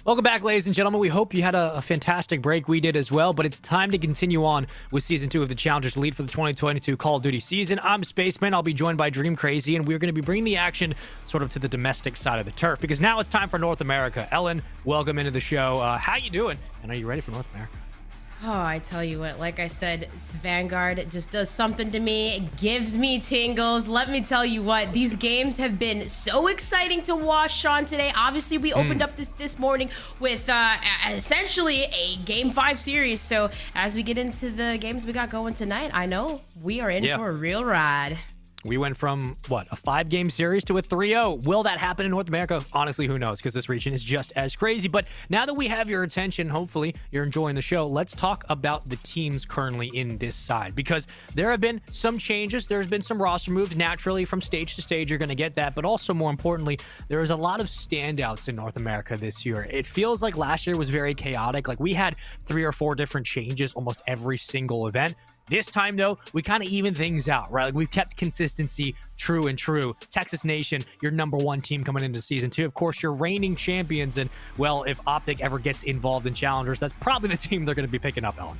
Welcome back, ladies and gentlemen. We hope you had a fantastic break. We did as well, but it's time to continue on with Season 2 of the Challengers Lead for the 2022 Call of Duty season. I'm Spaceman. I'll be joined by Dream Crazy, and we're going to be bringing the action sort of to the domestic side of the turf because now it's time for North America. Ellen, welcome into the show. How you doing? And are you ready for North America? Oh, I tell you what, like I said, Vanguard just does something to me. It gives me tingles. Let me tell you what, these games have been so exciting to watch, Sean, today. Obviously, we opened up this morning with essentially a Game 5 series. So as we get into the games we got going tonight, I know we are in for a real ride. We went from, a 5-game series to a 3-0. Will that happen in North America? Honestly, who knows, because this region is just as crazy. But now that we have your attention, hopefully you're enjoying the show, let's talk about the teams currently in this side, because there have been some changes. There's been some roster moves. Naturally, from stage to stage, you're going to get that. But also, more importantly, there is a lot of standouts in North America this year. It feels like last year was very chaotic. Like, we had 3 or 4 different changes almost every single event. This time, though, we kind of even things out, right? Like, we've kept consistency true and true. Texas Nation, your number 1 team coming into Season 2. Of course, your reigning champions. And, well, if Optic ever gets involved in Challengers, that's probably the team they're going to be picking up, Ellen.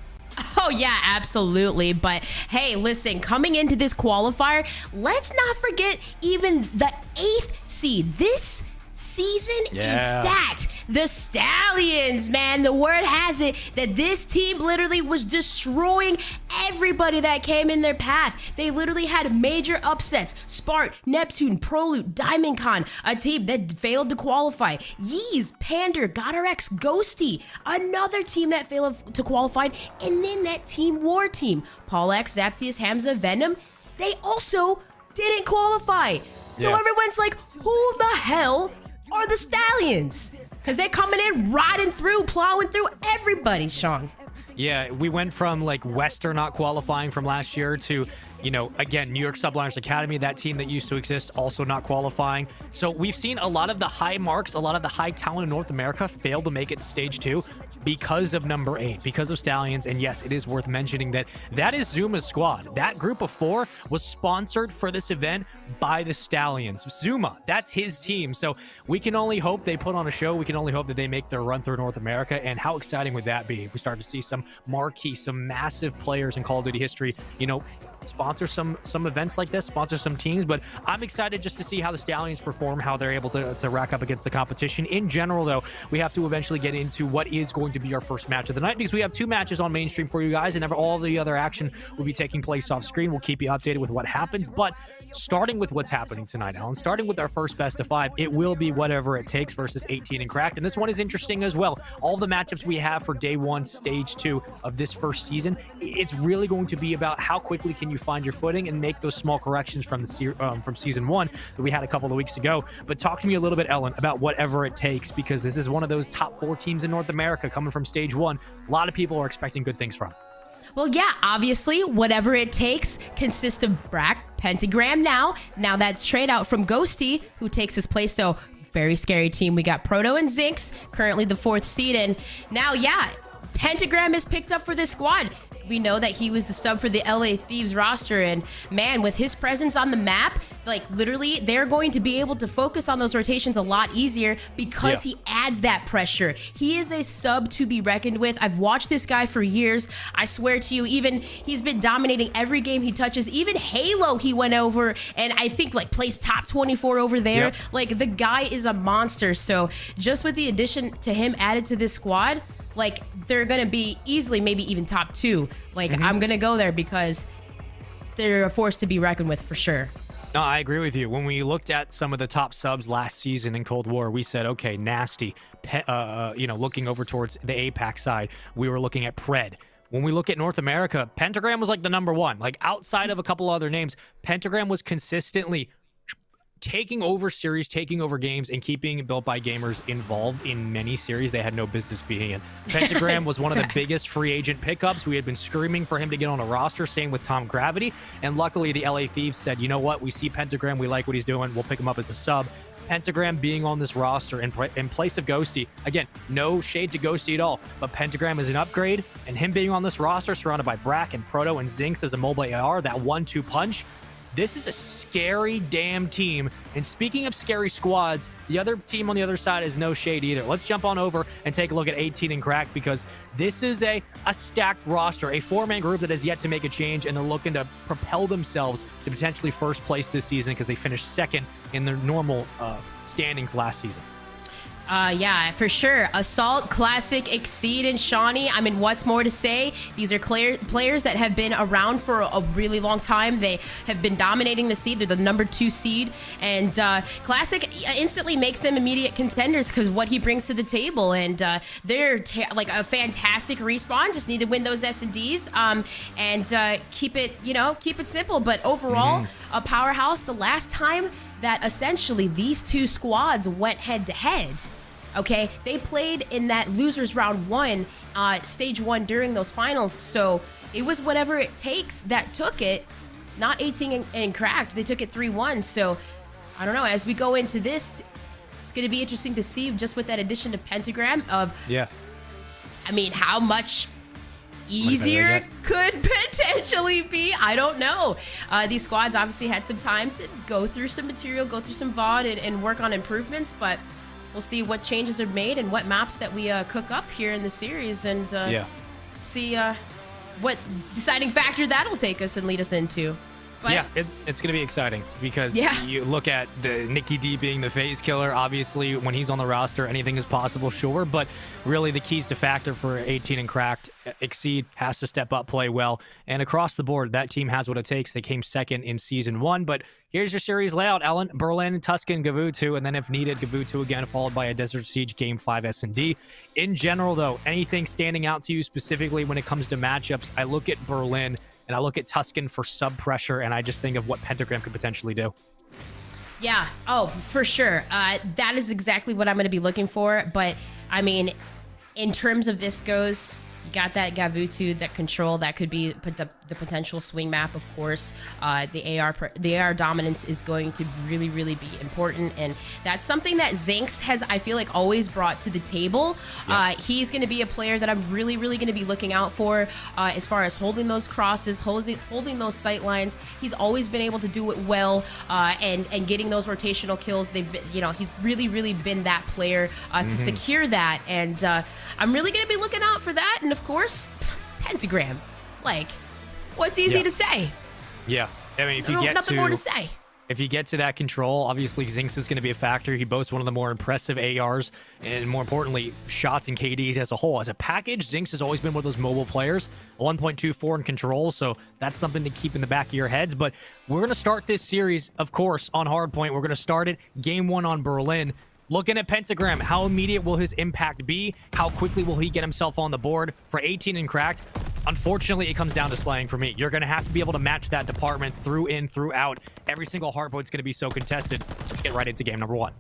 Oh, yeah, absolutely. But hey, listen, coming into this qualifier, let's not forget even the 8th seed. This season is stacked. The Stallions, man, the word has it that this team literally was destroying everybody that came in their path. They literally had major upsets. Spart, Neptune, Prolute, DiamondCon, a team that failed to qualify. Yeez, Pander, GodRx, Ghosty, another team that failed to qualify. And then that Team War team, Paul X, Zaptius, Hamza, Venom, they also didn't qualify. So everyone's like, who the hell are the Stallions? Because they're coming in, riding through, plowing through everybody, Sean. Yeah, we went from like Western not qualifying from last year to, again, New York Subliners Academy, that team that used to exist, also not qualifying. So we've seen a lot of the high marks, a lot of the high talent in North America fail to make it to stage 2 because of number 8, because of Stallions. And yes, it is worth mentioning that is Zuma's squad. That group of 4 was sponsored for this event by the Stallions. Zuma, that's his team. So we can only hope they put on a show. We can only hope that they make their run through North America. And how exciting would that be if we start to see some marquee, some massive players in Call of Duty history, sponsor some events like this, sponsor some teams. But I'm excited just to see how the Stallions perform, how they're able to rack up against the competition. In general, though, we have to eventually get into what is going to be our first match of the night, because we have 2 matches on mainstream for you guys, and all the other action will be taking place off screen. We'll keep you updated with what happens. But starting with what's happening tonight, Alan, starting with our first best of 5, it will be Whatever It Takes versus 18 and Cracked. And this one is interesting as well. All the matchups we have for day 1, stage 2 of this first season, it's really going to be about how quickly can you find your footing and make those small corrections from from season 1 that we had a couple of weeks ago. But talk to me a little bit, Ellen, about Whatever It Takes, because this is one of those top 4 teams in North America coming from stage 1. A lot of people are expecting good things from. Well, yeah, obviously, Whatever It Takes consists of Brack, Pentagram now that's trade out from Ghosty, who takes his place. So very scary team. We got Proto and Zinx, currently the 4th seed. And now, Pentagram is picked up for this squad. We know that he was the sub for the LA Thieves roster, and man, with his presence on the map, like literally, they're going to be able to focus on those rotations a lot easier because he adds that pressure. He is a sub to be reckoned with. I've watched this guy for years. I swear to you, even he's been dominating every game he touches. Even Halo, he went over and I think like placed top 24 over there. Yep. Like, the guy is a monster. So just with the addition to him added to this squad, like, they're going to be easily maybe even top 2. Like, I'm going to go there because they're a force to be reckoned with for sure. No, I agree with you. When we looked at some of the top subs last season in Cold War, we said, okay, Nasty, looking over towards the APAC side, we were looking at Pred. When we look at North America, Pentagram was like the number 1. Like, outside of a couple other names, Pentagram was consistently taking over series, taking over games, and keeping Built by Gamers involved in many series they had no business being in. Pentagram was one of the biggest free agent pickups. We had been screaming for him to get on a roster, same with Tom Gravity. And luckily, the LA Thieves said, you know what? We see Pentagram. We like what he's doing. We'll pick him up as a sub. Pentagram being on this roster in place of Ghosty. Again, no shade to Ghosty at all, but Pentagram is an upgrade, and him being on this roster surrounded by Brack and Proto and Zinx as a mobile AR, that 1-2 punch, This is a scary damn team. And speaking of scary squads, the other team on the other side is no shade either. Let's jump on over and take a look at 18 and Cracked, because this is a stacked roster, a four-man group that has yet to make a change, and they're looking to propel themselves to potentially first place this season because they finished second in their normal standings last season. Yeah, for sure. Assault, Classic, Exceed, and Shawnee. I mean, what's more to say? These are players that have been around for a really long time. They have been dominating the seed. They're the number 2 seed. And Classic instantly makes them immediate contenders because what he brings to the table. And they're like a fantastic respawn. Just need to win those S&Ds and keep it simple. But overall, a powerhouse. The last time that essentially these two squads went head-to-head, okay, they played in that losers round 1, stage 1 during those finals. So it was whatever it takes that took it, not 18 and Cracked. They took it 3-1. So I don't know, as we go into this, it's going to be interesting to see just with that addition to Pentagram of, I mean, how much easier could potentially be. I don't know. These squads obviously had some time to go through some material, go through some VOD and work on improvements, but we'll see what changes are made and what maps that we cook up here in the series, and see what deciding factor that'll take us and lead us into. But yeah, it's going to be exciting because you look at the Nikki D being the phase killer. Obviously, when he's on the roster, anything is possible, sure. But really, the keys to factor for 18 and Cracked, Exceed has to step up, play well. And across the board, that team has what it takes. They came second in Season 1. But here's your series layout, Ellen. Berlin, Tuscan, Gavutu, and then if needed, Gavutu again, followed by a Desert Siege Game 5 S&D. In general, though, anything standing out to you specifically when it comes to matchups? I look at Berlin and I look at Tuscan for sub pressure, and I just think of what Pentagram could potentially do. Yeah, oh, for sure. That is exactly what I'm going to be looking for. But, I mean, in terms of this goes, you got that Gavutu, that control, that could be the potential swing map, of course. The AR dominance is going to really, really be important, and that's something that Zinx has, I feel like, always brought to the table. He's going to be a player that I'm really, really going to be looking out for as far as holding those crosses, holding those sight lines. He's always been able to do it well, and getting those rotational kills. He's really, really been that player to secure that, and I'm really going to be looking out for that. And of course, Pentagram. Like, what's easy to say? Yeah, I mean, nothing more to say. If you get to that control, obviously Zinx is going to be a factor. He boasts one of the more impressive ARs and, more importantly, shots and KDs as a whole. As a package, Zinx has always been one of those mobile players, 1.24 in control, so that's something to keep in the back of your heads. But we're going to start this series, of course, on Hardpoint. We're going to start it Game 1 on Berlin. Looking at Pentagram, how immediate will his impact be? How quickly will he get himself on the board? For 18 and Cracked, unfortunately, it comes down to slaying for me. You're going to have to be able to match that department through in, through out. Every single hardpoint's going to be so contested. Let's get right into game number 1.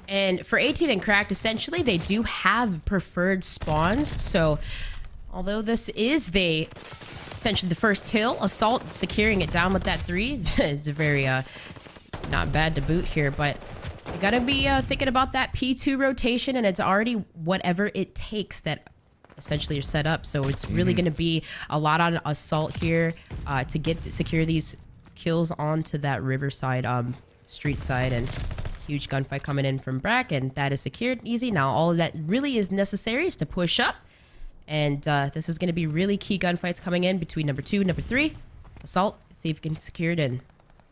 And for 18 and Cracked, essentially, they do have preferred spawns. So, although this is essentially the first hill, Assault securing it down with that 3. It's a very not bad to boot here, but you gotta be thinking about that P2 rotation, and it's already whatever it takes that essentially you're set up. So it's really gonna be a lot on Assault here to secure these kills onto that riverside street side, and huge gunfight coming in from Brack, and that is secured easy. Now all of that really is necessary is to push up, and this is gonna be really key gunfights coming in between number 2 and number 3. Assault, see if you can secure it in.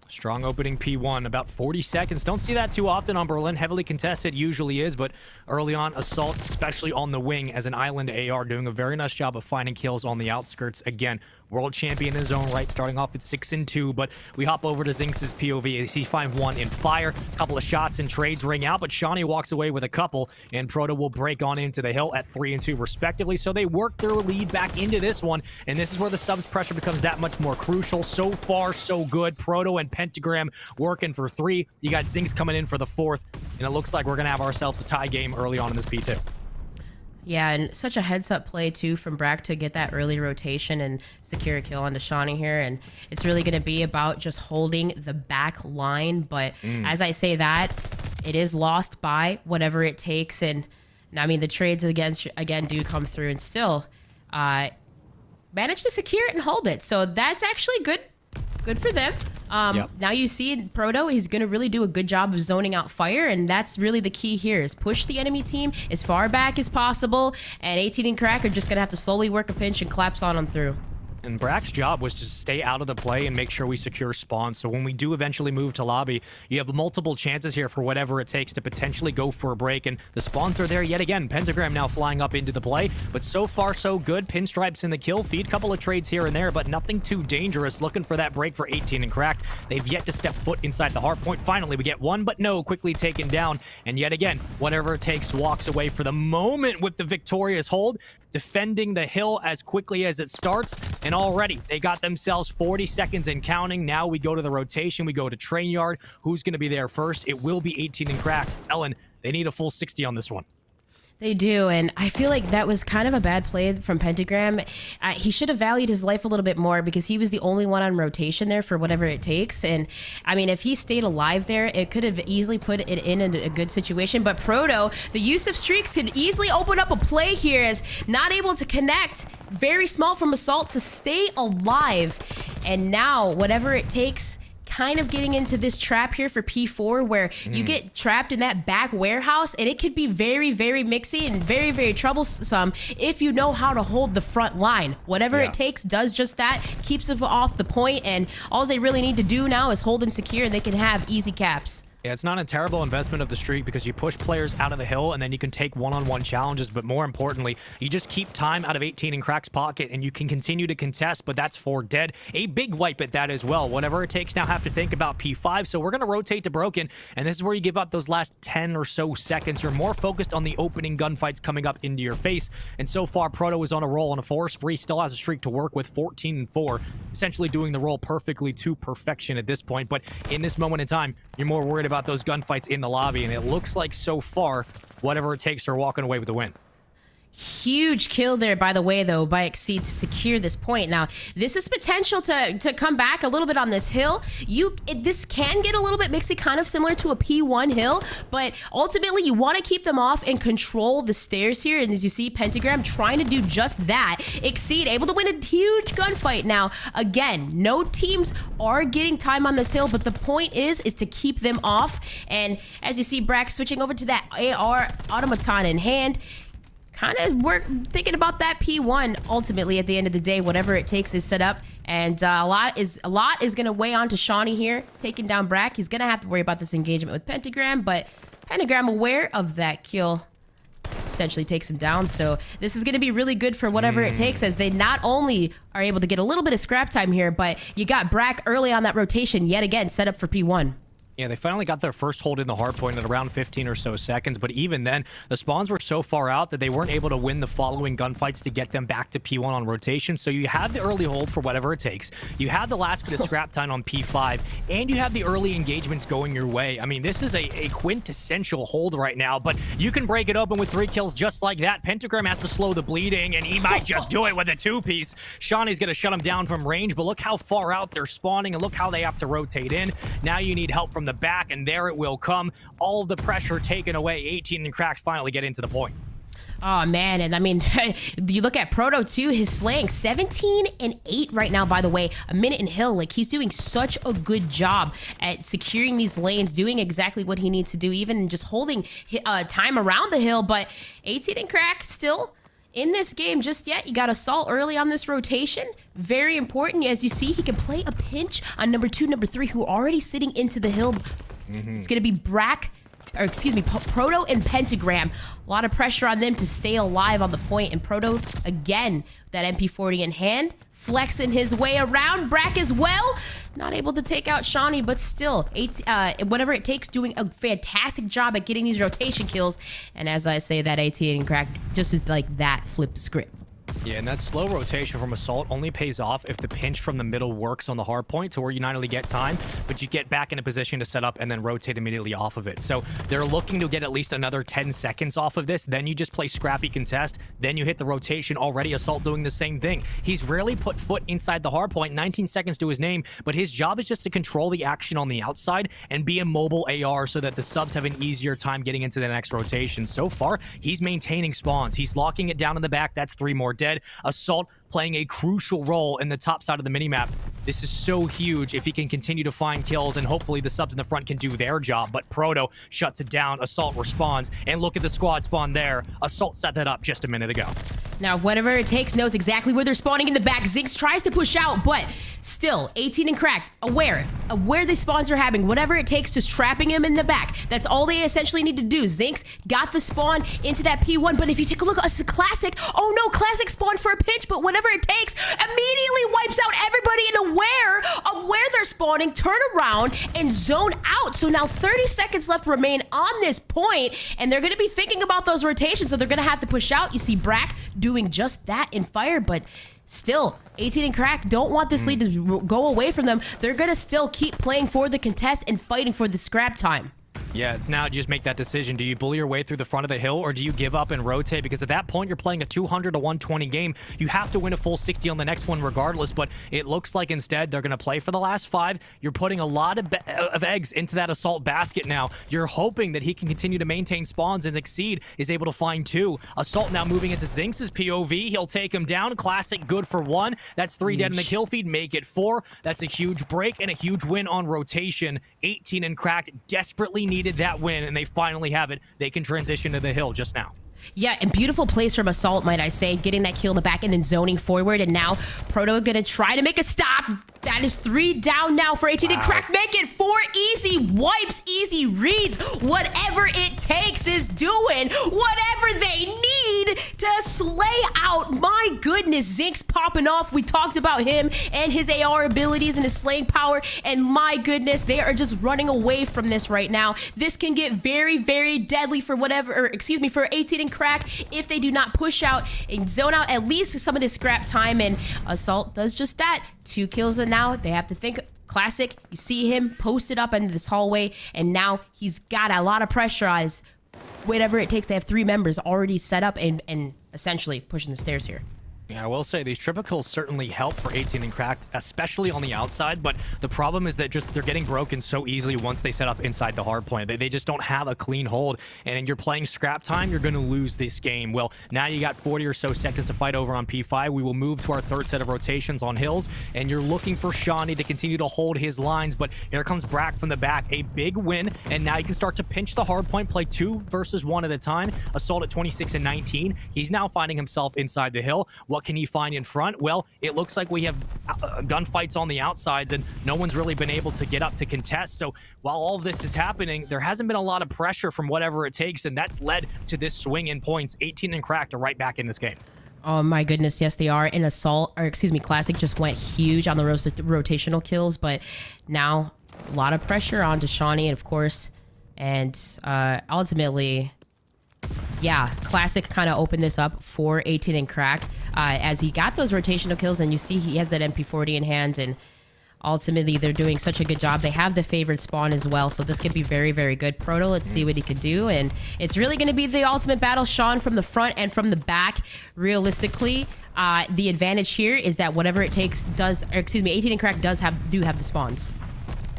Strong opening P1, about 40 seconds. Don't see that too often on Berlin. Heavily contested usually is, but early on, Assault, especially on the wing as an island AR, doing a very nice job of finding kills on the outskirts. Again, world champion in his own right, starting off at 6-2, but we hop over to Zinx's POV as he finds one in fire. Couple of shots and trades ring out, but Shawnee walks away with a couple, and Proto will break on into the hill at 3-2 respectively. So they work their lead back into this one, and this is where the subs pressure becomes that much more crucial. So far, so good. Proto and Pentagram working for 3. You got Zinx coming in for the 4th, and it looks like we're going to have ourselves a tie game early on in this P2. Yeah, and such a heads-up play, too, from Brack to get that early rotation and secure a kill onto Shawnee here. And it's really going to be about just holding the back line. But as I say that, it is lost by whatever it takes. And, I mean, the trades, again, do come through and still manage to secure it and hold it. So that's actually good Good for them. Now you see Proto, he's going to really do a good job of zoning out fire, and that's really the key here, is push the enemy team as far back as possible, and 18 and Crack are just going to have to slowly work a pinch and collapse on them through. And Brack's job was to stay out of the play and make sure we secure spawns. So when we do eventually move to lobby, you have multiple chances here for whatever it takes to potentially go for a break. And the spawns are there yet again. Pentagram now flying up into the play. But so far, so good. Pinstripes in the kill feed. Couple of trades here and there, but nothing too dangerous. Looking for that break for 18 and Cracked. They've yet to step foot inside the hard point. Finally, we get one, but no, quickly taken down. And yet again, whatever it takes walks away for the moment with the victorious hold, defending the hill as quickly as it starts. And already they got themselves 40 seconds and counting. Now we go to the rotation. We go to train yard. Who's going to be there first? It will be 18 and Cracked. Ellen, they need a full 60 on this one. They do, and I feel like that was kind of a bad play from Pentagram. He should have valued his life a little bit more, because he was the only one on rotation there for whatever it takes. And I mean, if he stayed alive there, it could have easily put it in a good situation. But Proto, the use of streaks could easily open up a play here, as not able to connect. Very small from Assault to stay alive. And now, whatever it takes, kind of getting into this trap here for P4, where you get trapped in that back warehouse, and it could be very, very mixy and very, very troublesome if you know how to hold the front line. Whatever it takes does just that, keeps it off the point, and all they really need to do now is hold and secure, and they can have easy caps. Yeah, it's not a terrible investment of the streak, because you push players out of the hill and then you can take one-on-one challenges, but more importantly, you just keep time out of 18 and Crack's pocket and you can continue to contest, but that's 4 dead. A big wipe at that as well. Whatever it takes now have to think about P5, so we're going to rotate to Broken, and this is where you give up those last 10 or so seconds. You're more focused on the opening gunfights coming up into your face, and so far Proto is on a roll on a 4 spree, still has a streak to work with, 14 and 4, essentially doing the role perfectly to perfection at this point. But in this moment in time, you're more worried about those gunfights in the lobby, and it looks like so far, whatever it takes, they're walking away with the win. Huge kill there, by the way, though, by Exceed to secure this point. Now, this is potential to come back a little bit on this hill. This can get a little bit mixy, kind of similar to a P1 hill, but ultimately you want to keep them off and control the stairs here. And as you see, Pentagram trying to do just that. Exceed able to win a huge gunfight. Now, again, no teams are getting time on this hill, but the point is to keep them off. And as you see, Brack switching over to that AR automaton in hand, kind of thinking about that P1. Ultimately, at the end of the day, whatever it takes is set up, and a lot is going to weigh on to Shawnee here, taking down Brack. He's going to have to worry about this engagement with Pentagram, but Pentagram aware of that kill essentially takes him down. So this is going to be really good for whatever it takes, as they not only are able to get a little bit of scrap time here, but you got Brack early on that rotation yet again set up for P1. Yeah, they finally got their first hold in the hard point at around 15 or so seconds, but even then, the spawns were so far out that they weren't able to win the following gunfights to get them back to P1 on rotation. So you have the early hold for whatever it takes. You have the last bit of scrap time on P5, and you have the early engagements going your way. I mean, this is a quintessential hold right now, but you can break it open with 3 kills just like that. Pentagram has to slow the bleeding, and he might just do it with a 2-piece. Shawnee's going to shut him down from range, but look how far out they're spawning, and look how they have to rotate in. Now you need help from the back, and there it will come. All of the pressure taken away. 18 and Cracked finally get into the point. Oh, man. And I mean, you look at Proto, too. His slaying 17 and 8 right now, by the way. A minute in hill. Like, he's doing such a good job at securing these lanes, doing exactly what he needs to do, even just holding time around the hill. But 18 and Crack still in this game just yet. You got Assault early on this rotation. Very important. As you see, he can play a pinch on number 2, number 3, who are already sitting into the hill. It's going to be Proto and Pentagram. A lot of pressure on them to stay alive on the point. And Proto, again, that MP40 in hand, flexing his way around. Brack as well. Not able to take out Shawnee, but still, whatever it takes, doing a fantastic job at getting these rotation kills. And as I say, that 18 and Crack just is like that, flip the script. Yeah, and that slow rotation from Assault only pays off if the pinch from the middle works on the hard point, to where you not only get time, but you get back in a position to set up and then rotate immediately off of it. So they're looking to get at least another 10 seconds off of this. Then you just play scrappy contest. Then you hit the rotation. Already Assault doing the same thing. He's rarely put foot inside the hard point. 19 seconds to his name, but his job is just to control the action on the outside and be a mobile AR so that the subs have an easier time getting into the next rotation. So far, he's maintaining spawns. He's locking it down in the back. That's 3 more dead. Assault playing a crucial role in the top side of the minimap. This is so huge if he can continue to find kills, and hopefully the subs in the front can do their job. But Proto shuts it down. Assault responds, and look at the squad spawn there. Assault set that up just a minute ago. Now, whatever it takes knows exactly where they're spawning in the back. Zinx tries to push out, but still, 18 and Cracked, aware of where the spawns are happening. Whatever it takes, just trapping him in the back. That's all they essentially need to do. Zinx got the spawn into that P1, but if you take a look at Classic, oh no, Classic spawned for a pinch, but whatever it takes, immediately wipes out everybody and aware of where they're spawning, turn around, and zone out. So now 30 seconds left remain on this point, and they're going to be thinking about those rotations, so they're going to have to push out. You see Brack doing just that in Fire, but still, 18 and Crack don't want this lead to go away from them. They're going to still keep playing for the contest and fighting for the scrap time. Yeah, it's now just make that decision. Do you bully your way through the front of the hill, or do you give up and rotate? Because at that point, you're playing a 200 to 120 game. You have to win a full 60 on the next one regardless, but it looks like instead they're going to play for the last 5. You're putting a lot of eggs into that Assault basket now. You're hoping that he can continue to maintain spawns, and Exceed is able to find 2. Assault now moving into Zinx's POV. He'll take him down. Classic good for 1. That's 3 dead in the kill feed. Make it 4. That's a huge break and a huge win on rotation. 18 and Cracked desperately needed that win, and they finally have it. They can transition to the hill just now. Yeah, and beautiful plays from Assault, might I say, getting that kill in the back and then zoning forward, and now Proto gonna try to make a stop. That is 3 down now for 18 and Crack. Make it 4 easy wipes, easy reads. Whatever it takes is doing whatever they need to slay out. My goodness, Zinx popping off. We talked about him and his AR abilities and his slaying power, and my goodness, they are just running away from this right now. This can get very, very deadly for for 18 and Crack if they do not push out and zone out at least some of this scrap time, and Assault does just that. 2 kills, and now they have to think. Classic, you see him posted up into this hallway, and now he's got a lot of pressure on his whatever it takes. They have 3 members already set up and essentially pushing the stairs here. Yeah, I will say these triple kills certainly help for 18 and Cracked, especially on the outside, but the problem is that they're getting broken so easily once they set up inside the hard point. They just don't have a clean hold, and you're playing scrap time, you're going to lose this game. Well, now you got 40 or so seconds to fight over on P5. We will move to our 3rd set of rotations on hills, and you're looking for Shawnee to continue to hold his lines, but here comes Brack from the back. A big win, and now you can start to pinch the hard point, play 2 versus 1 at a time. Assault at 26 and 19. He's now finding himself inside the hill. What can he find in front? Well, it looks like we have gunfights on the outsides, and no one's really been able to get up to contest. So while all of this is happening, there hasn't been a lot of pressure from whatever it takes, and that's led to this swing in points. 18 and Cracked are right back in this game. Oh my goodness, yes they are. And Classic just went huge on the rotational kills, but now a lot of pressure onto Shawnee, of course, and ultimately, yeah, Classic kind of opened this up for 18 and Crack as he got those rotational kills, and you see he has that MP40 in hand, and ultimately they're doing such a good job. They have the favored spawn as well, so this could be very, very good. Proto, let's see what he could do, and it's really going to be the ultimate battle. Sean from the front and from the back. Realistically, the advantage here is that whatever it takes 18 and Crack do have the spawns.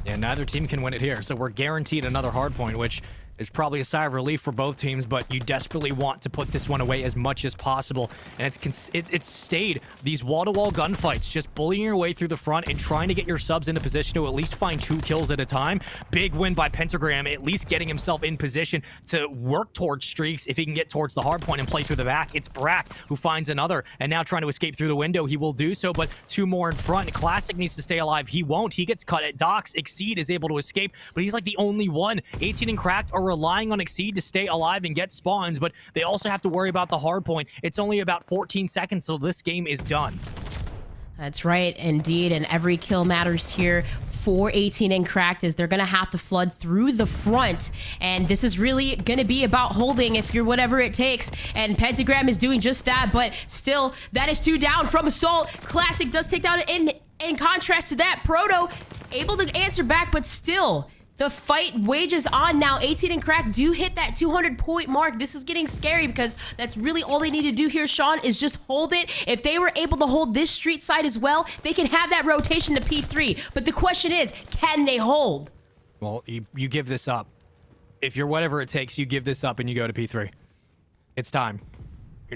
Yeah, neither team can win it here, so we're guaranteed another hard point, which is probably a sigh of relief for both teams, but you desperately want to put this one away as much as possible. And it's stayed these wall-to-wall gunfights, just bullying your way through the front and trying to get your subs into position to at least find 2 kills at a time. Big win by Pentagram, at least getting himself in position to work towards streaks if he can get towards the hard point and play through the back. It's Brack who finds another, and now trying to escape through the window. He will do so, but 2 more in front. Classic needs to stay alive. He won't. He gets cut at docks. Exceed is able to escape, but he's like the only one. 18 and Cracked are relying on Exceed to stay alive and get spawns, but they also have to worry about the hard point. It's only about 14 seconds till this game is done. That's right, indeed, and every kill matters here for 18 and Cracked, as they're going to have to flood through the front, and this is really going to be about holding if you're whatever it takes, and Pentagram is doing just that, but still, that is 2 down from Assault. Classic does take down in contrast to that. Proto able to answer back, but still, the fight wages on now. 18 and Crack do hit that 200-point mark. This is getting scary because that's really all they need to do here, Sean, is just hold it. If they were able to hold this street side as well, they can have that rotation to P3. But the question is, can they hold? Well, you give this up. If you're whatever it takes, you give this up and you go to P3. It's time.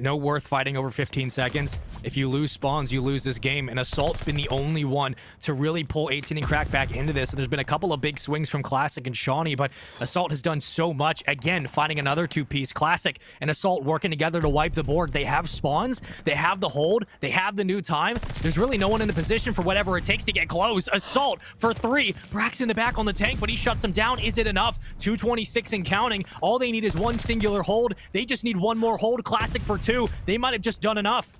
no worth fighting over 15 seconds. If you lose spawns, you lose this game. And Assault's been the only one to really pull 18 and Crack back into this. And there's been a couple of big swings from Classic and Shawnee, but Assault has done so much. Again, finding another two-piece. Classic and Assault working together to wipe the board. They have spawns. They have the hold. They have the new time. There's really no one in the position for whatever it takes to get close. Assault for 3. Brax in the back on the tank, but he shuts him down. Is it enough? 226 and counting. All they need is one singular hold. They just need one more hold. Classic for 2. They might have just done enough.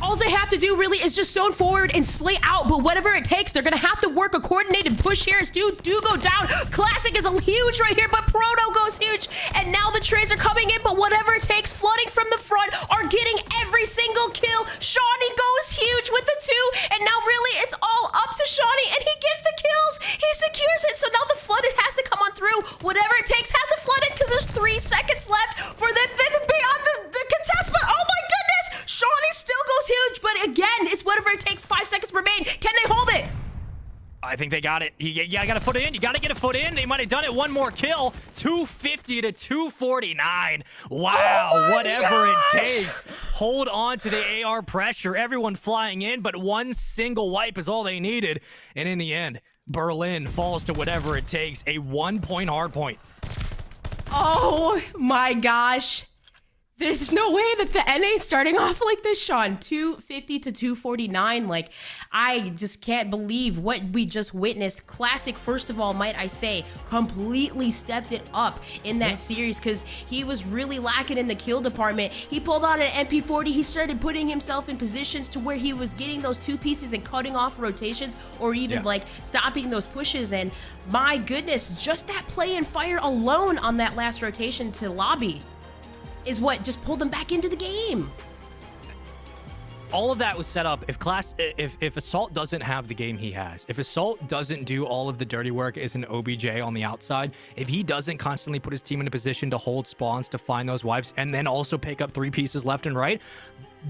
All they have to do really is just zone forward and slay out, but whatever it takes, they're gonna have to work a coordinated push here as do go down. Classic is a huge right here, but Proto goes huge, and now the trades are coming in, but whatever it takes, flooding from the front are getting every single kill. Shawnee goes huge with the 2, and now really it's all up to Shawnee, and he gets the kills. He secures it, so now the flooded has to come on through. Whatever it takes has to flood it, because there's 3 seconds left for them to be on the contest, but oh my goodness, Shawnee still goes huge, but again, it's whatever it takes. 5 seconds remain. Can they hold it? I think they got it. You got to put it in. You got to get a foot in. They might have done it. One more kill. 250 to 249. Wow. Oh whatever it takes. Hold on to the AR pressure. Everyone flying in, but one single wipe is all they needed. And in the end, Berlin falls to whatever it takes. A 1-point hard point. Oh my gosh. There's no way that the NA starting off like this, Sean. 250 to 249. Like, I just can't believe what we just witnessed. Classic, first of all, might I say, completely stepped it up in that series because he was really lacking in the kill department. He pulled out an MP40. He started putting himself in positions to where he was getting those 2 pieces and cutting off rotations or even like stopping those pushes. And my goodness, just that play and fire alone on that last rotation to lobby is what just pulled them back into the game. All of that was set up. If Assault doesn't have the game he has, if Assault doesn't do all of the dirty work as an OBJ on the outside, if he doesn't constantly put his team in a position to hold spawns, to find those wipes, and then also pick up 3 pieces left and right,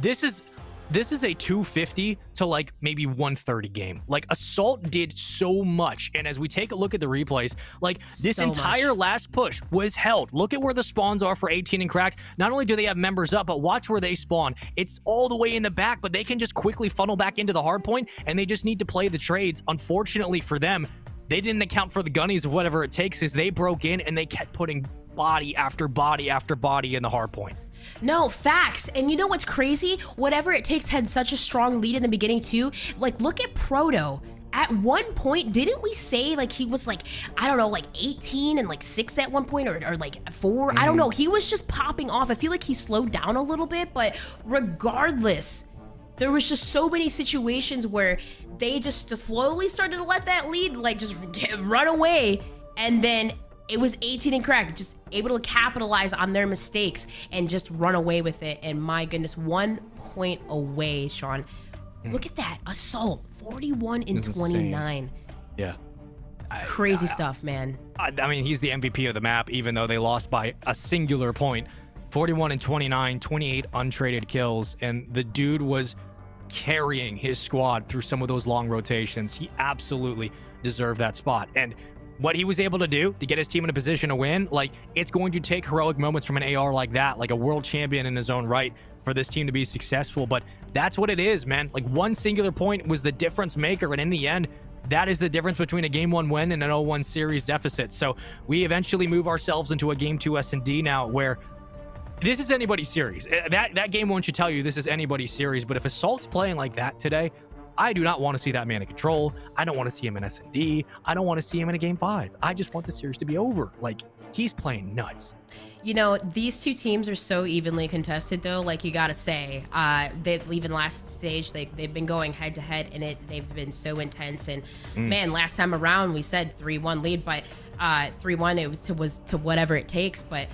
this is a 250 to like maybe 130 game. Like Assault did so much. And as we take a look at the replays, like this entire last push was held. Look at where the spawns are for 18 and Cracked. Not only do they have members up, but watch where they spawn. It's all the way in the back, but they can just quickly funnel back into the hard point and they just need to play the trades. Unfortunately for them, they didn't account for the gunnies of whatever it takes as they broke in and they kept putting body after body after body in the hard point. No, facts. And you know what's crazy? Whatever it takes had such a strong lead in the beginning too. Like, look at Proto. At one point, didn't we say like he was like, I don't know, like 18 and like 6 at one point or like 4? I don't know. He was just popping off. I feel like he slowed down a little bit, but regardless, there was just so many situations where they just slowly started to let that lead like just run away. And then it was 18 and Cracked, just able to capitalize on their mistakes and just run away with it. And my goodness, 1 point away, Sean. Look at that. Assault, 41 and 29. Yeah. Crazy stuff, man. I mean, he's the MVP of the map, even though they lost by a singular point. 41 and 29, 28 untraded kills. And the dude was carrying his squad through some of those long rotations. He absolutely deserved that spot. And what he was able to do to get his team in a position to win, like, it's going to take heroic moments from an AR like that, like a world champion in his own right, for this team to be successful. But that's what it is, man. Like, one singular point was the difference maker, and in the end, that is the difference between a Game 1 win and an 0-1 series deficit. So we eventually move ourselves into a Game 2 S&D now, where this is anybody's series. That Game 1 should tell you this is anybody's series, but if Assault's playing like that today, I do not want to see that man in control. I don't want to see him in S&D. I don't want to see him in a Game 5. I just want the series to be over. Like, he's playing nuts. You know, these two teams are so evenly contested, though. Like, you gotta say, they even last stage, they've been going head to head, and they've been so intense. And man, last time around we said 3-1 lead, but 3-1 it was to whatever it takes. But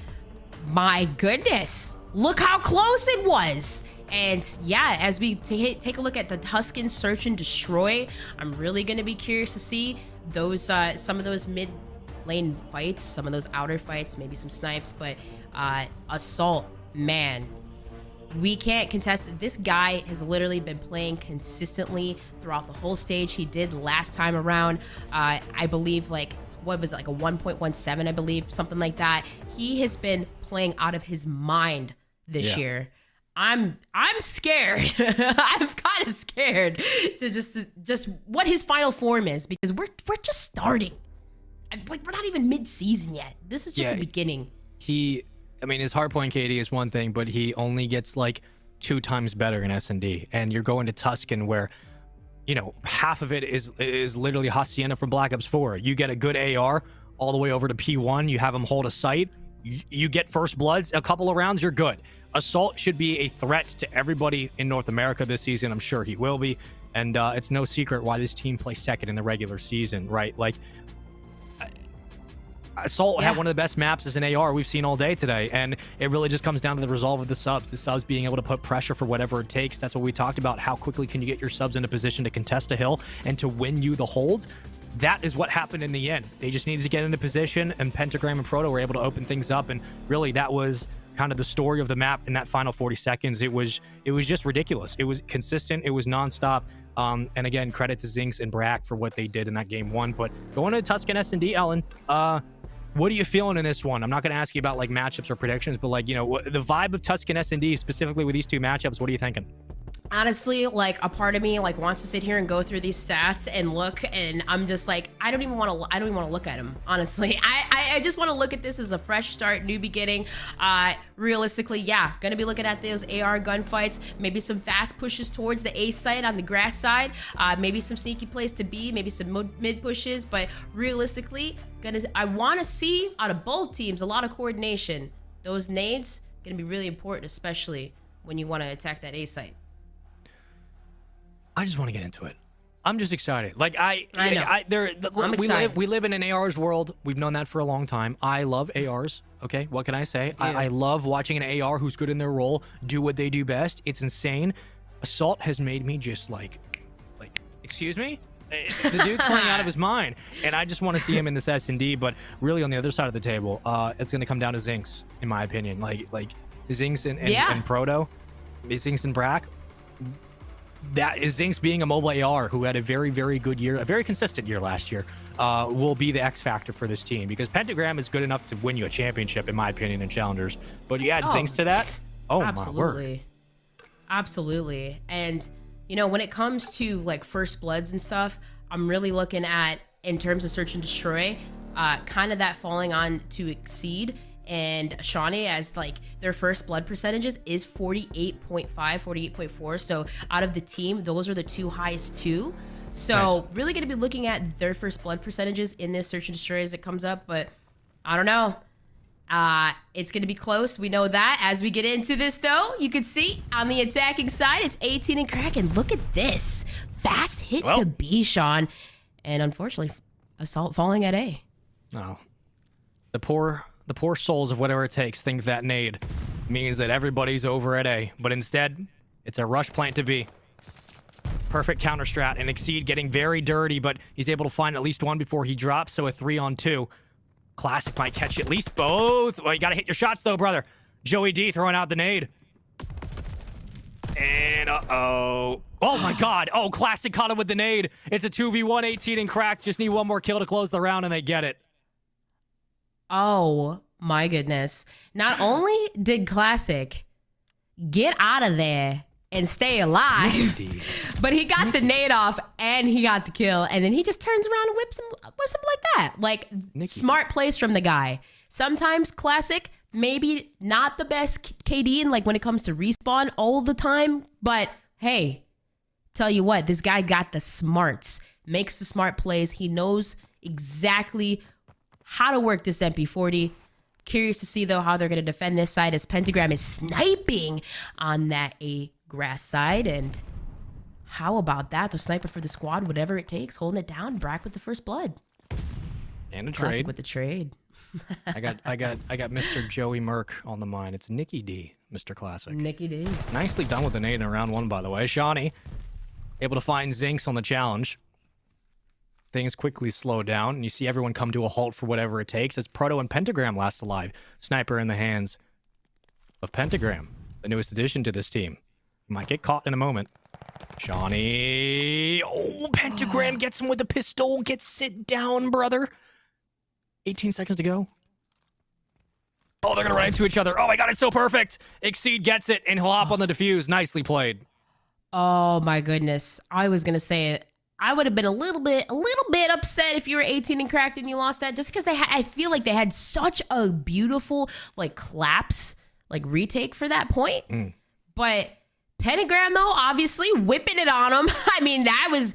my goodness, look how close it was. And yeah, as we take a look at the Tuscan Search and Destroy, I'm really gonna be curious to see those some of those mid lane fights, some of those outer fights, maybe some snipes. But Assault, man, we can't contest it. This guy has literally been playing consistently throughout the whole stage. He did last time around, I believe, like, what was it, like a 1.17, I believe, something like that. He has been playing out of his mind this year. I'm scared. I'm kind of scared to just what his final form is, because we're just starting. Like, we're not even mid-season yet. This is just the beginning. I mean, his hardpoint KD is one thing, but he only gets like 2 times better in S&D. And you're going to Tuscan where, you know, half of it is literally Hacienda from Black Ops 4. You get a good AR all the way over to P1. You have him hold a site. You get first bloods, a couple of rounds, you're good. Assault should be a threat to everybody in North America this season. I'm sure he will be. And it's no secret why this team plays second in the regular season, right? Like, Assault had one of the best maps as an AR we've seen all day today, and it really just comes down to the resolve of the subs being able to put pressure for whatever it takes. That's what we talked about. How quickly can you get your subs in a position to contest a hill and to win you the hold? That is what happened in the end. They just needed to get into position, and Pentagram and Proto were able to open things up, and really that was kind of the story of the map in that final 40 seconds. It was just ridiculous. It was consistent. It was nonstop. And again, credit to Zinx and Brack for what they did in that game 1. But going to Tuscan S&D, Ellen, what are you feeling in this one? I'm not going to ask you about like matchups or predictions, but like, you know, the vibe of Tuscan S&D specifically with these 2 matchups, what are you thinking? Honestly, like, a part of me like wants to sit here and go through these stats and look, and I'm just like, I don't even want to look at them. Honestly, I just want to look at this as a fresh start, new beginning. Realistically, yeah, gonna be looking at those AR gunfights, maybe some fast pushes towards the A side on the grass side, maybe some sneaky plays to B, maybe some mid pushes. But realistically, I want to see out of both teams a lot of coordination. Those nades gonna be really important, especially when you want to attack that A site. I just want to get into it. I'm just excited. Like I know. We live in an ARs world. We've known that for a long time. I love ARs. Okay, what can I say? I love watching an AR who's good in their role do what they do best. It's insane. Assault has made me just like, excuse me? The dude's playing out of his mind, and I just want to see him in this S&D. But really, on the other side of the table, it's going to come down to Zinx, in my opinion. Like Zinx and Proto, Zinx and Brack. That is Zinx being a mobile AR who had a very, very good year, a very consistent year last year, will be the X factor for this team, because Pentagram is good enough to win you a championship, in my opinion, in Challengers. But you add Zinx to that, my word. Absolutely. And, you know, when it comes to like first bloods and stuff, I'm really looking at, in terms of search and destroy, kind of that falling on to Exceed and Shawnee as like their first blood percentages is 48.5, 48.4. So out of the team, those are the 2 highest too. So nice. Really going to be looking at their first blood percentages in this search and destroy as it comes up. But I don't know. It's going to be close. We know that. As we get into this though, you can see on the attacking side, it's 18 and Kraken. Look at this. Fast hit to B, Sean. And unfortunately, Assault falling at A. No. The poor souls of whatever it takes think that nade means that everybody's over at A, but instead, it's a rush plant to B. Perfect counter strat, and Exceed getting very dirty, but he's able to find at least one before he drops, so a 3-on-2. Classic might catch at least both. Well, you gotta hit your shots though, brother. Joey D throwing out the nade. And oh my god. Oh, Classic caught him with the nade. It's a 2v1, 18 and cracked. Just need one more kill to close the round, and they get it. Oh my goodness. Not only did Classic get out of there and stay alive, but he got the nade off and he got the kill. And then he just turns around and whips him like that. Like, smart plays from the guy. Sometimes Classic, maybe not the best KD in like when it comes to respawn all the time. But hey, tell you what, this guy got the smarts, makes the smart plays. He knows exactly how to work this MP40. Curious to see, though, how they're going to defend this side as Pentagram is sniping on that A grass side. And how about that? The sniper for the squad, whatever it takes, holding it down. Brack with the first blood. And a Classic trade. with the trade. I got Mr. Joey Merck on the mind. It's Nicky D, Mr. Classic. Nicky D. Nicely done with the nade in round 1, by the way. Shawnee able to find Zinx on the challenge. Things quickly slow down, and you see everyone come to a halt for whatever it takes as Proto and Pentagram last alive. Sniper in the hands of Pentagram, the newest addition to this team. Might get caught in a moment. Shawnee. Oh, Pentagram gets him with the pistol. Sit down, brother. 18 seconds to go. Oh, they're going to run into each other. Oh my God, it's so perfect. Exceed gets it, and he'll hop on the defuse. Nicely played. Oh my goodness. I was going to say it. I would have been a little bit upset if you were 18 and cracked and you lost that, just because I feel like they had such a beautiful like collapse, like retake for that point. But Pentagram though, obviously whipping it on him. I mean, that was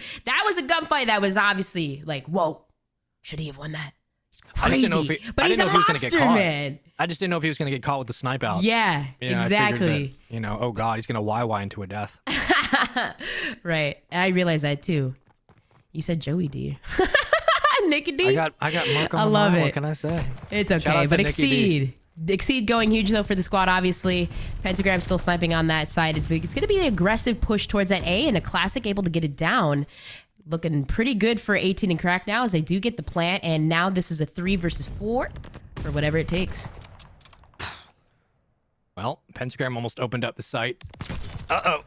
a gunfight that was obviously like, whoa, should he have won that? Crazy. But he's a monster, man. I just didn't know if he was going to get caught with the snipe out. Yeah, exactly. That, oh God, he's going to YY into a death. Right. And I realized that too. You said Joey D. Nicky D. I got Mark on I the love line. it. What can I say? It's okay. But Exceed going huge though for the squad, obviously. Pentagram still sniping on that side. It's going to be an aggressive push towards that A, and a Classic able to get it down. Looking pretty good for 18 and crack now as they do get the plant, and now this is a 3 versus 4 or whatever it takes. Well, Pentagram almost opened up the site. Uh-oh.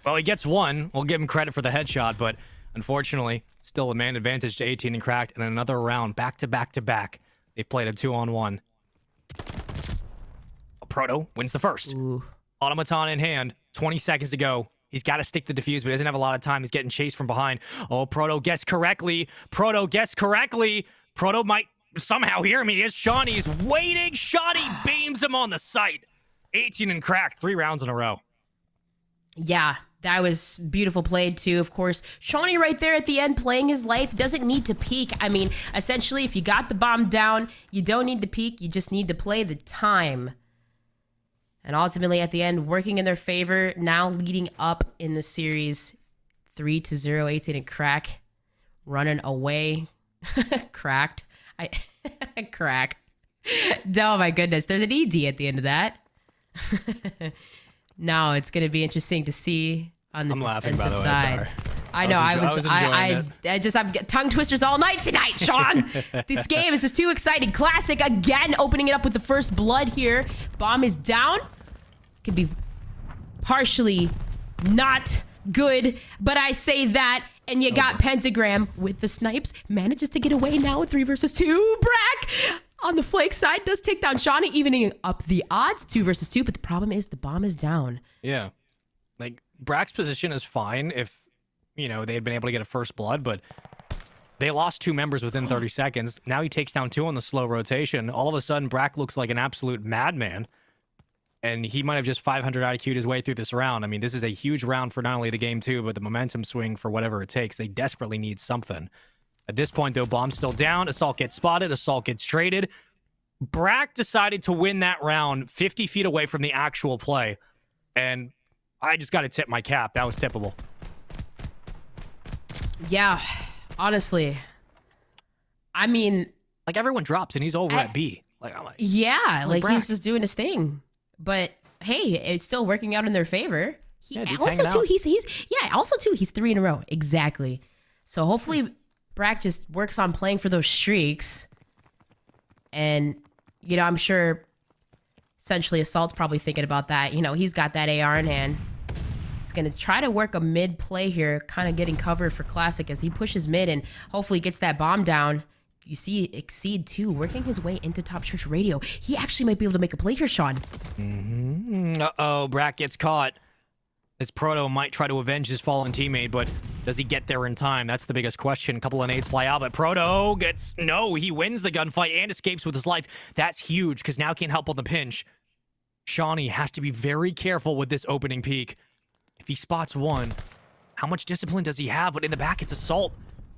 Well, he gets one. We'll give him credit for the headshot, but unfortunately, still a man advantage to 18 and cracked, and another round back to back to back. They played a 2-on-1. Proto wins the first. Ooh. Automaton in hand. 20 seconds to go. He's got to stick the defuse, but he doesn't have a lot of time. He's getting chased from behind. Oh, Proto guessed correctly. Proto might somehow hear me. It's Shawnee's waiting. Shawnee beams him on the site. 18 and cracked. 3 rounds in a row. Yeah, that was beautiful played too. Of course, Shawnee right there at the end playing his life. Doesn't need to peek. I mean, essentially, if you got the bomb down, you don't need to peek. You just need to play the time. And ultimately, at the end, working in their favor, now leading up in the series 3-0, 18 and crack. Running away. Cracked. Crack. Oh my goodness. There's an ED at the end of that. No, it's going to be interesting to see on the defensive side. I know. I've got tongue twisters all night tonight, Sean. This game is just too exciting. Classic again, opening it up with the first blood here. Bomb is down. Could be partially not good, but I say that. And you got Pentagram with the snipes. Manages to get away now with 3 versus 2. Brack on the flake side does take down Shawnee, evening up the odds. 2 versus 2, but the problem is the bomb is down. Yeah. Like, Brack's position is fine if, they had been able to get a first blood, but they lost 2 members within 30 seconds. Now he takes down 2 on the slow rotation. All of a sudden, Brack looks like an absolute madman. And he might have just 500 IQ'd his way through this round. I mean, this is a huge round for not only the game, too, but the momentum swing for whatever it takes. They desperately need something. At this point, though, bomb's still down. Assault gets spotted. Assault gets traded. Brack decided to win that round 50 feet away from the actual play. And I just got to tip my cap. That was tippable. Yeah, honestly. I mean... Like, everyone drops, and he's over at B. I'm like, yeah, like Brack. he's just doing his thing. But hey, it's still working out in their favor. He's 3 in a row. Exactly. So hopefully Brack just works on playing for those streaks. And, I'm sure essentially Assault's probably thinking about that. He's got that AR in hand. He's going to try to work a mid play here, kind of getting cover for Classic as he pushes mid and hopefully gets that bomb down. You see Exceed, too, working his way into Top Church Radio. He actually might be able to make a play here, Sean. Uh-oh, Brack gets caught. This Proto might try to avenge his fallen teammate, but does he get there in time? That's the biggest question. A couple of nades fly out, but Proto he wins the gunfight and escapes with his life. That's huge, because now he can't help on the pinch. Shawnee has to be very careful with this opening peek. If he spots one, how much discipline does he have? But in the back, it's Assault.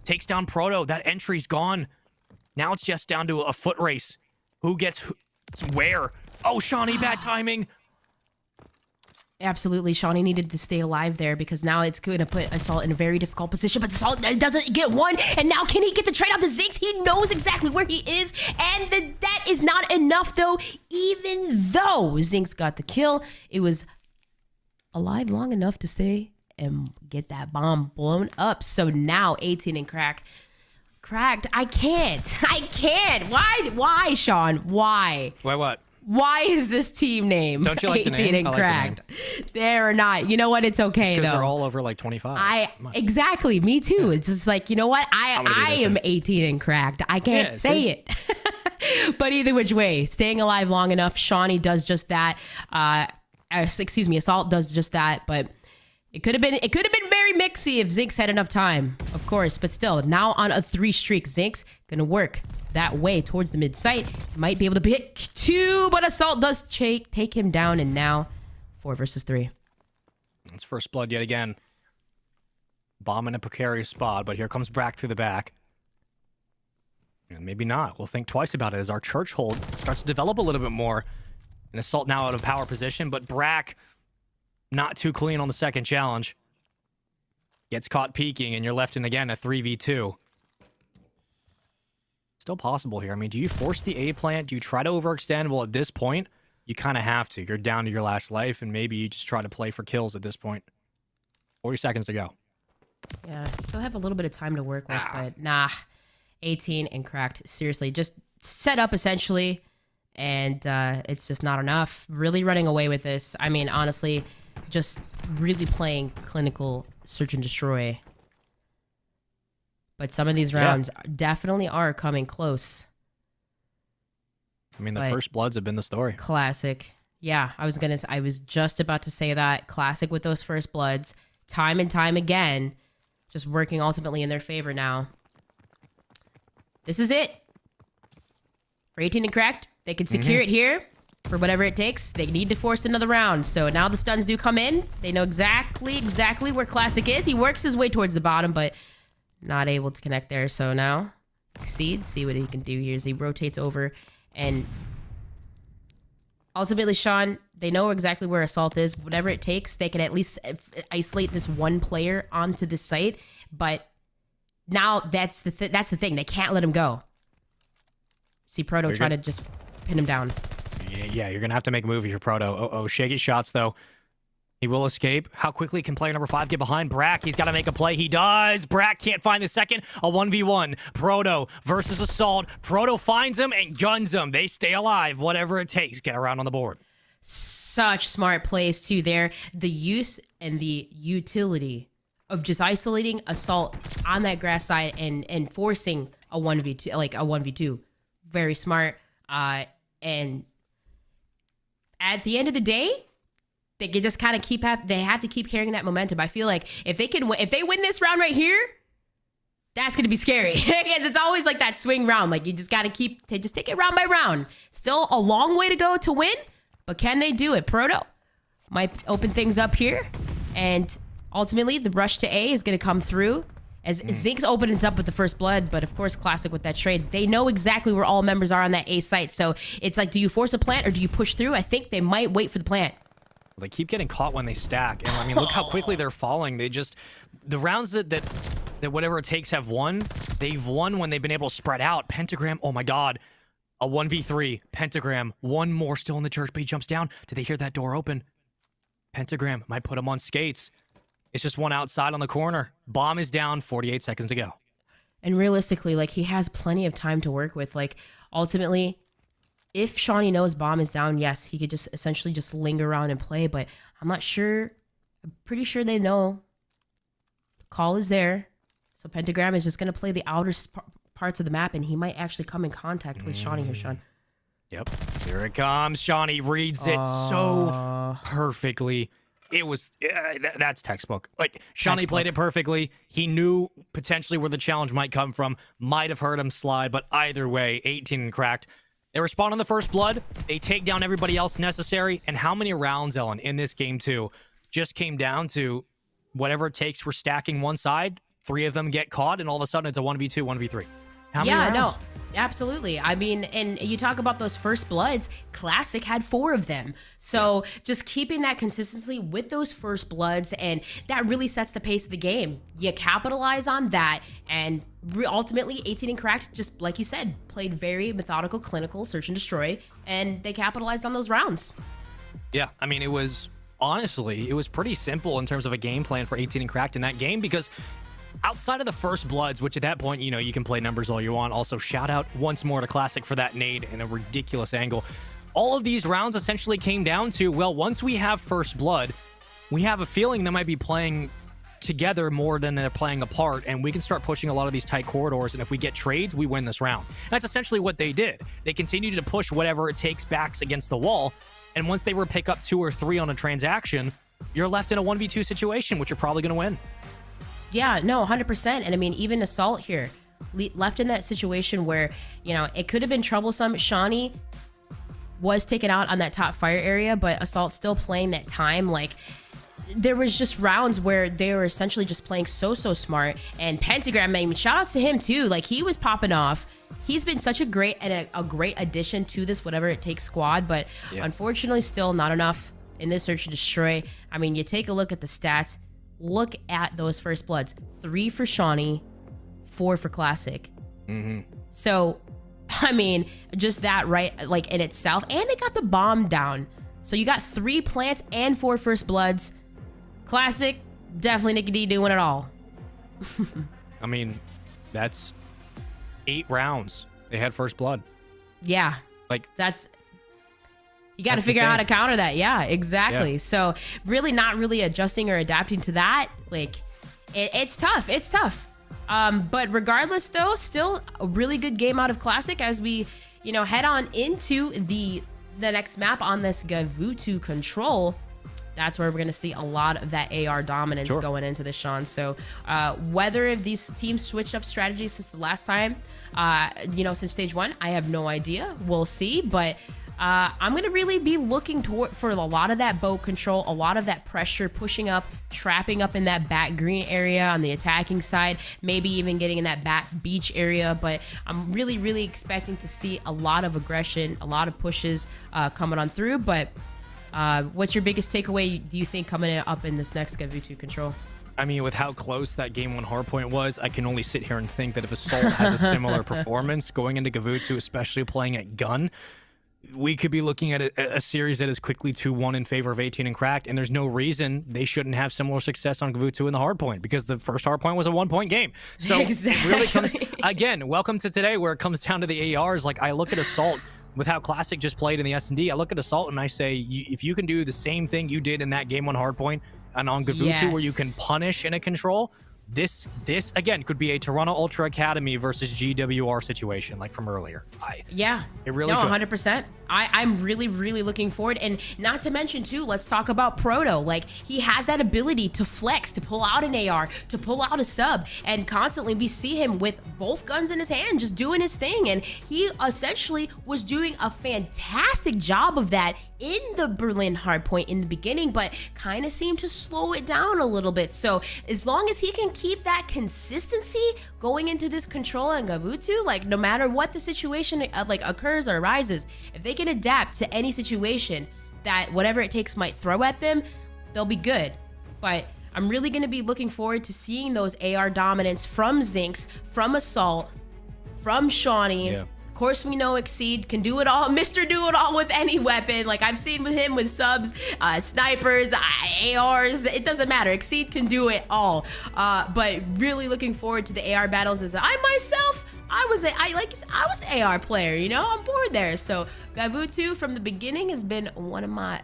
Takes down Proto. That entry's gone. Now it's just down to a foot race. Who gets where? Oh, Shawnee, bad timing. Absolutely. Shawnee needed to stay alive there because now it's going to put Assault in a very difficult position. But Assault doesn't get one. And now can he get the trade out to Zinx? He knows exactly where he is. And that is not enough, though. Even though Zinx got the kill, it was alive long enough to stay and get that bomb blown up. So now 18 and cracked. I can't. Why, Sean? Why? Why what? Why is this team name Don't you like 18 the name? and I like cracked? The name. They're not. You know what? It's okay, though. Because they're all over like 25. Exactly. Me too. It's just like, you know what? I am 18 and cracked. I can't say it. But either which way, staying alive long enough, Shawnee does just that. Assault does just that, but it could have been very mixy if Zinx had enough time, of course. But still, now on a 3 streak, Zinx gonna work that way towards the mid site. Might be able to pick 2, but Assault does take him down, and now 4 versus 3. It's first blood yet again. Bomb in a precarious spot, but here comes Brack through the back. And maybe not. We'll think twice about it as our church hold starts to develop a little bit more. And Assault now out of power position, but Brack not too clean on the second challenge. Gets caught peeking, and you're left in, again, a 3v2. Still possible here. I mean, do you force the A plant? Do you try to overextend? Well, at this point, you kind of have to. You're down to your last life, and maybe you just try to play for kills at this point. 40 seconds to go. Yeah, still have a little bit of time to work with, but nah. 18 and cracked. Seriously, just set up essentially, and it's just not enough. Really running away with this. I mean, honestly, just really playing clinical search and destroy. But some of these rounds definitely are coming close. I mean, the first bloods have been the story. Classic. Yeah, I was just about to say that. Classic with those first bloods. Time and time again, just working ultimately in their favor now. This is it. For 18 and cracked, they can secure it here for whatever it takes. They need to force another round. So now the stuns do come in. They know exactly where Classic is. He works his way towards the bottom, but not able to connect there. So now, Exceed, see what he can do here as he rotates over. And ultimately, Sean, they know exactly where Assault is. Whatever it takes, they can at least isolate this one player onto this site. But now that's the thing. They can't let him go. See Proto trying to just pin him down. Yeah, you're going to have to make a move here, Proto. Oh, shaky shots, though. He will escape. How quickly can player number 5 get behind Brack? He's got to make a play. He does. Brack can't find the second. A 1v1. Proto versus Assault. Proto finds him and guns him. They stay alive. Whatever it takes. Get around on the board. Such smart plays, too, there. The use and the utility of just isolating Assault on that grass side and forcing a 1v2, like a 1v2. Very smart. And at the end of the day, they can just kind of they have to keep carrying that momentum. I feel like if they win this round right here, that's going to be scary. Because it's always like that swing round. Like you just got to take it round by round. Still a long way to go to win, but can they do it? Proto might open things up here. And ultimately, the rush to A is going to come through as Zinx opens up with the first blood. But of course, Classic with that trade. They know exactly where all members are on that A site. So it's like, do you force a plant or do you push through? I think they might wait for the plant. They keep getting caught when they stack. And I mean, look how quickly they're falling. The rounds that whatever it takes have won, they've won when they've been able to spread out. Pentagram, oh my God. A 1v3. Pentagram, one more still in the church, but he jumps down. Did they hear that door open? Pentagram might put him on skates. It's just one outside on the corner. Bomb is down, 48 seconds to go. And realistically, like, he has plenty of time to work with. Like, ultimately, if Shawnee knows Bomb is down, yes, he could just essentially just linger around and play, but I'm not sure. I'm pretty sure they know the call is there. So Pentagram is just going to play the outer parts of the map, and he might actually come in contact with Shawnee here, Sean. Yep. Here it comes. Shawnee reads it so perfectly. It was, that's textbook. Like, Shawnee played it perfectly. He knew potentially where the challenge might come from. Might have heard him slide, but either way, 18 and cracked. They respond on the first blood. They take down everybody else necessary. And how many rounds, Ellen, in this game, too, just came down to whatever it takes. We're stacking one side. 3 of them get caught, and all of a sudden, it's a 1v2, 1v3. How many rounds? No, absolutely. I mean, and you talk about those first bloods, Classic had 4 of them. So just keeping that consistency with those first bloods, and that really sets the pace of the game. You capitalize on that, and ultimately 18 and cracked, just like you said, played very methodical, clinical, search and destroy, and they capitalized on those rounds. Yeah, I mean, it was pretty simple in terms of a game plan for 18 and cracked in that game, because outside of the first bloods, which at that point, you know, you can play numbers all you want. Also, shout out once more to Classic for that nade in a ridiculous angle. All of these rounds essentially came down to, well, once we have first blood, we have a feeling they might be playing together more than they're playing apart, and we can start pushing a lot of these tight corridors, and if we get trades, we win this round. And that's essentially what they did. They continued to push whatever it takes backs against the wall, and once they were pick up 2 or 3 on a transaction, you're left in a 1v2 situation, which you're probably going to win. Yeah, no, 100%. And I mean, even Assault here, left in that situation where, you know, it could have been troublesome. Shawnee was taken out on that top fire area, but Assault still playing that time. Like, there was just rounds where they were essentially just playing so smart. And Pentagram, I mean, shout outs to him too. Like, he was popping off. He's been such a great addition to this whatever it takes squad, but unfortunately still not enough in this search and destroy. I mean, you take a look at the stats. Look at those first bloods. 3 for Shawnee, 4 for Classic. So, I mean, just that right, like in itself, and they got the bomb down. So you got 3 plants and 4 first bloods. Classic, definitely Nicky D doing it all. I mean, that's 8 rounds they had first blood. Yeah, like you got to figure out how to counter that. Yeah, exactly. Yeah. So really not really adjusting or adapting to that. Like it's tough. It's tough. But regardless, though, still a really good game out of Classic as we, you know, head on into the next map on this Gavutu control. That's where we're going to see a lot of that AR dominance going into this, Sean. So whether these teams switched up strategies since the last time, you know, since stage 1, I have no idea. We'll see. But I'm going to really be looking for a lot of that boat control, a lot of that pressure, pushing up, trapping up in that back green area on the attacking side, maybe even getting in that back beach area. But I'm really expecting to see a lot of aggression, a lot of pushes coming on through. But what's your biggest takeaway, do you think, coming up in this next Gavutu control? I mean, with how close that game 1 hardpoint was, I can only sit here and think that if Assault has a similar performance going into Gavutu, especially playing at gun, we could be looking at a series that is quickly 2-1 in favor of 18 and Cracked, and there's no reason they shouldn't have similar success on Gavutu in the hardpoint, because the first hardpoint was a 1-point game. So exactly. It really comes, again, welcome to today where it comes down to the ARs. Like, I look at Assault with how Classic just played in the S&D, I look at Assault and I say, if you can do the same thing you did in that game 1 hardpoint and on Gavutu where you can punish in a control, this again could be a Toronto Ultra Academy versus GWR situation like from earlier. It really could. 100%. I'm really looking forward, and not to mention too, let's talk about Proto. Like, he has that ability to flex, to pull out an AR, to pull out a sub, and constantly we see him with both guns in his hand just doing his thing, and he essentially was doing a fantastic job of that in the Berlin hardpoint in the beginning, but kind of seemed to slow it down a little bit. So as long as he can keep that consistency going into this control and Gavutu, like no matter what the situation like occurs or arises, if they can adapt to any situation that whatever it takes might throw at them, they'll be good. But I'm really going to be looking forward to seeing those AR dominance from Zinx, from Assault, from Shawnee. Of course, we know Exceed can do it all. Mr. Do It All with any weapon. Like, I've seen with him with subs, snipers, ARs. It doesn't matter. Exceed can do it all. But really looking forward to the AR battles as I myself, I was AR player, you know, I'm bored there. So Gavutu from the beginning has been one of my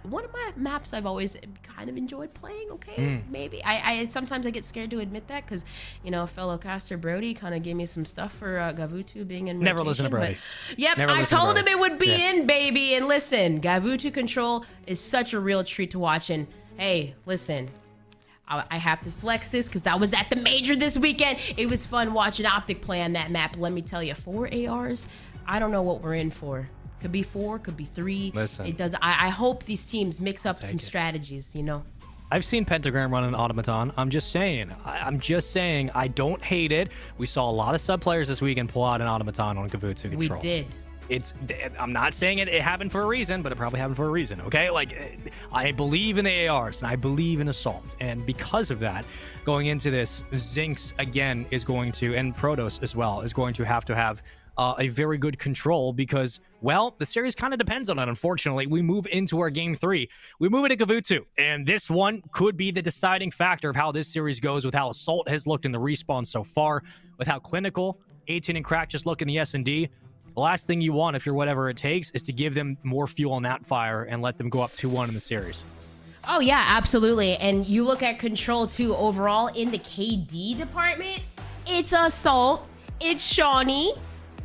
maps I've always kind of enjoyed playing. Okay, maybe I sometimes I get scared to admit that because, you know, fellow caster Brody kind of gave me some stuff for Gavutu being in never rotation, listen to Brody. Yep, I told him it would be in, baby. And listen, Gavutu control is such a real treat to watch. And hey, listen, I have to flex this because I was at the major this weekend. It was fun watching Optic play on that map. Let me tell you, 4 ARs, I don't know what we're in for. Could be 4, could be 3. Listen, it does. I hope these teams mix up some strategies, you know. I've seen Pentagram run an automaton. I'm just saying. I don't hate it. We saw a lot of sub players this weekend pull out an automaton on Gavutu control. We did. I'm not saying it happened for a reason, but it probably happened for a reason, okay? Like, I believe in the ARs, and I believe in Assault, and because of that, going into this, Zinx, again, is going to, and Protoss as well, is going to have a very good control because, well, the series kind of depends on it, unfortunately. We move into our Game 3. We move into Gavutu, and this one could be the deciding factor of how this series goes with how Assault has looked in the respawn so far, with how clinical 18 and Crack just look in the S&D. The last thing you want, if you're whatever it takes, is to give them more fuel on that fire and let them go up 2-1 in the series. Oh, yeah, absolutely. And you look at control, too, overall in the KD department, it's Assault, it's Shawnee,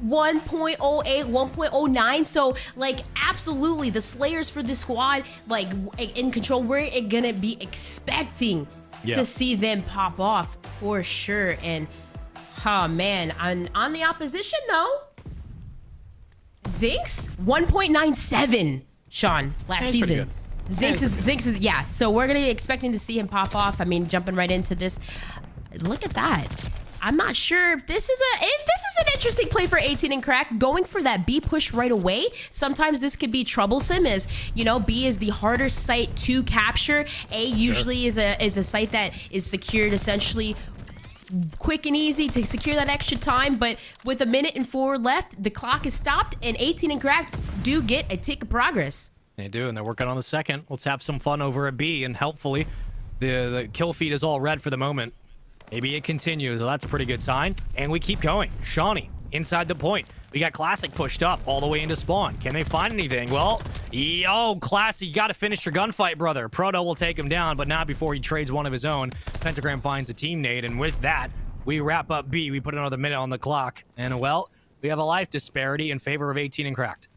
1.08, 1.09. So, like, absolutely, the Slayers for this squad, like, in control, we're gonna be expecting to see them pop off for sure. And, oh, man, on the opposition, though, Zinx, 1.97, Sean, last season. Zinx is yeah. So we're gonna be expecting to see him pop off. I mean, jumping right into this. Look at that. I'm not sure if this is an interesting play for 18 and Crack, going for that B push right away. Sometimes this could be troublesome, as you know, B is the harder site to capture. A usually is a site that is secured essentially quick and easy to secure that extra time, but with a minute and 4 left, the clock is stopped, and 18 and Crack do get a tick of progress. They do, and they're working on the second. Let's have some fun over at B, and hopefully the kill feed is all red for the moment. Maybe it continues, so that's a pretty good sign. And we keep going. Shawnee inside the point. We got Classic pushed up all the way into spawn. Can they find anything? Well, Classic, you got to finish your gunfight, brother. Proto will take him down, but not before he trades one of his own. Pentagram finds a team nade, and with that, we wrap up B. We put another minute on the clock, and well, we have a life disparity in favor of 18 and Cracked.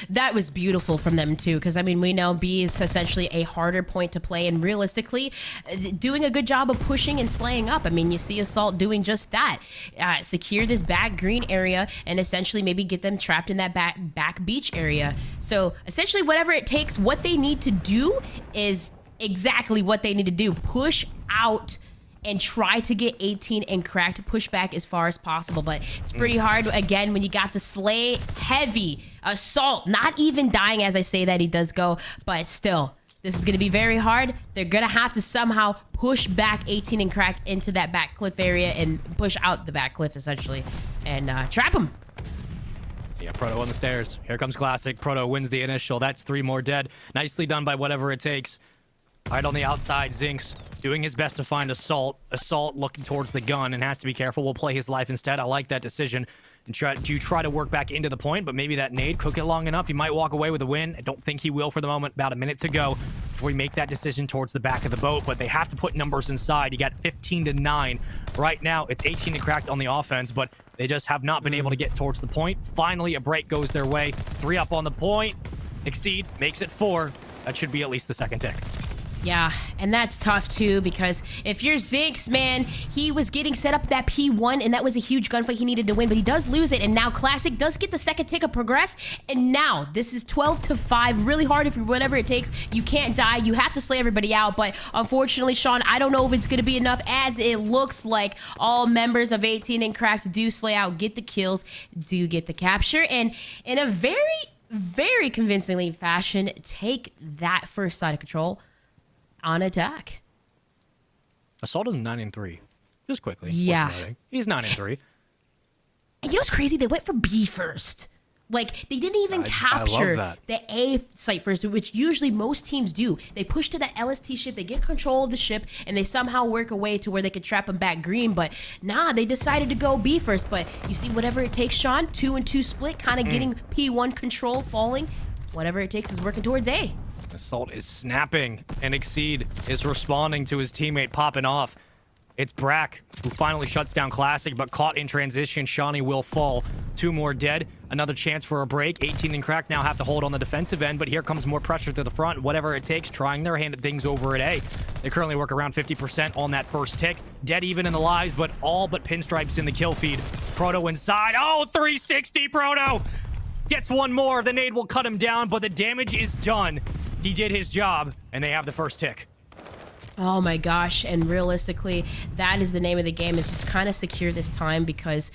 That was beautiful from them too, because I mean, we know B is essentially a harder point to play, and realistically doing a good job of pushing and slaying up. I mean, you see Assault doing just that, secure this back green area and essentially maybe get them trapped in that back beach area. So essentially whatever it takes, what they need to do is exactly what they need to do. Push out and try to get 18 and Cracked to push back as far as possible. But it's pretty hard, again, when you got the Slay heavy Assault, not even dying as I say that, he does go, but still, this is going to be very hard. They're going to have to somehow push back 18 and Cracked into that back cliff area and push out the back cliff, essentially, and trap him. Yeah, Proto on the stairs. Here comes Classic. Proto wins the initial. That's 3 more dead. Nicely done by whatever it takes. Right on the outside, Zinx doing his best to find Assault. Assault looking towards the gun and has to be careful. We'll play his life instead. I like that decision. And try to work back into the point, but maybe that nade, cook it long enough. He might walk away with a win. I don't think he will for the moment. About a minute to go before we make that decision towards the back of the boat, but they have to put numbers inside. You got 15-9. Right now, it's 18 and Cracked on the offense, but they just have not been able to get towards the point. Finally, a break goes their way. 3 up on the point. Exceed makes it 4. That should be at least the second tick. Yeah, and that's tough too, because if you're Zinx, man, he was getting set up that P1, and that was a huge gunfight he needed to win, but he does lose it, and now Classic does get the second tick of progress, and now this is 12-5, really hard if whatever it takes. You can't die, you have to slay everybody out, but unfortunately, Sean, I don't know if it's going to be enough, as it looks like all members of 18 and Cracked do slay out, get the kills, do get the capture, and in a very convincingly fashion, take that first side of control on attack. Assault is 9-3. Just quickly. Yeah. He's 9-3. And you know what's crazy? They went for B first. Like, they didn't even capture the A site first, which usually most teams do. They push to that LST ship, they get control of the ship, and they somehow work a way to where they could trap them back green. But nah, they decided to go B first. But you see, whatever it takes, Sean, 2-2 split, kind of getting P1 control falling. Whatever it takes is working towards A. Assault is snapping, and Exceed is responding to his teammate popping off. It's Brack who finally shuts down Classic, but caught in transition. Shawnee will fall. 2 more dead. Another chance for a break. 18 and Crack now have to hold on the defensive end, but here comes more pressure to the front. Whatever it takes, trying their hand at things over at A. They currently work around 50% on that first tick. Dead even in the lives, but all but pinstripes in the kill feed. Proto inside. Oh, 360 Proto! Gets one more. The nade will cut him down, but the damage is done. He did his job, and they have the first tick. Oh my gosh, and realistically, that is the name of the game, is just kind of secure this time, because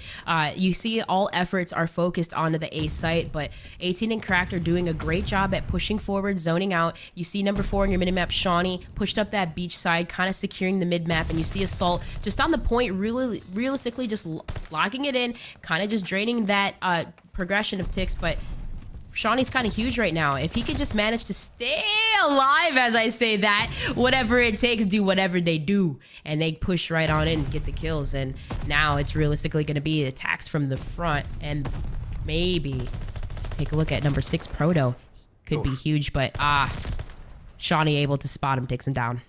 you see all efforts are focused onto the A site, but 18 and Cracked are doing a great job at pushing forward, zoning out. You see number 4 in your minimap, Shawnee, pushed up that beach side, kind of securing the mid-map, and you see Assault just on the point, really realistically just locking it in, kind of just draining that progression of ticks, but Shawnee's kind of huge right now. If he could just manage to stay alive, as I say that, whatever it takes, do whatever they do, and they push right on in and get the kills. And now it's realistically going to be attacks from the front, and maybe take a look at number 6 Proto. Could be huge, but Shawnee able to spot him, takes him down.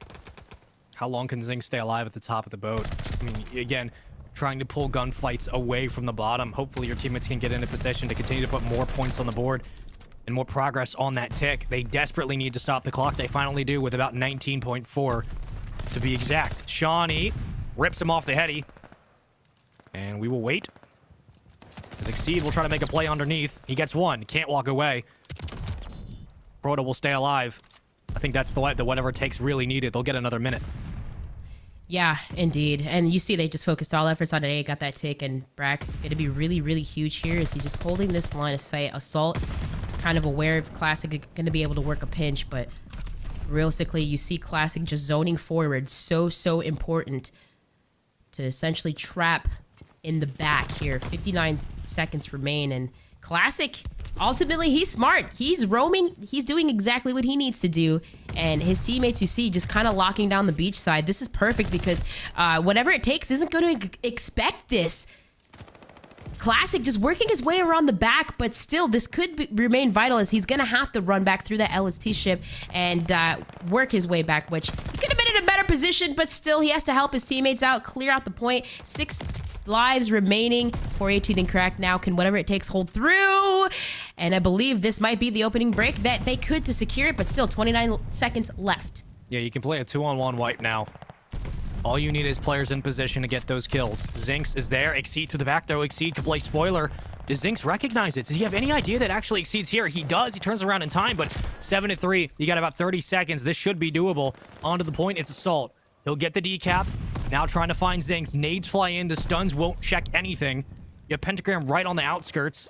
How long can Zing stay alive at the top of the boat? I mean, again, trying to pull gunfights away from the bottom. Hopefully your teammates can get into position to continue to put more points on the board and more progress on that tick. They desperately need to stop the clock. They finally do with about 19.4 to be exact. Shawnee rips him off the heady. And we will wait. Exceed will try to make a play underneath. He gets one. Can't walk away. Proto will stay alive. I think that's the whatever it takes really needed. They'll get another minute. Yeah, indeed. And you see they just focused all efforts on A, got that tick, and Brack going to be really, really huge here. Is he just holding this line of sight? Assault, kind of aware of Classic going to be able to work a pinch, but realistically, you see Classic just zoning forward. So important to essentially trap in the back here. 59 seconds remain, and Classic, ultimately, he's smart. He's roaming. He's doing exactly what he needs to do. And his teammates, you see, just kind of locking down the beach side. This is perfect because whatever it takes isn't going to expect this. Classic just working his way around the back, but still, this could remain vital as he's going to have to run back through that LST ship and work his way back, which he could have been in a better position, but still, he has to help his teammates out, clear out the point. 6 lives remaining for 18 and Crack now can whatever it takes hold through, and I believe this might be the opening break that they could to secure it, but still 29 seconds left. Yeah, you can play a 2-on-1 wipe now. All you need is players in position to get those kills. Zinx is there. Exceed to the back though. Exceed could play spoiler. Does Zinx recognize it? Does he have any idea that actually Exceed's here? He does. He turns around in time, but 7-3. You got about 30 seconds. This should be doable. Onto the point. It's Assault. He'll get the decap. Now trying to find Zinx. Nades fly in. The stuns won't check anything. You have Pentagram right on the outskirts.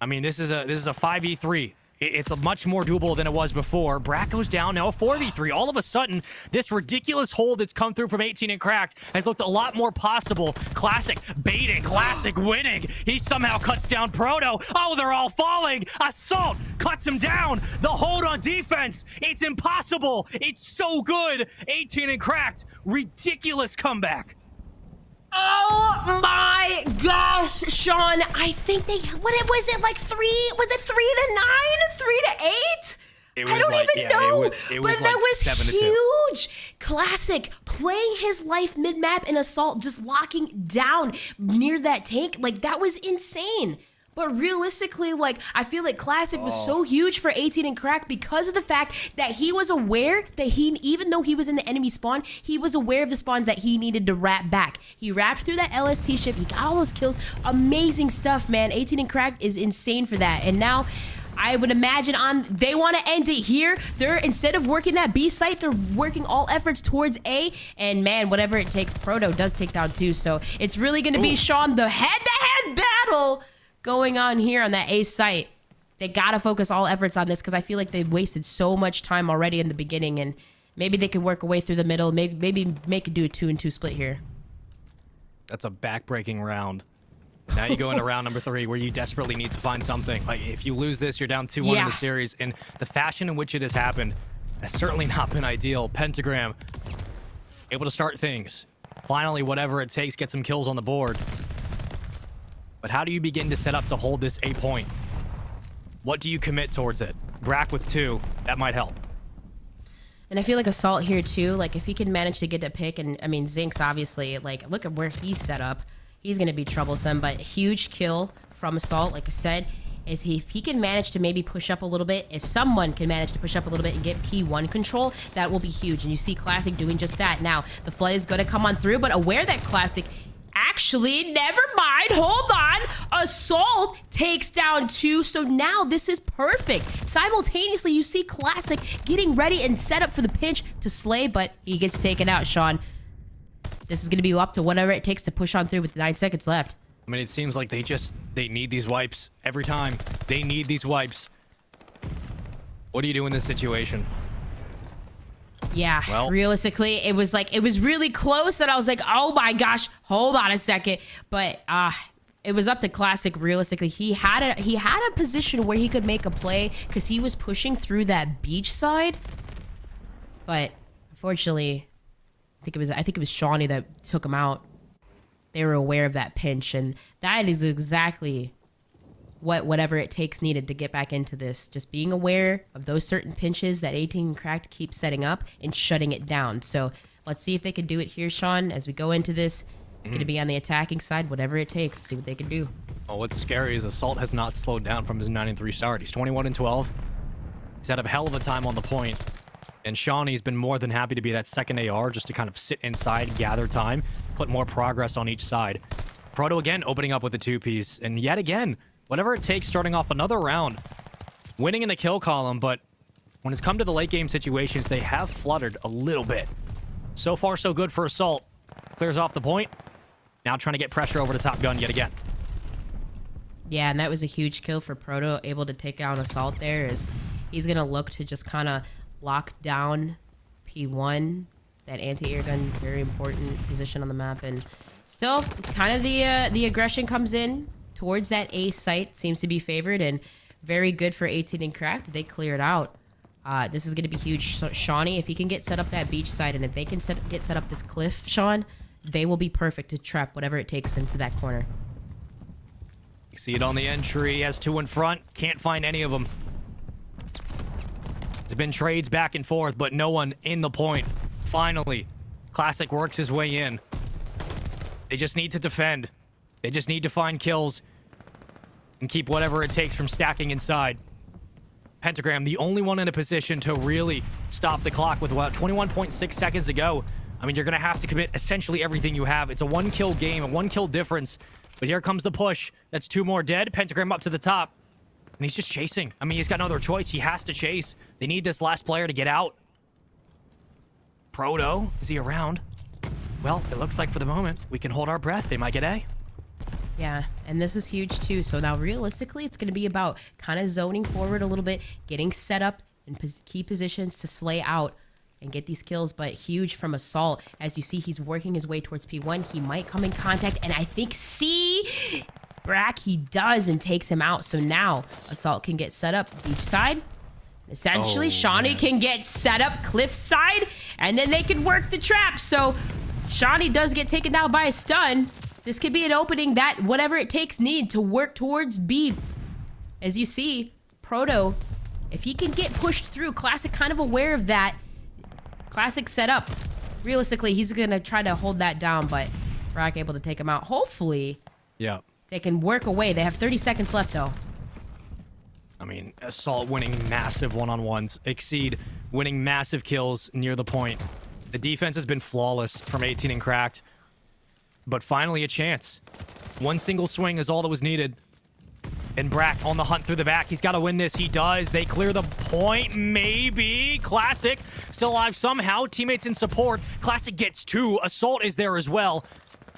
I mean, this is a 5v3. It's a much more doable than it was before. Brack goes down now, a 4v3. All of a sudden, this ridiculous hold that's come through from 18 and Cracked has looked a lot more possible. Classic baiting, Classic winning. He somehow cuts down Proto. Oh, they're all falling. Assault cuts him down. The hold on defense. It's impossible. It's so good. 18 and Cracked. Ridiculous comeback. Oh my gosh, Sean, I think they, what was it, like 3, was it 3-9, 3-8? I don't even know, it but was that like was 7-2. huge. Classic, playing his life mid-map in Assault, just locking down near that tank, like that was insane. But realistically, like, I feel like Classic was so huge for 18 and Crack because of the fact that he was aware that even though he was in the enemy spawn, he was aware of the spawns that he needed to wrap back. He wrapped through that LST ship. He got all those kills. Amazing stuff, man. 18 and Crack is insane for that. And now, I would imagine they want to end it here. They're, instead of working that B site, they're working all efforts towards A. And man, whatever it takes, Proto does take down 2. So it's really going to be, Sean, the head-to-head battle going on here on that A site. They gotta focus all efforts on this because I feel like they've wasted so much time already in the beginning, and maybe they can work a way through the middle. Maybe make it do a 2-2 split here. That's a back-breaking round. Now you go into round number 3 where you desperately need to find something. Like, if you lose this, you're down 2-1 in the series, and the fashion in which it has happened has certainly not been ideal. Pentagram able to start things. Finally, whatever it takes, get some kills on the board. But how do you begin to set up to hold this A point? What do you commit towards it? Brack with 2, that might help. And I feel like Assault here too, like if he can manage to get a pick, and I mean Zinx obviously, like look at where he's set up. He's gonna be troublesome, but huge kill from Assault, like I said, is if he can manage to maybe push up a little bit, if someone can manage to push up a little bit and get P1 control, that will be huge. And you see Classic doing just that. Now, the flood is gonna come on through, but aware that Classic actually, never mind, hold on. Assault takes down 2, so now this is perfect. Simultaneously, you see Classic getting ready and set up for the pinch to slay, but he gets taken out, Sean. This is going to be up to whatever it takes to push on through with 9 seconds left. I mean, it seems like they need these wipes every time. They need these wipes. What do you do in this situation? Yeah, well, realistically, it was really close that I was like, oh my gosh, hold on a second. But it was up to Classic. Realistically, he had a position where he could make a play because he was pushing through that beach side. But unfortunately, I think it was Shawnee that took him out. They were aware of that pinch, and that is exactly whatever it takes needed to get back into this. Just being aware of those certain pinches that 18 Cracked keeps setting up and shutting it down. So let's see if they can do it here, Sean, as we go into this. It's going to be on the attacking side, whatever it takes. See what they can do. Oh, what's scary is Assault has not slowed down from his 9-3 start. He's 21-12. He's had a hell of a time on the point. And Shawnee's been more than happy to be that second AR just to kind of sit inside, gather time, put more progress on each side. Proto again opening up with the 2-piece. And yet again, whatever it takes, starting off another round. Winning in the kill column, but when it's come to the late game situations, they have fluttered a little bit. So far, so good for Assault. Clears off the point. Now trying to get pressure over to Top Gun yet again. Yeah, and that was a huge kill for Proto, able to take out Assault there, as he's going to look to just kind of lock down P1. That anti-air gun, very important position on the map. And still, kind of the aggression comes in towards that A site. Seems to be favored and very good for 18 and Cracked. They clear it out. This is going to be huge. Shawnee, if he can get set up that beach side, and if they can get set up this cliff, Sean, they will be perfect to trap whatever it takes into that corner. You see it on the entry. He has 2 in front. Can't find any of them. There's been trades back and forth, but no one in the point. Finally, Classic works his way in. They just need to defend. They just need to find kills and keep whatever it takes from stacking inside. Pentagram, the only one in a position to really stop the clock with about 21.6 seconds to go. I mean, you're going to have to commit essentially everything you have. It's a 1-kill game, a 1-kill difference. But here comes the push. That's 2 more dead. Pentagram up to the top. And he's just chasing. I mean, he's got no other choice. He has to chase. They need this last player to get out. Proto, is he around? Well, it looks like for the moment, we can hold our breath. They might get A. Yeah, and this is huge too. So now realistically, it's going to be about kind of zoning forward a little bit, getting set up in key positions to slay out and get these kills. But huge from Assault. As you see, he's working his way towards P1. He might come in contact, and I think Brack, he does, and takes him out. So now Assault can get set up beach side. Essentially, Shawnee can get set up cliff side, and then they can work the trap. So Shawnee does get taken down by a stun. This could be an opening that whatever it takes need to work towards B. As you see, Proto, if he can get pushed through, Classic kind of aware of that. Classic set up. Realistically, he's going to try to hold that down, but Brack able to take him out. Hopefully, they can work away. They have 30 seconds left, though. I mean, Assault winning massive one-on-ones. Exceed winning massive kills near the point. The defense has been flawless from 18 and Cracked. But finally a chance. One single swing is all that was needed. And Brack on the hunt through the back. He's got to win this. He does. They clear the point. Maybe. Classic still alive somehow. Teammates in support. Classic gets 2. Assault is there as well.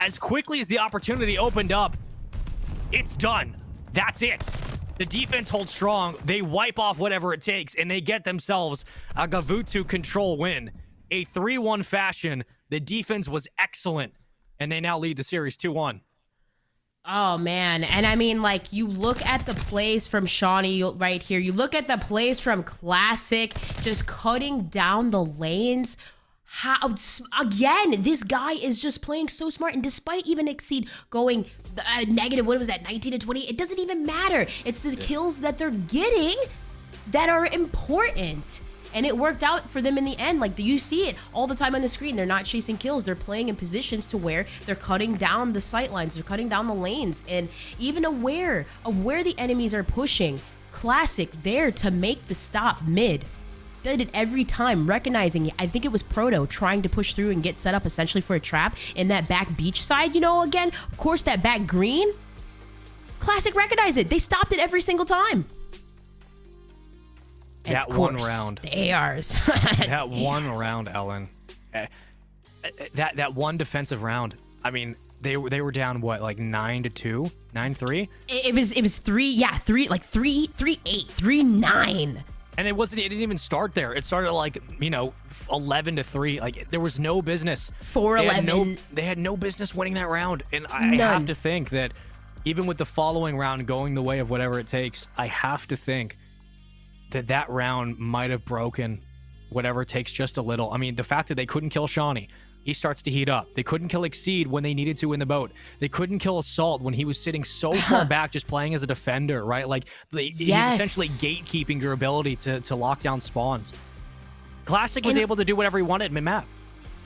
As quickly as the opportunity opened up, it's done. That's it. The defense holds strong. They wipe off whatever it takes, and they get themselves a Gavutu control win. A 3-1 fashion. The defense was excellent, and they now lead the series 2-1. Oh, man. And I mean, like, you look at the plays from Shawnee right here. You look at the plays from Classic, just cutting down the lanes. How, again, this guy is just playing so smart. And despite even Exceed going negative, what was that, 19 to 20? It doesn't even matter. It's the kills that they're getting that are important. And it worked out for them in the end. Like, you see it all the time on the screen. They're not chasing kills. They're playing in positions to where they're cutting down the sight lines. They're cutting down the lanes. And even aware of where the enemies are pushing. Classic there to make the stop mid. Did it every time, recognizing, I think it was Proto trying to push through and get set up essentially for a trap in that back beach side, you know, again, of course, that back green. Classic recognized it. They stopped it every single time. And that one round. The ARs. That one round, Ellen. That one defensive round. I mean, they were down, what, like 9-2? 9-3? It was 3, 3-8, 3-9. And it didn't even start there. It started like, 11-3. Like, there was no business. 4-11. They had no business winning that round. And I have to think that even with the following round going the way of whatever it takes, I have to think that round might have broken whatever it takes just a little. I mean, the fact that they couldn't kill Shawnee, he starts to heat up. They couldn't kill Exceed when they needed to in the boat. They couldn't kill Assault when he was sitting so far back just playing as a defender, right? Like, he's essentially gatekeeping your ability to lock down spawns. Classic was able to do whatever he wanted mid-map.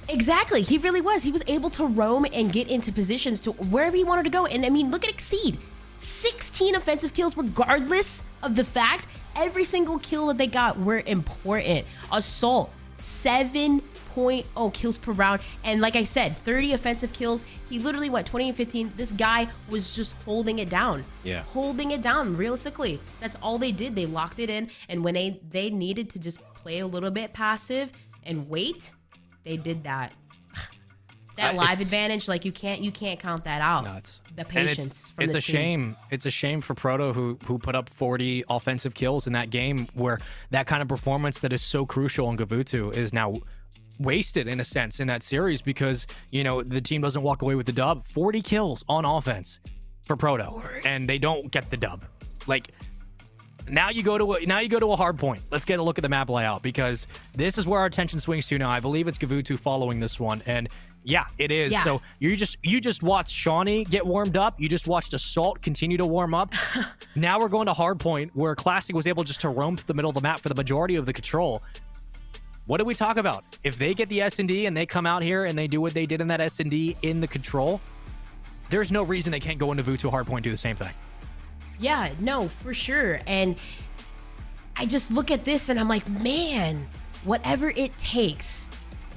Exactly. He really was. He was able to roam and get into positions to wherever he wanted to go. And I mean, look at Exceed. 16 offensive kills, regardless of the fact every single kill that they got were important. Assault, 7.0 kills per round. And like I said, 30 offensive kills. He literally went 20 and 15. This guy was just holding it down. Yeah. Holding it down, realistically. That's all they did. They locked it in. And when they needed to just play a little bit passive and wait, they did that. That live advantage, like you can't count that out. It's nuts. The patience. It's a shame. It's a shame for Proto who put up 40 offensive kills in that game, where that kind of performance that is so crucial on Gavutu is now wasted in a sense in that series, because the team doesn't walk away with the dub. 40 kills on offense for Proto, and they don't get the dub. Like, now you go to a hard point. Let's get a look at the map layout, because this is where our attention swings to now. I believe it's Gavutu following this one, and yeah, it is. Yeah. So you just watched Shawnee get warmed up. You just watched Assault continue to warm up. Now we're going to hardpoint, where Classic was able just to roam through the middle of the map for the majority of the control. What do we talk about? If they get the S&D and they come out here and they do what they did in that S&D in the control, there's no reason they can't go into Vutu hardpoint and do the same thing. Yeah, no, for sure. And I just look at this and I'm like, man, whatever it takes.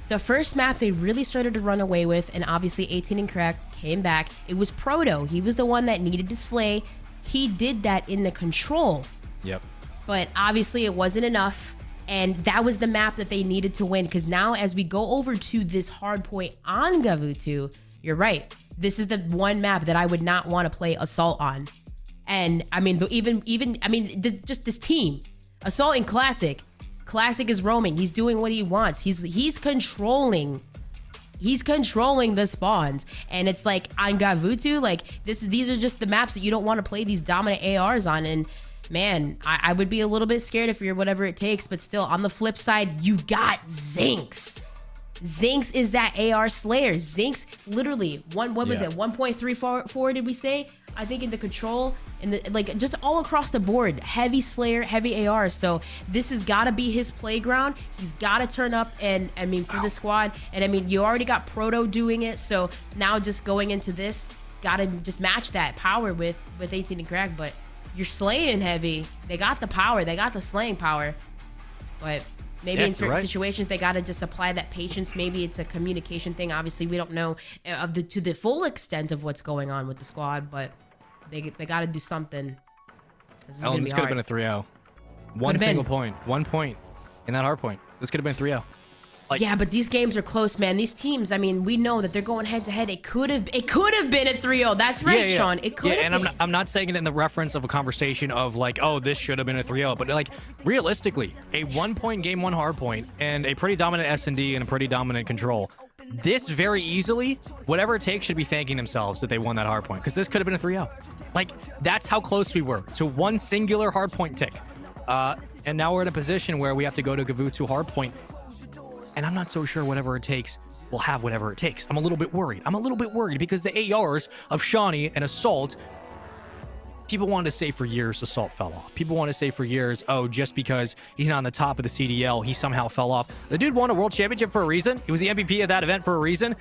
The first map they really started to run away with, and obviously 18 and Crack came back. It was Proto. He was the one that needed to slay. He did that in the control. Yep. But obviously it wasn't enough. And that was the map that they needed to win. Because now as we go over to this hard point on Gavutu, you're right. This is the one map that I would not want to play Assault on. And I mean, just this team, Assault and Classic. Classic is roaming. He's doing what he wants. He's controlling the spawns. And it's like on Gavutu, like these are just the maps that you don't want to play these dominant ARs on. And man, I would be a little bit scared if you're whatever it takes. But still, on the flip side, you got Zinx. Zinx is that AR slayer. Zinx literally what was it? 1.34 did we say? I think in the control, like just all across the board, heavy slayer, heavy AR. So this has got to be his playground. He's got to turn up, and I mean, for the squad. And I mean, you already got Proto doing it. So now just going into this, got to just match that power with 18 and Crack. But you're slaying heavy. They got the power. They got the slaying power. But maybe in certain situations, they got to just apply that patience. Maybe it's a communication thing. Obviously, we don't know to the full extent of what's going on with the squad, but they got to do something. This could have been a 3-0. One single point. 1 point in that hard point. This could have been 3-0. Like, yeah, but these games are close, man. These teams, I mean, we know that they're going head to head. It could have been a 3-0. That's right, Sean. It could have been. And I'm not saying it in the reference of a conversation of like, oh, this should have been a 3-0, but like realistically, a 1 point game one hard point and a pretty dominant S&D and a pretty dominant control. This very easily, whatever it takes, should be thanking themselves that they won that hard point, because this could have been a 3-0. Like, that's how close we were to one singular hard point tick. And now we're in a position where we have to go to Gavutu hard point. And I'm not so sure whatever it takes will have whatever it takes. I'm a little bit worried. Because the ARs of Shawnee and Assault, people wanted to say for years Assault fell off. People want to say for years, oh, just because he's not on the top of the CDL, he somehow fell off. The dude won a world championship for a reason. He was the MVP of that event for a reason.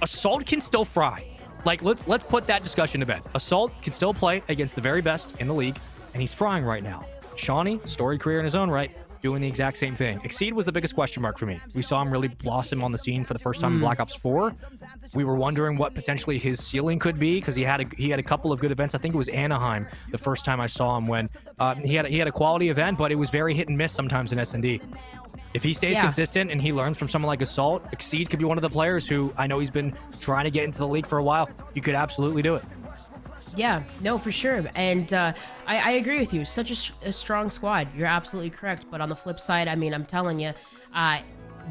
Assault can still fry. Like, let's put that discussion to bed. Assault can still play against the very best in the league, and he's frying right now. Shawnee, storied career in his own right, doing the exact same thing. Exceed was the biggest question mark for me. We saw him really blossom on the scene for the first time in Black Ops 4. We were wondering what potentially his ceiling could be, because he had a couple of good events. I think it was Anaheim the first time I saw him, when he had a quality event, but it was very hit and miss sometimes in S&D. If he stays consistent and he learns from someone like Assault, Exceed could be one of the players who, I know he's been trying to get into the league for a while. You could absolutely do it. Yeah, no, for sure. And I agree with you. Such a strong squad. You're absolutely correct. But on the flip side, I mean, I'm telling you,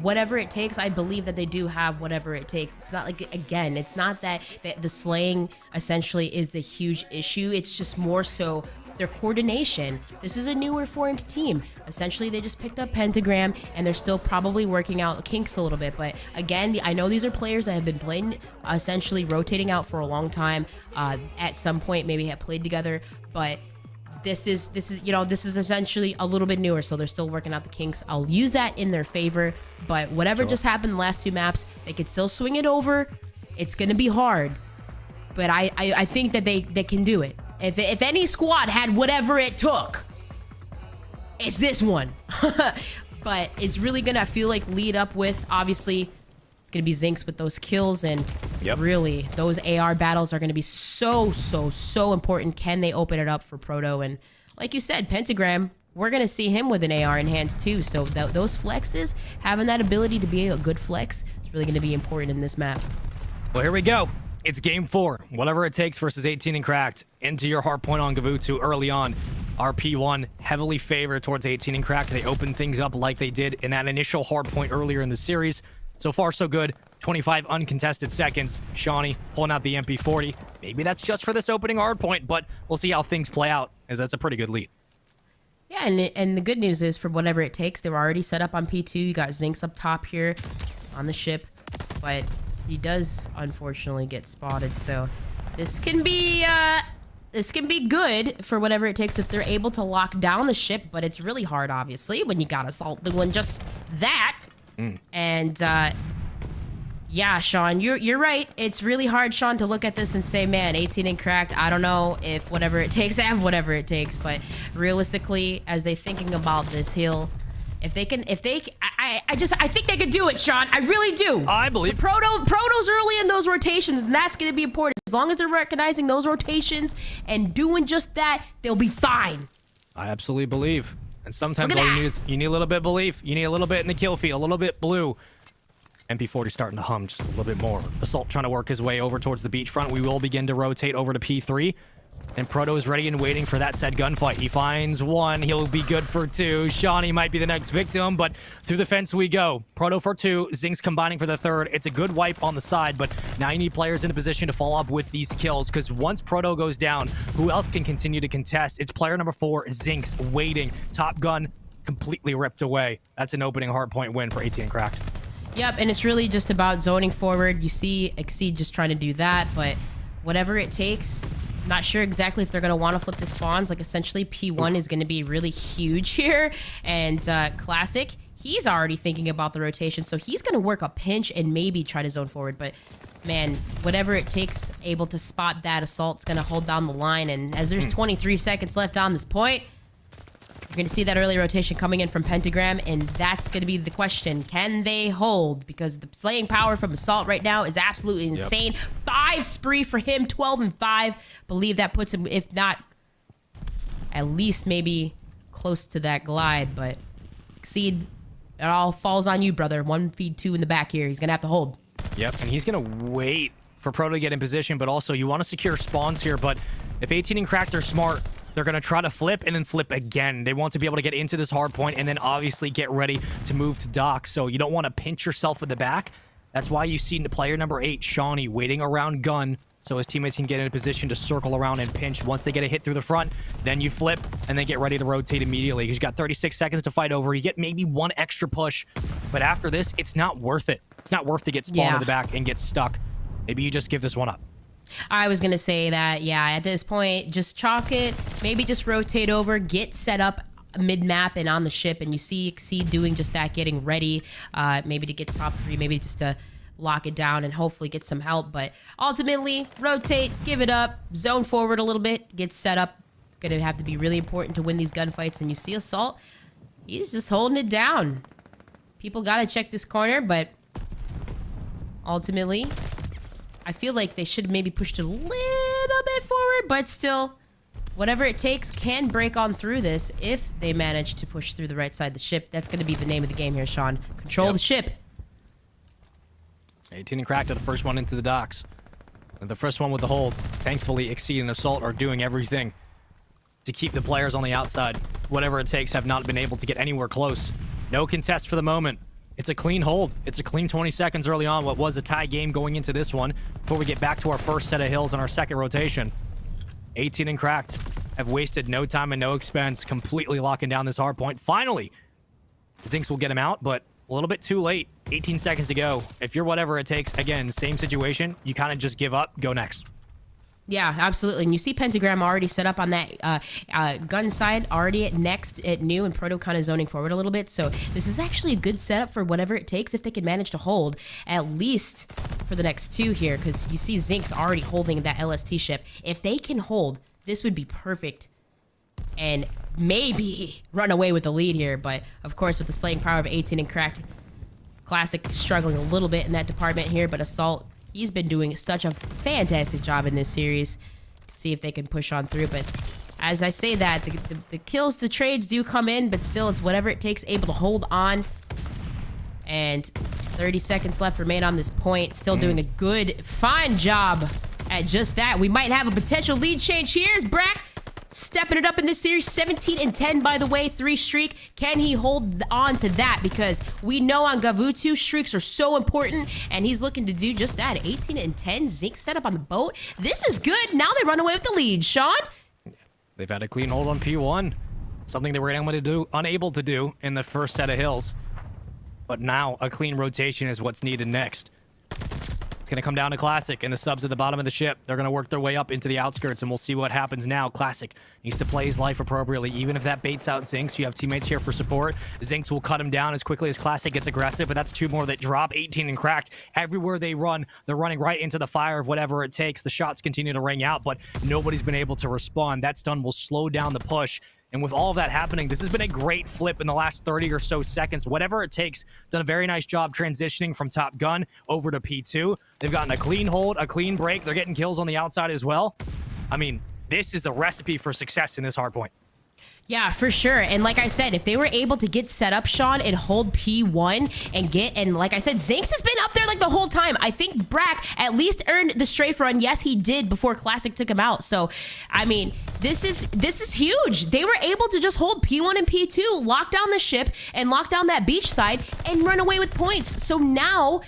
whatever it takes, I believe that they do have whatever it takes. It's not like, again, it's not that the slaying essentially is a huge issue. It's just more so their coordination. This is a newer formed team. Essentially, they just picked up Pentagram, and they're still probably working out the kinks a little bit. But again, I know these are players that have been playing, essentially rotating out for a long time. At some point, maybe have played together, but this is essentially a little bit newer, so they're still working out the kinks. I'll use that in their favor, but whatever just happened the last 2 maps, they could still swing it over. It's gonna be hard, but I think that they can do it. If any squad had whatever it took, it's this one. But it's really gonna, I feel like, lead up with, obviously, it's gonna be Zinx with those kills, and really those AR battles are gonna be so important. Can they open it up for Proto? And like you said, Pentagram, we're gonna see him with an AR in hand too. So those flexes, having that ability to be a good flex, is really gonna be important in this map. Well, here we go. It's game 4. Whatever it takes versus 18 and Cracked. Into your hard point on Gavutu early on. Our P1 heavily favored towards 18 and Cracked. They opened things up like they did in that initial hard point earlier in the series. So far, so good. 25 uncontested seconds. Shawnee pulling out the MP40. Maybe that's just for this opening hard point, but we'll see how things play out, as that's a pretty good lead. Yeah, and the good news is, for whatever it takes, they were already set up on P2. You got Zinx up top here on the ship, but he does unfortunately get spotted. So this can be good for whatever it takes if they're able to lock down the ship, but it's really hard, obviously, when you got Assault doing just that. And yeah, Sean, you're right. It's really hard, Sean, to look at this and say, man, 18 and Cracked, I don't know if whatever it takes, I have whatever it takes. But realistically, as they thinking about this hill, I think they could do it, Sean. I really do. I believe. Proto's early in those rotations, and that's going to be important. As long as they're recognizing those rotations and doing just that, they'll be fine. I absolutely believe. And sometimes all you need a little bit of belief. You need a little bit in the kill feed, a little bit blue. MP40 starting to hum just a little bit more. Assault trying to work his way over towards the beachfront. We will begin to rotate over to P3. And Proto is ready and waiting for that said gunfight. He finds 1. He'll be good for 2. Shawnee might be the next victim, but through the fence we go. Proto for 2. Zinx combining for the 3rd. It's a good wipe on the side, but now you need players in a position to follow up with these kills, because once Proto goes down, who else can continue to contest? It's player number 4, Zinx, waiting. Top gun completely ripped away. That's an opening hardpoint win for 18 and Cracked. Yep, and it's really just about zoning forward. You see Exceed just trying to do that, but whatever it takes. Not sure exactly if they're going to want to flip the spawns. Like, essentially, P1 is going to be really huge here. And Classic, he's already thinking about the rotation, so he's going to work a pinch and maybe try to zone forward. But, man, whatever it takes, able to spot that Assault's going to hold down the line. And as there's 23 seconds left on this point, you're going to see that early rotation coming in from Pentagram, and that's going to be the question. Can they hold? Because the slaying power from Assault right now is absolutely insane. 5 spree for him, 12 and 5. Believe that puts him, if not, at least maybe close to that glide. But Exceed, it all falls on you, brother. 1 feed 2 in the back here. He's going to have to hold. Yep, and he's going to wait for Proto to get in position, but also you want to secure spawns here. But if 18 and Cracked are smart, they're going to try to flip and then flip again. They want to be able to get into this hard point and then obviously get ready to move to dock. So you don't want to pinch yourself in the back. That's why you see player number 8, Shawnee, waiting around gun so his teammates can get in a position to circle around and pinch. Once they get a hit through the front, then you flip and then get ready to rotate immediately, because you got 36 seconds to fight over. You get maybe 1 extra push, but after this, it's not worth it. It's not worth to get spawned in the back and get stuck. Maybe you just give this one up. I was going to say that, yeah, at this point, just chalk it. Maybe just rotate over, get set up mid-map and on the ship, and you see Exceed doing just that, getting ready, maybe to get top 3, maybe just to lock it down and hopefully get some help. But ultimately, rotate, give it up, zone forward a little bit, get set up. Going to have to be really important to win these gunfights. And you see Assault, he's just holding it down. People got to check this corner, but ultimately, I feel like they should have maybe pushed a little bit forward, but still, whatever it takes can break on through this if they manage to push through the right side of the ship. That's going to be the name of the game here, Sean. Control the ship. 18 and Cracked are the first one into the docks. And the first one with the hold. Thankfully, Exceed and Assault are doing everything to keep the players on the outside. Whatever it takes, have not been able to get anywhere close. No contest for the moment. It's a clean hold. It's a clean 20 seconds early on. What was a tie game going into this one before we get back to our first set of hills on our second rotation. 18 and Cracked. have wasted no time and no expense completely locking down this hard point. Finally, Zinx will get him out, but a little bit too late. 18 seconds to go. If you're whatever it takes, again, same situation, you kind of just give up, go next. Yeah, absolutely. And you see Pentagram already set up on that gun side, already at next at new, and Proto kind of zoning forward a little bit. So this is actually a good setup for whatever it takes if they can manage to hold, at least for the next two here, because you see Zinx already holding that LST ship. If they can hold, this would be perfect and maybe run away with the lead here. But of course, with the slaying power of 18 and Cracked, Classic struggling a little bit in that department here, but Assault, he's been doing such a fantastic job in this series. See if they can push on through. But as I say that, the kills, the trades do come in, but still it's whatever it takes, able to hold on. And 30 seconds left remain on this point. Still doing a good, fine job at just that. We might have a potential lead change here as Brack stepping it up in this series. 17 and 10, by the way, 3 streak. Can he hold on to that? Because we know on Gavutu, streaks are so important, and he's looking to do just that. 18 and 10, Zinx set up on the boat. This is good. Now they run away with the lead. Sean? They've had a clean hold on P1. Something they were unable to do in the first set of hills. But now a clean rotation is what's needed next. It's going to come down to Classic and the subs at the bottom of the ship. They're going to work their way up into the outskirts, and we'll see what happens now. Classic needs to play his life appropriately. Even if that baits out Zinx, you have teammates here for support. Zinx will cut him down as quickly as Classic gets aggressive, but that's 2 more that drop. 18 and Cracked. Everywhere they run, they're running right into the fire of whatever it takes. The shots continue to ring out, but nobody's been able to respond. That stun will slow down the push. And with all of that happening, this has been a great flip in the last 30 or so seconds. Whatever it takes, done a very nice job transitioning from Top Gun over to P2. They've gotten a clean hold, a clean break. They're getting kills on the outside as well. I mean, this is a recipe for success in this hardpoint. Yeah, for sure. And like I said, if they were able to get set up, Sean, and hold P1 and like I said, Zinx has been up there like the whole time. I think Brack at least earned the strafe run. Yes, he did before Classic took him out. So, I mean, this is huge. They were able to just hold P1 and P2, lock down the ship and lock down that beach side and run away with points. So now,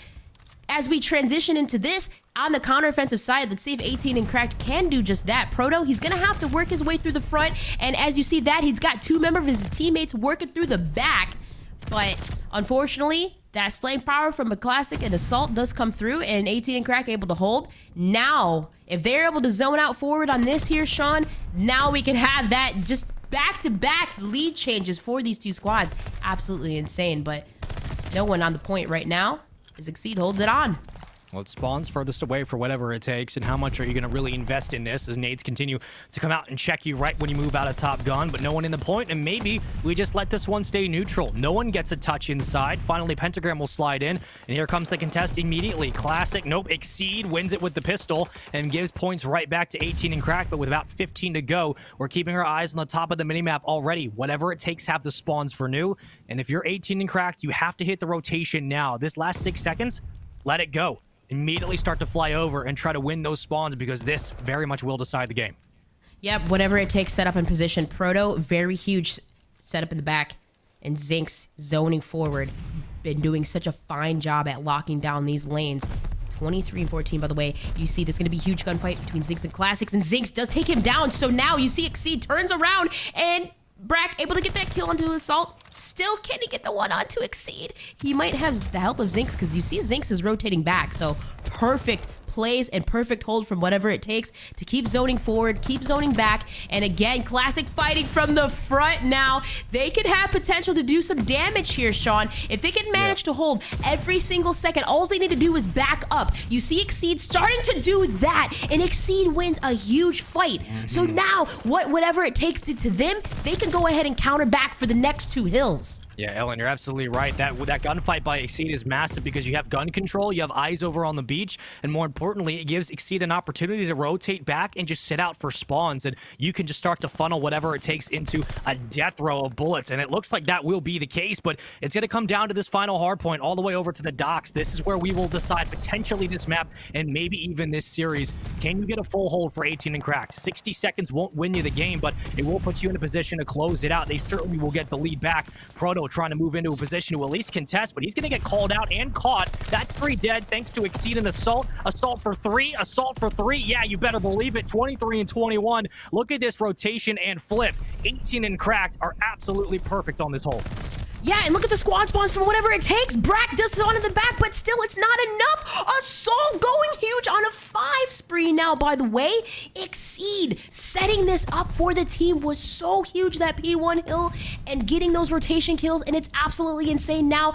as we transition into this, on the counteroffensive side, let's see if 18 and Cracked can do just that. Proto, he's going to have to work his way through the front. And as you see that, he's got 2 members of his teammates working through the back. But unfortunately, that slaying power from a Classic and Assault does come through, and 18 and Crack able to hold. Now, if they're able to zone out forward on this here, Sean, now we can have that just back-to-back lead changes for these 2 squads. Absolutely insane, but no one on the point right now as Exceed holds it on. Well, it spawns furthest away for whatever it takes, and how much are you going to really invest in this as nades continue to come out and check you right when you move out of Top Gun, but no one in the point, and maybe we just let this one stay neutral. No one gets a touch inside. Finally, Pentagram will slide in, and here comes the contest immediately. Classic, nope, Exceed wins it with the pistol and gives points right back to 18 and Crack, but with about 15 to go, we're keeping our eyes on the top of the minimap already. Whatever it takes, have the spawns for new, and if you're 18 and Cracked, you have to hit the rotation now. This last 6 seconds, let it go. Immediately start to fly over and try to win those spawns, because this very much will decide the game. Yep, whatever it takes, set up in position. Proto, very huge setup in the back. And Zinx zoning forward. Been doing such a fine job at locking down these lanes. 23 and 14, by the way. You see there's going to be a huge gunfight between Zinx and Classics, and Zinx does take him down. So now you see Exceed turns around, and Brack able to get that kill onto Assault. Still, can he get the one on to Exceed? He might have the help of Zinx, because you see Zinx is rotating back. So perfect plays and perfect hold from whatever it takes to keep zoning forward, keep zoning back. And again, Classic fighting from the front now. They could have potential to do some damage here, Sean. If they can manage to hold every single second, all they need to do is back up. You see Exceed starting to do that, and Exceed wins a huge fight. So now, whatever it takes to them, they can go ahead and counter back for the next 2 hills. Yeah, Ellen, you're absolutely right. That gunfight by Exceed is massive, because you have gun control, you have eyes over on the beach, and more importantly, it gives Exceed an opportunity to rotate back and just sit out for spawns, and you can just start to funnel whatever it takes into a death row of bullets, and it looks like that will be the case, but it's going to come down to this final hard point all the way over to the docks. This is where we will decide potentially this map and maybe even this series. Can you get a full hold for 18 and Cracked? 60 seconds won't win you the game, but it will put you in a position to close it out. They certainly will get the lead back. Proto trying to move into a position to at least contest, but he's going to get called out and caught. That's 3 dead thanks to Exceed and Assault. Assault for 3. Assault for 3. Yeah, you better believe it. 23 and 21. Look at this rotation and flip. 18 and Cracked are absolutely perfect on this hole. Yeah, and look at the squad spawns for whatever it takes. Brack does it on in the back, but still it's not enough. Assault going huge on a 5 spree now, by the way. Exceed setting this up for the team was so huge, that P1 hill, and getting those rotation kills, and it's absolutely insane now.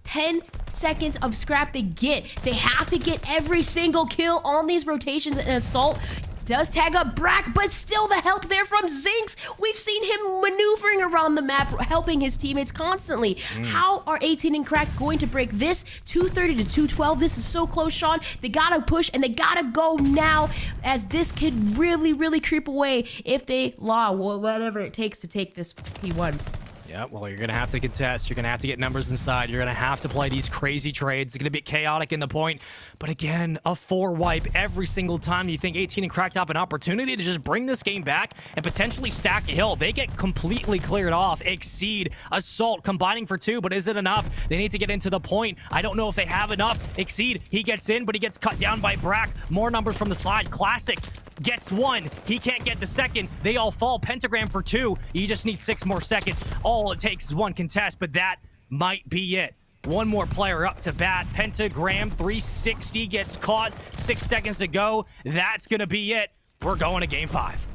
10 seconds of scrap they get. They have to get every single kill on these rotations, and Assault does tag up Brack, but still the help there from Zinx. We've seen him maneuvering around the map, helping his teammates constantly. How are 18 and Cracked going to break this? 230 to 212. This is so close, Sean. They gotta push and they gotta go now, as this could really, really creep away if they whatever it takes to take this P1. Yeah, well, you're going to have to contest. You're going to have to get numbers inside. You're going to have to play these crazy trades. It's going to be chaotic in the point. But again, a 4 wipe every single time. You think 18 and Cracked have an opportunity to just bring this game back and potentially stack a hill. They get completely cleared off. Exceed, Assault combining for 2, but is it enough? They need to get into the point. I don't know if they have enough. Exceed, he gets in, but he gets cut down by Brack. More numbers from the side. Classic gets 1. He can't get the second. They all fall. Pentagram for 2. You just need 6 more seconds. All it takes is 1 contest, but that might be it. 1 more player up to bat. Pentagram 360 gets caught. 6 seconds to go. That's going to be it. We're going to game 5.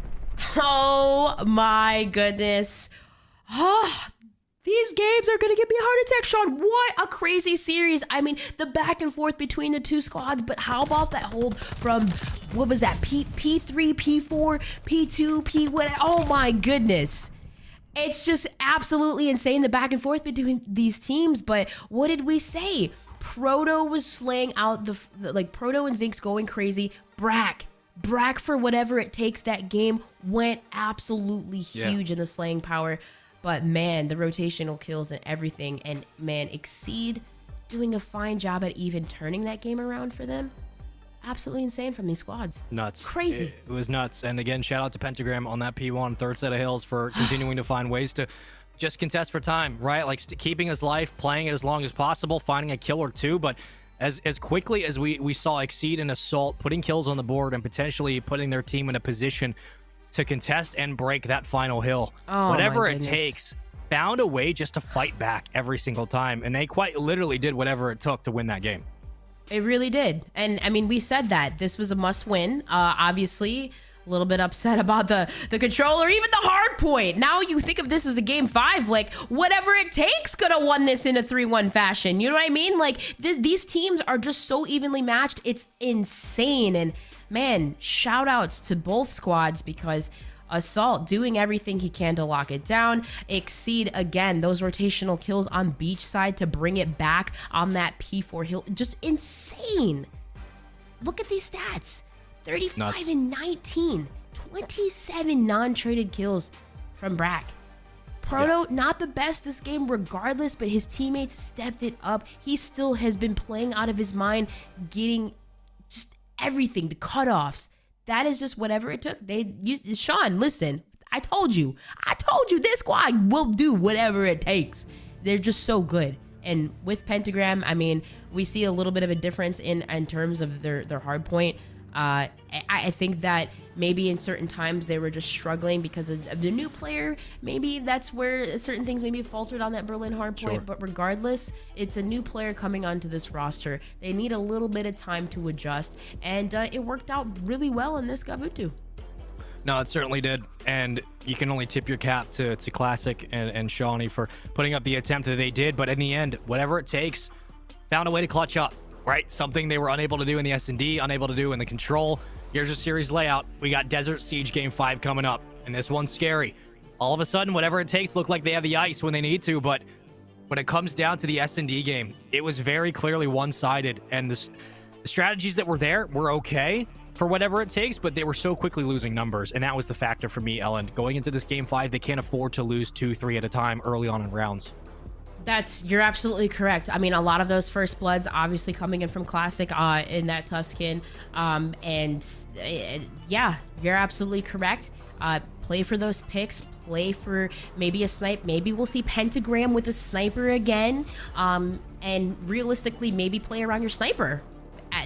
Oh my goodness. These games are going to give me a heart attack, Sean. What a crazy series. I mean, the back and forth between the 2 squads, but how about that hold from, what was that, P3, P4, P2, P what? Oh my goodness. It's just absolutely insane, the back and forth between these teams. But what did we say? Proto was slaying out like Proto and Zinx going crazy. Brack for whatever it takes. That game went absolutely huge in the slaying power. But man, the rotational kills and everything, and man, Exceed doing a fine job at even turning that game around for them. Absolutely insane from these squads. Nuts. Crazy. It was nuts. And again, shout out to Pentagram on that P1 third set of hills for continuing to find ways to just contest for time, right? Like keeping his life, playing it as long as possible, finding a kill or 2. But as quickly as we saw Exceed and Assault putting kills on the board and potentially putting their team in a position to contest and break that final hill. Whatever it takes, found a way just to fight back every single time. And they quite literally did whatever it took to win that game. It really did. And I mean, we said that this was a must win. Obviously, a little bit upset about the controller, even the hard point. Now you think of this as a game 5, like whatever it takes could have won this in a 3-1 fashion. You know what I mean? Like these teams are just so evenly matched. It's insane. And man, shout outs to both squads, because Assault doing everything he can to lock it down. Exceed, again, those rotational kills on beach side to bring it back on that P4 hill. Just insane. Look at these stats. 35 Nuts. and 19. 27 non-traded kills from Brack. Proto, not the best this game regardless, but his teammates stepped it up. He still has been playing out of his mind, getting just everything, the cutoffs. That is just whatever it took. They used Sean, listen, I told you this squad will do whatever it takes. They're just so good. And with Pentagram, I mean, we see a little bit of a difference in terms of their hard point. I think that maybe in certain times they were just struggling because of the new player. Maybe that's where certain things maybe faltered on that Berlin hardpoint. Sure. But regardless, it's a new player coming onto this roster. They need a little bit of time to adjust, and it worked out really well in this Gavutu. No, it certainly did. And you can only tip your cap to Classic and Shawnee for putting up the attempt that they did. But in the end, whatever it takes, found a way to clutch up, right? Something they were unable to do in the S&D, unable to do in the control. Here's your series layout. We got Desert Siege Game 5 coming up, and this one's scary. All of a sudden, whatever it takes, look like they have the ice when they need to, but when it comes down to the S&D game, it was very clearly one-sided, and the strategies that were there were okay for whatever it takes, but they were so quickly losing numbers, and that was the factor for me, Ellen. Going into this Game 5, they can't afford to lose 2-3 at a time early on in rounds. You're absolutely correct. I mean, a lot of those first bloods obviously coming in from Classic in that Tuscan. Yeah, you're absolutely correct. Play for those picks. Play for maybe a snipe. Maybe we'll see Pentagram with a sniper again. And realistically, maybe play around your sniper.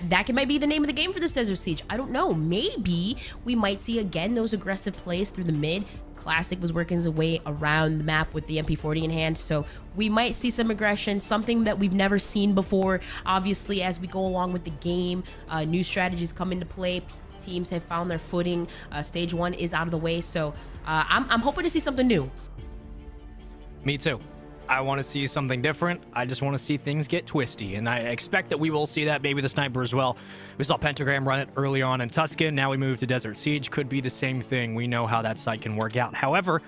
That might be the name of the game for this Desert Siege. I don't know. Maybe we might see again those aggressive plays through the mid. Classic was working his way around the map with the MP40 in hand, so we might see some aggression, something that we've never seen before. Obviously, as we go along with the game, new strategies come into play. Teams have found their footing. Stage 1 is out of the way, so I'm hoping to see something new. Me too. I want to see something different. I just want to see things get twisty, and I expect that we will see that. Maybe the sniper as well. We saw Pentagram run it early on in Tuscan. Now we move to Desert Siege. Could be the same thing. We know how that site can work out. However,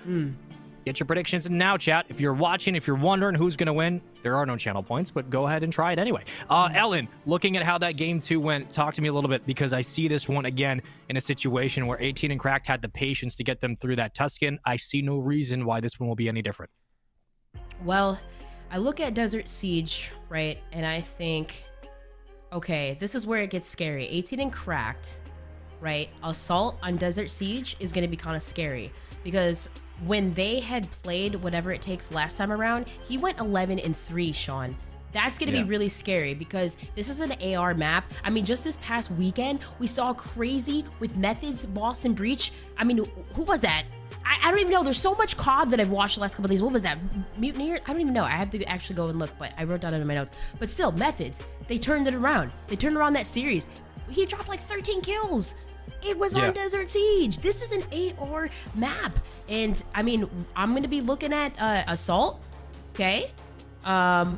get your predictions in now, chat. If you're watching, if you're wondering who's going to win, there are no channel points, but go ahead and try it anyway. Ellen, looking at how that game 2 went, talk to me a little bit, because I see this one again in a situation where 18 and Cracked had the patience to get them through that Tuscan. I see no reason why this one will be any different. Well, I look at Desert Siege, right, and I think, okay, this is where it gets scary. 18 and Cracked, right? Assault on Desert Siege is going to be kind of scary because when they had played whatever it takes last time around, he went 11 and 3, Sean. That's going to be really scary because this is an AR map. I mean, just this past weekend, we saw Crazy with Methods, Boston Breach. I mean, who was that? I don't even know. There's so much COD that I've watched the last couple of days. What was that? Mutineer? I don't even know. I have to actually go and look, but I wrote down it in my notes. But still, Methods. They turned it around. They turned around that series. He dropped like 13 kills. It was on Desert Siege. This is an AR map. And, I mean, I'm going to be looking at Assault. Okay. Yeah.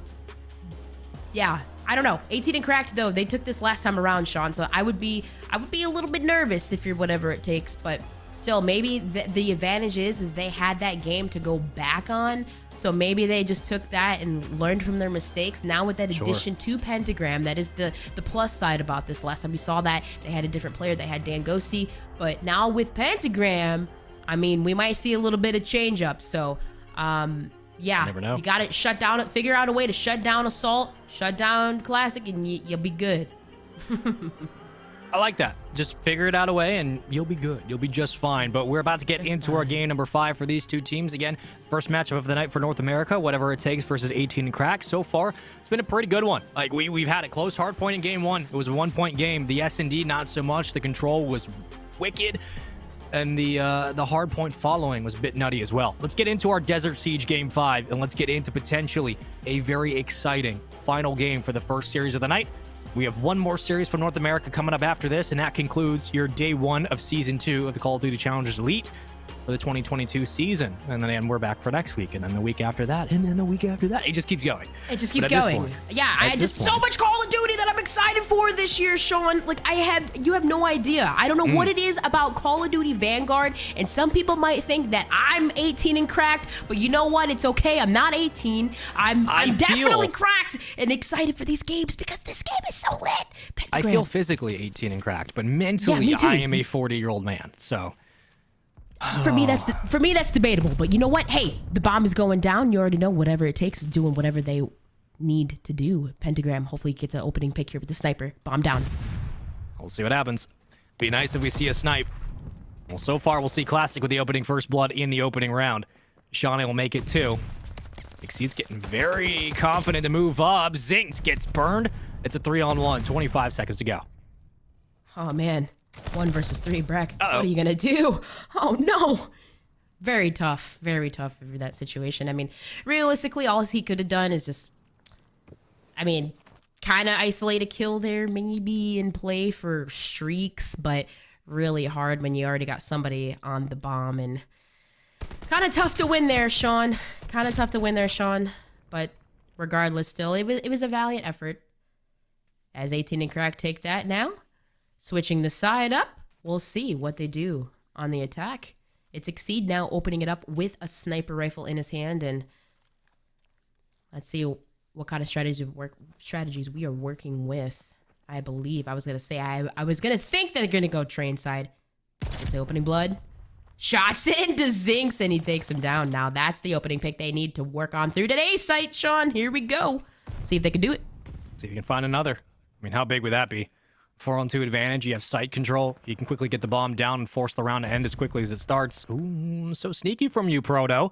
I don't know. 18 and Cracked, though. They took this last time around, Sean. So I would be a little bit nervous if you're whatever it takes, but still, maybe the advantage is they had that game to go back on. So maybe they just took that and learned from their mistakes. Now with that addition to Pentagram, that is the plus side about this. Last time we saw that, they had a different player. They had Dan Ghosty. But now with Pentagram, I mean, we might see a little bit of change up. So, yeah, never know. You got to shut down, figure out a way to shut down Assault, shut down Classic, and you'll be good. I like that. Just figure it out a way and you'll be good. You'll be just fine. But we're about to get into our game number 5 for these two teams. Again, first matchup of the night for North America, whatever it takes versus 18 and Crack. So far, it's been a pretty good one. Like, we've had a close hard point in game 1. It was a 1-point game. The S&D, not so much. The control was wicked. And the hard point following was a bit nutty as well. Let's get into our Desert Siege game 5, and let's get into potentially a very exciting final game for the first series of the night. We have one more series for North America coming up after this, and that concludes your day 1 of Season 2 of the Call of Duty Challengers Elite for the 2022 season. And then we're back for next week, and then the week after that, and then the week after that. It just keeps going. It just keeps going. Yeah, I just so much Call of Duty that I'm excited for this year, Sean. Like, you have no idea. I don't know what it is about Call of Duty Vanguard, and some people might think that I'm 18 and cracked, but you know what? It's okay. I'm not 18. I'm definitely cracked and excited for these games because this game is so lit. I feel physically 18 and cracked, but mentally I am a 40-year-old man. So for me that's debatable. But you know what? Hey, the bomb is going down. You already know whatever it takes is doing whatever they need to do. Pentagram hopefully gets an opening pick here with the sniper. Bomb down. We'll see what happens. Be nice if we see a snipe. Well, so far we'll see Classic with the opening first blood in the opening round. Shawnee will make it too. Exceed's getting very confident to move up. Zinx gets burned. It's a 3-on-1. 25 seconds to go. Oh man. 1 versus 3, Breck. What are you gonna do? Oh no. Very tough for that situation. I mean, realistically, all he could have done is just, I mean, kind of isolate a kill there, maybe in play for streaks, but really hard when you already got somebody on the bomb, and kind of tough to win there, Sean. But regardless, still, it was a valiant effort. As 18 and Crack take that now. Switching the side up, we'll see what they do on the attack. It's Exceed now opening it up with a sniper rifle in his hand, and let's see what kind of strategies we are working with. I believe I was gonna say I was gonna think that they're gonna go train side. Let's say opening blood. Shots into Zinx, and he takes him down. Now that's the opening pick they need to work on through today's site, Sean. Here we go. See if they can do it. See if you can find another. I mean, how big would that be? 4-on-2 advantage. You have site control. You can quickly get the bomb down and force the round to end as quickly as it starts. Ooh, so sneaky from you, Proto.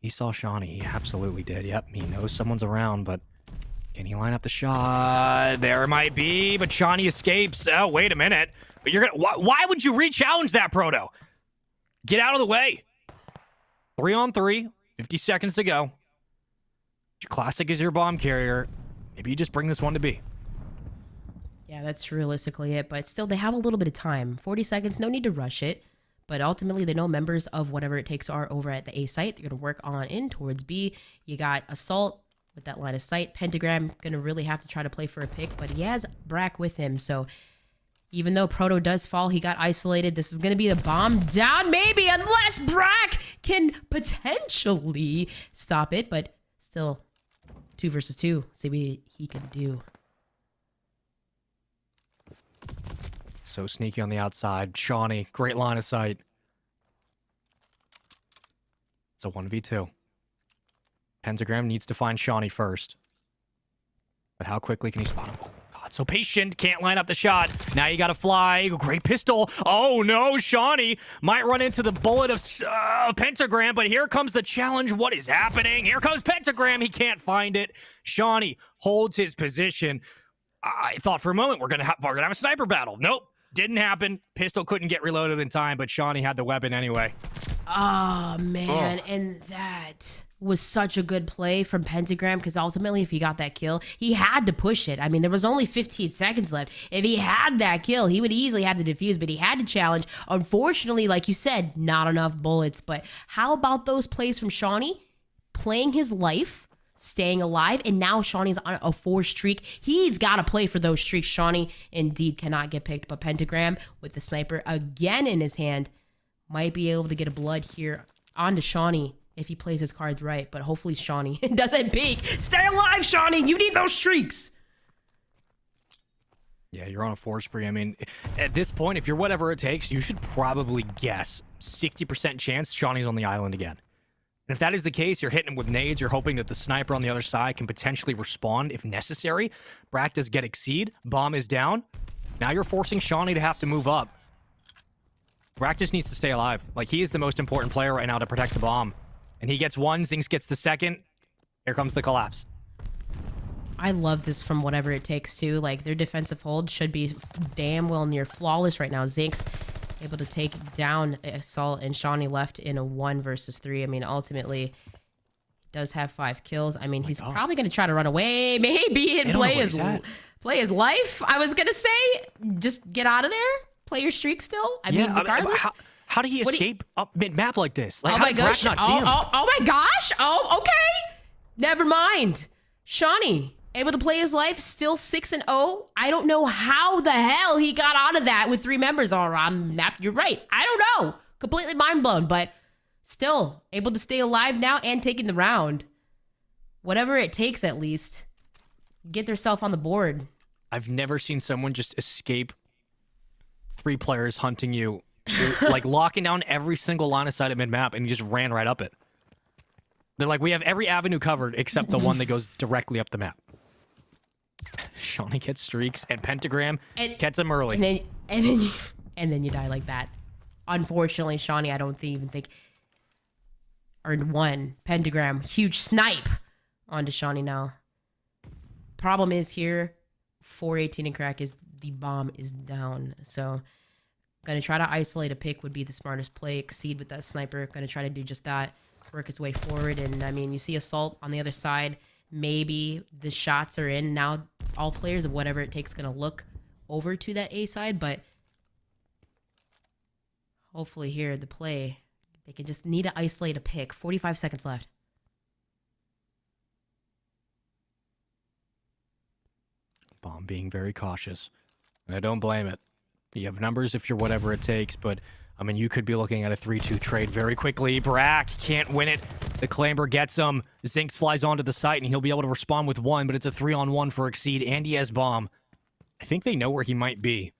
He saw Shawnee. He absolutely did. Yep, he knows someone's around, but can he line up the shot? There it might be, but Shawnee escapes. Oh, wait a minute. But you're gonna. Why would you re-challenge that, Proto? Get out of the way. 3-on-3. 50 seconds to go. Classic is your bomb carrier. Maybe you just bring this one to B. Yeah, that's realistically it. But still, they have a little bit of time. 40 seconds, no need to rush it. But ultimately, they know members of whatever it takes are over at the A site. They're going to work on in towards B. You got Assault with that line of sight. Pentagram going to really have to try to play for a pick. But he has Brack with him. So even though Proto does fall, he got isolated. This is going to be the bomb down, maybe, unless Brack can potentially stop it. But still, 2 versus 2. See what he can do. So sneaky on the outside. Shawnee, great line of sight. It's a 1v2. Pentagram needs to find Shawnee first. But how quickly can he spot him? Oh, God, so patient. Can't line up the shot. Now you got to fly. Great pistol. Oh, no. Shawnee might run into the bullet of Pentagram, but here comes the challenge. What is happening? Here comes Pentagram. He can't find it. Shawnee holds his position. I thought for a moment we're gonna have a sniper battle. Nope, didn't happen. Pistol couldn't get reloaded in time, but Shawnee had the weapon anyway. Oh, man. And that was such a good play from Pentagram because ultimately if he got that kill, he had to push it. I mean, there was only 15 seconds left. If he had that kill, he would easily have the defuse, but he had to challenge. Unfortunately, like you said, not enough bullets. But how about those plays from Shawnee? Playing his life, staying alive, and now Shawnee's on a 4 streak. He's got to play for those streaks. Shawnee indeed cannot get picked, but Pentagram with the sniper again in his hand might be able to get a blood here onto Shawnee if he plays his cards right, but hopefully Shawnee doesn't peek. Stay alive, Shawnee! You need those streaks! Yeah, you're on a 4 spree. I mean, at this point, if you're whatever it takes, you should probably guess 60% chance Shawnee's on the island again. And if that is the case, you're hitting him with nades. You're hoping that the sniper on the other side can potentially respond if necessary. Brack does get exceed. Bomb is down. Now you're forcing Shawnee to have to move up. Brack just needs to stay alive. Like, he is the most important player right now to protect the bomb. And he gets one. Zinx gets the second. Here comes the collapse. I love this from whatever it takes, too. Like, their defensive hold should be damn well near flawless right now. Zinx able to take down Assault, and Shawnee left in a 1 versus 3. I mean, ultimately, he does have 5 kills. I mean, he's probably going to try to run away, maybe, and play his life. I was going to say, just get out of there. Play your streak still. I mean, regardless. How did he escape up mid-map like this? Like, oh, my gosh. Oh, my gosh. Oh, okay. Never mind. Shawnee, able to play his life, still 6-0. I don't know how the hell he got out of that with 3 members all around map. You're right. I don't know. Completely mind blown, but still able to stay alive now and taking the round. Whatever it takes, at least. Get themselves on the board. I've never seen someone just escape 3 players hunting you. You're, like, locking down every single line of sight at mid-map, and you just ran right up it. They're like, we have every avenue covered except the one that goes directly up the map. Shawnee gets streaks, and Pentagram gets him early. And then you die like that. Unfortunately, Shawnee, I don't even think earned 1. Pentagram, huge snipe onto Shawnee now. Problem is here, 418 and crack is the bomb is down. So gonna try to isolate a pick would be the smartest play. Exceed with that sniper. Gonna try to do just that. Work his way forward. And I mean, you see Assault on the other side. Maybe the shots are in. Now all players of whatever it takes gonna look over to that A side, but hopefully here the play, they can just need to isolate a pick. 45 seconds left. Bomb being very cautious. I don't blame it. You have numbers if you're whatever it takes, but I mean, you could be looking at a 3-2 trade very quickly. Brack can't win it. The Clamber gets him. Zinx flies onto the site, and he'll be able to respond with 1, but it's a 3-on-1 for Exceed, and he has bomb. I think they know where he might be.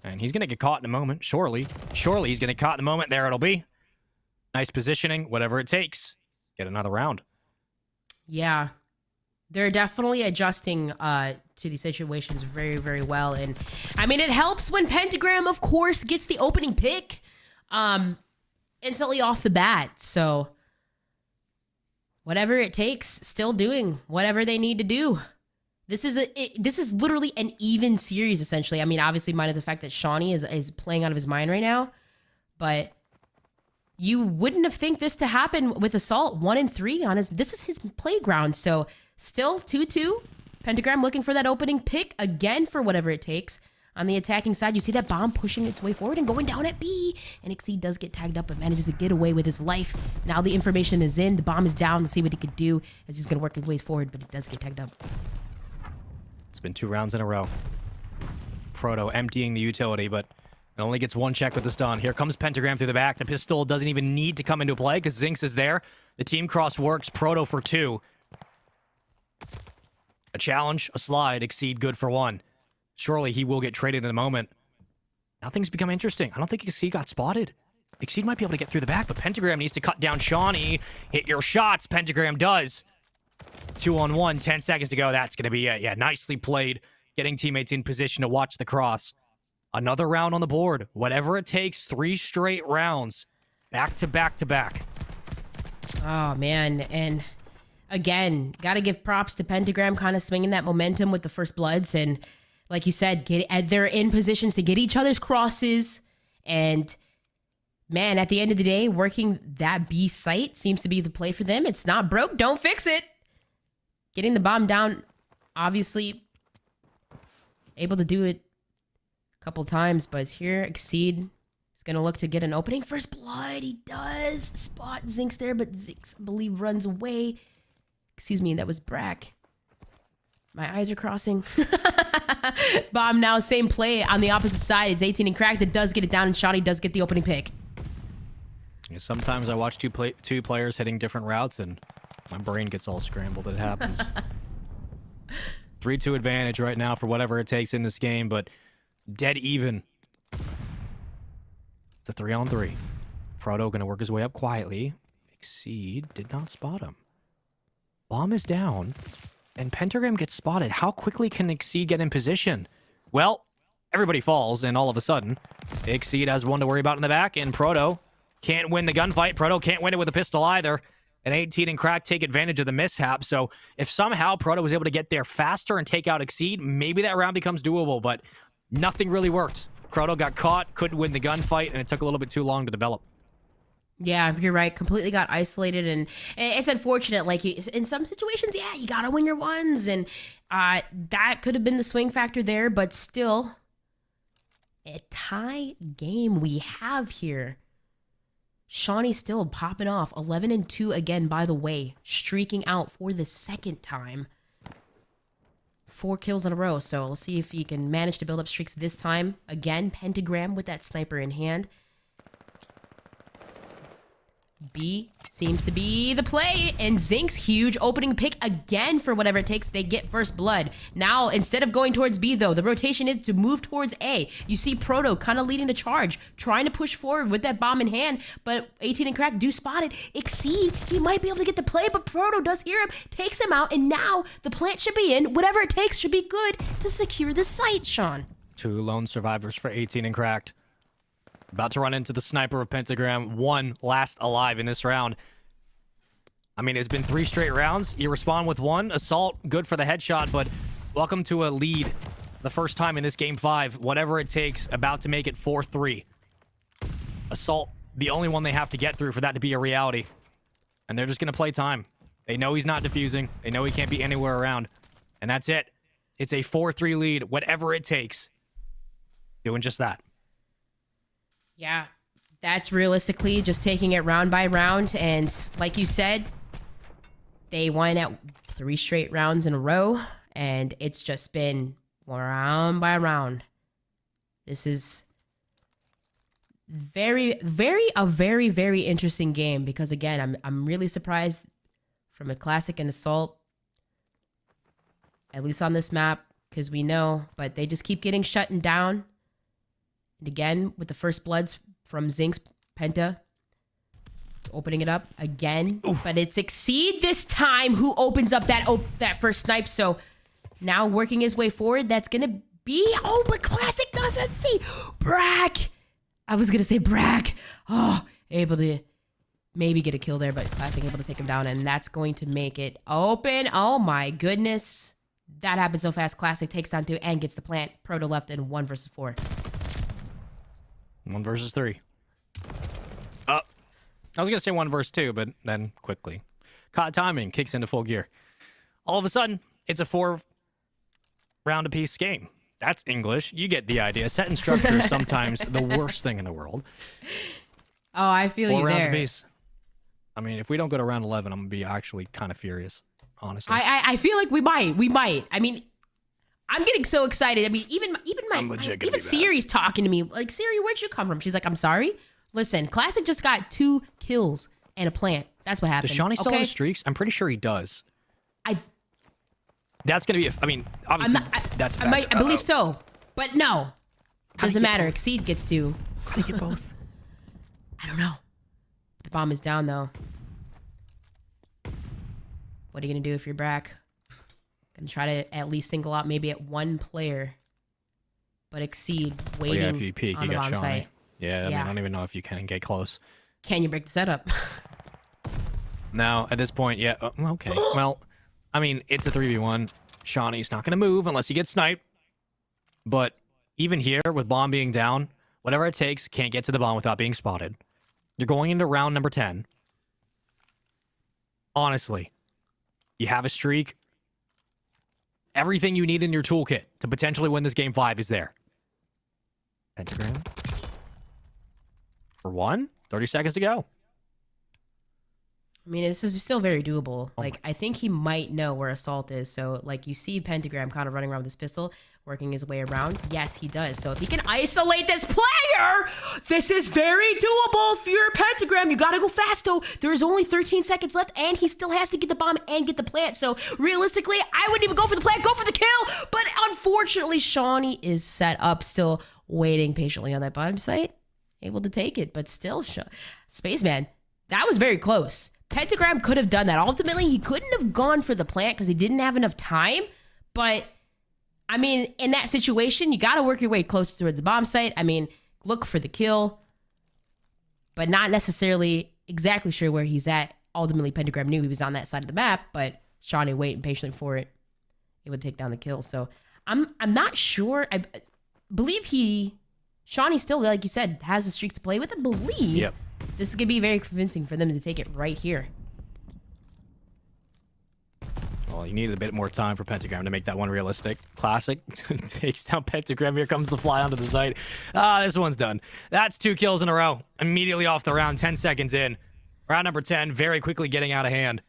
And he's going to get caught in a moment. Surely he's going to get caught in the moment. There it'll be. Nice positioning, whatever it takes. Get another round. Yeah. They're definitely adjusting to these situations very, very well. And I mean, it helps when Pentagram, of course, gets the opening pick instantly off the bat. So whatever it takes, still doing whatever they need to do. This is literally an even series, essentially. I mean, obviously, minus the fact that Shawnee is playing out of his mind right now. But you wouldn't have think this to happen with Assault 1-3 on his. This is his playground. So still 2-2. Pentagram looking for that opening pick again for whatever it takes. On the attacking side, you see that bomb pushing its way forward and going down at B. And Exceed does get tagged up but manages to get away with his life. Now the information is in. The bomb is down. Let's see what he could do as he's going to work his way forward, but he does get tagged up. It's been 2 rounds in a row. Proto emptying the utility, but it only gets 1 check with the stun. Here comes Pentagram through the back. The pistol doesn't even need to come into play because Zinx is there. The team cross works. Proto for 2. A challenge, a slide, Exceed good for 1. Surely he will get traded in a moment. Now things become interesting. I don't think Exceed got spotted. Exceed might be able to get through the back, but Pentagram needs to cut down Shawnee. Hit your shots. Pentagram does. 2-on-1, 10 seconds to go. That's going to be it. Yeah, nicely played. Getting teammates in position to watch the cross. Another round on the board. Whatever it takes, 3 straight rounds. Back to back to back. Oh, man. And again, got to give props to Pentagram kind of swinging that momentum with the first bloods. And like you said, they're in positions to get each other's crosses. And man, at the end of the day, working that B site seems to be the play for them. It's not broke. Don't fix it. Getting the bomb down, obviously able to do it a couple times, but here Exceed is going to look to get an opening. First blood, he does spot Zinx there, but Zinx, I believe, runs away. Excuse me, that was Brack. My eyes are crossing. Bomb now, same play on the opposite side. It's 18 and Crack that does get it down, and Shotty does get the opening pick. Yeah, sometimes I watch two players hitting different routes, and my brain gets all scrambled. It happens. 3-2 advantage right now for whatever it takes in this game, but dead even. It's a 3-on-3. Proto going to work his way up quietly. Exceed did not spot him. Bomb is down, and Pentagram gets spotted. How quickly can Exceed get in position? Well, everybody falls, and all of a sudden, Exceed has 1 to worry about in the back, and Proto can't win the gunfight. Proto can't win it with a pistol either. And 18 and Crack take advantage of the mishap. So if somehow Proto was able to get there faster and take out Exceed, maybe that round becomes doable, but nothing really worked. Proto got caught, couldn't win the gunfight, and it took a little bit too long to develop. Yeah, you're right. Completely got isolated, and it's unfortunate. Like, in some situations, yeah, you gotta win your ones, and that could have been the swing factor there, but still, a tie game we have here. Shawnee still popping off. 11-2 again, by the way. Streaking out for the second time. 4 kills in a row. So let's see if he can manage to build up streaks this time. Again, Pentagram with that sniper in hand. B seems to be the play, and Zinx, huge opening pick again for whatever it takes. They get first blood. Now, instead of going towards B, though, the rotation is to move towards A. You see Proto kind of leading the charge, trying to push forward with that bomb in hand, but 18 and Crack do spot it. Exceed, he might be able to get the play, but Proto does hear him, takes him out, and now the plant should be in. Whatever it takes should be good to secure the site, Sean. 2 lone survivors for 18 and Cracked. About to run into the sniper of Pentagram. 1 last alive in this round. I mean, it's been 3 straight rounds. You respond with 1. Assault, good for the headshot, but welcome to a lead. The first time in this game 5. Whatever it takes, about to make it 4-3. Assault, the only one they have to get through for that to be a reality. And they're just going to play time. They know he's not defusing. They know he can't be anywhere around. And that's it. It's a 4-3 lead, whatever it takes. Doing just that. Yeah, that's realistically just taking it round by round. And like you said, they won at 3 straight rounds in a row. And it's just been round by round. This is very, very interesting game. Because again, I'm really surprised from a Classic and Assault. At least on this map. Because we know. But they just keep getting shut down. And again, with the first bloods from Zinx, Penta opening it up again. Oof. But it's Exceed this time who opens up that first snipe. So now working his way forward, that's going to be... Oh, but Classic doesn't see. Brack. I was going to say Brack. Oh, able to maybe get a kill there, but Classic able to take him down, and that's going to make it open. Oh my goodness. That happened so fast. Classic takes down 2 and gets the plant. Proto left in 1 versus 4. 1 versus 3. I was going to say 1 versus 2, but then quickly. Caught timing, kicks into full gear. All of a sudden, it's a 4-round apiece game. That's English. You get the idea. Set and structure is sometimes the worst thing in the world. Oh, I feel 4 you rounds there. apiece. I mean, if we don't go to round 11, I'm going to be actually kind of furious, honestly. I feel like we might. I mean, I'm getting so excited. I mean, even Siri's talking to me. Like, Siri, where'd you come from? She's like, I'm sorry. Listen, Classic just got 2 kills and a plant. That's what happened. Does Shawnee still have streaks? I'm pretty sure he does. That's going to be, I mean, obviously, that's a fact. I believe so. But no. How do you Doesn't get matter. both? Exceed gets 2. How do you get both? I don't know. The bomb is down, though. What are you going to do if you're Brack? Going to try to at least single out maybe at 1 player. But Exceed waiting if you peek, on you the got bomb Shawnee. site. Yeah, I mean, I don't even know if you can get close. Can you break the setup? Now, at this point, yeah, okay. Well, I mean, it's a 3v1. Shawnee's not going to move unless he gets sniped. But even here, with bomb being down, whatever it takes, can't get to the bomb without being spotted. You're going into round number 10. Honestly, you have a streak. Everything you need in your toolkit to potentially win this game 5 is there. Pentagram. For 1. 30 seconds to go. I mean, this is still very doable. Like, I think he might know where Assault is. So, like, you see Pentagram kind of running around with his pistol, working his way around. Yes, he does. So, if he can isolate this player, this is very doable. If you're Pentagram, you got to go fast, though. There's only 13 seconds left, and he still has to get the bomb and get the plant. So, realistically, I wouldn't even go for the plant. Go for the kill. But, unfortunately, Shawnee is set up, still waiting patiently on that bottom site. Able to take it, but still, Spaceman, that was very close. Pentagram could have done that. Ultimately, he couldn't have gone for the plant because he didn't have enough time. But, I mean, in that situation, you got to work your way closer towards the bomb site. I mean, look for the kill, but not necessarily exactly sure where he's at. Ultimately, Pentagram knew he was on that side of the map, but Shawnee waiting patiently for it. It would take down the kill. So, I'm not sure. I believe Shawnee still, like you said, has a streak to play with. I believe this is going to be very convincing for them to take it right here. Well, you needed a bit more time for Pentagram to make that one realistic. Classic takes down Pentagram. Here comes the fly onto the site. This one's done. That's 2 kills in a row. Immediately off the round, 10 seconds in. Round number 10, very quickly getting out of hand.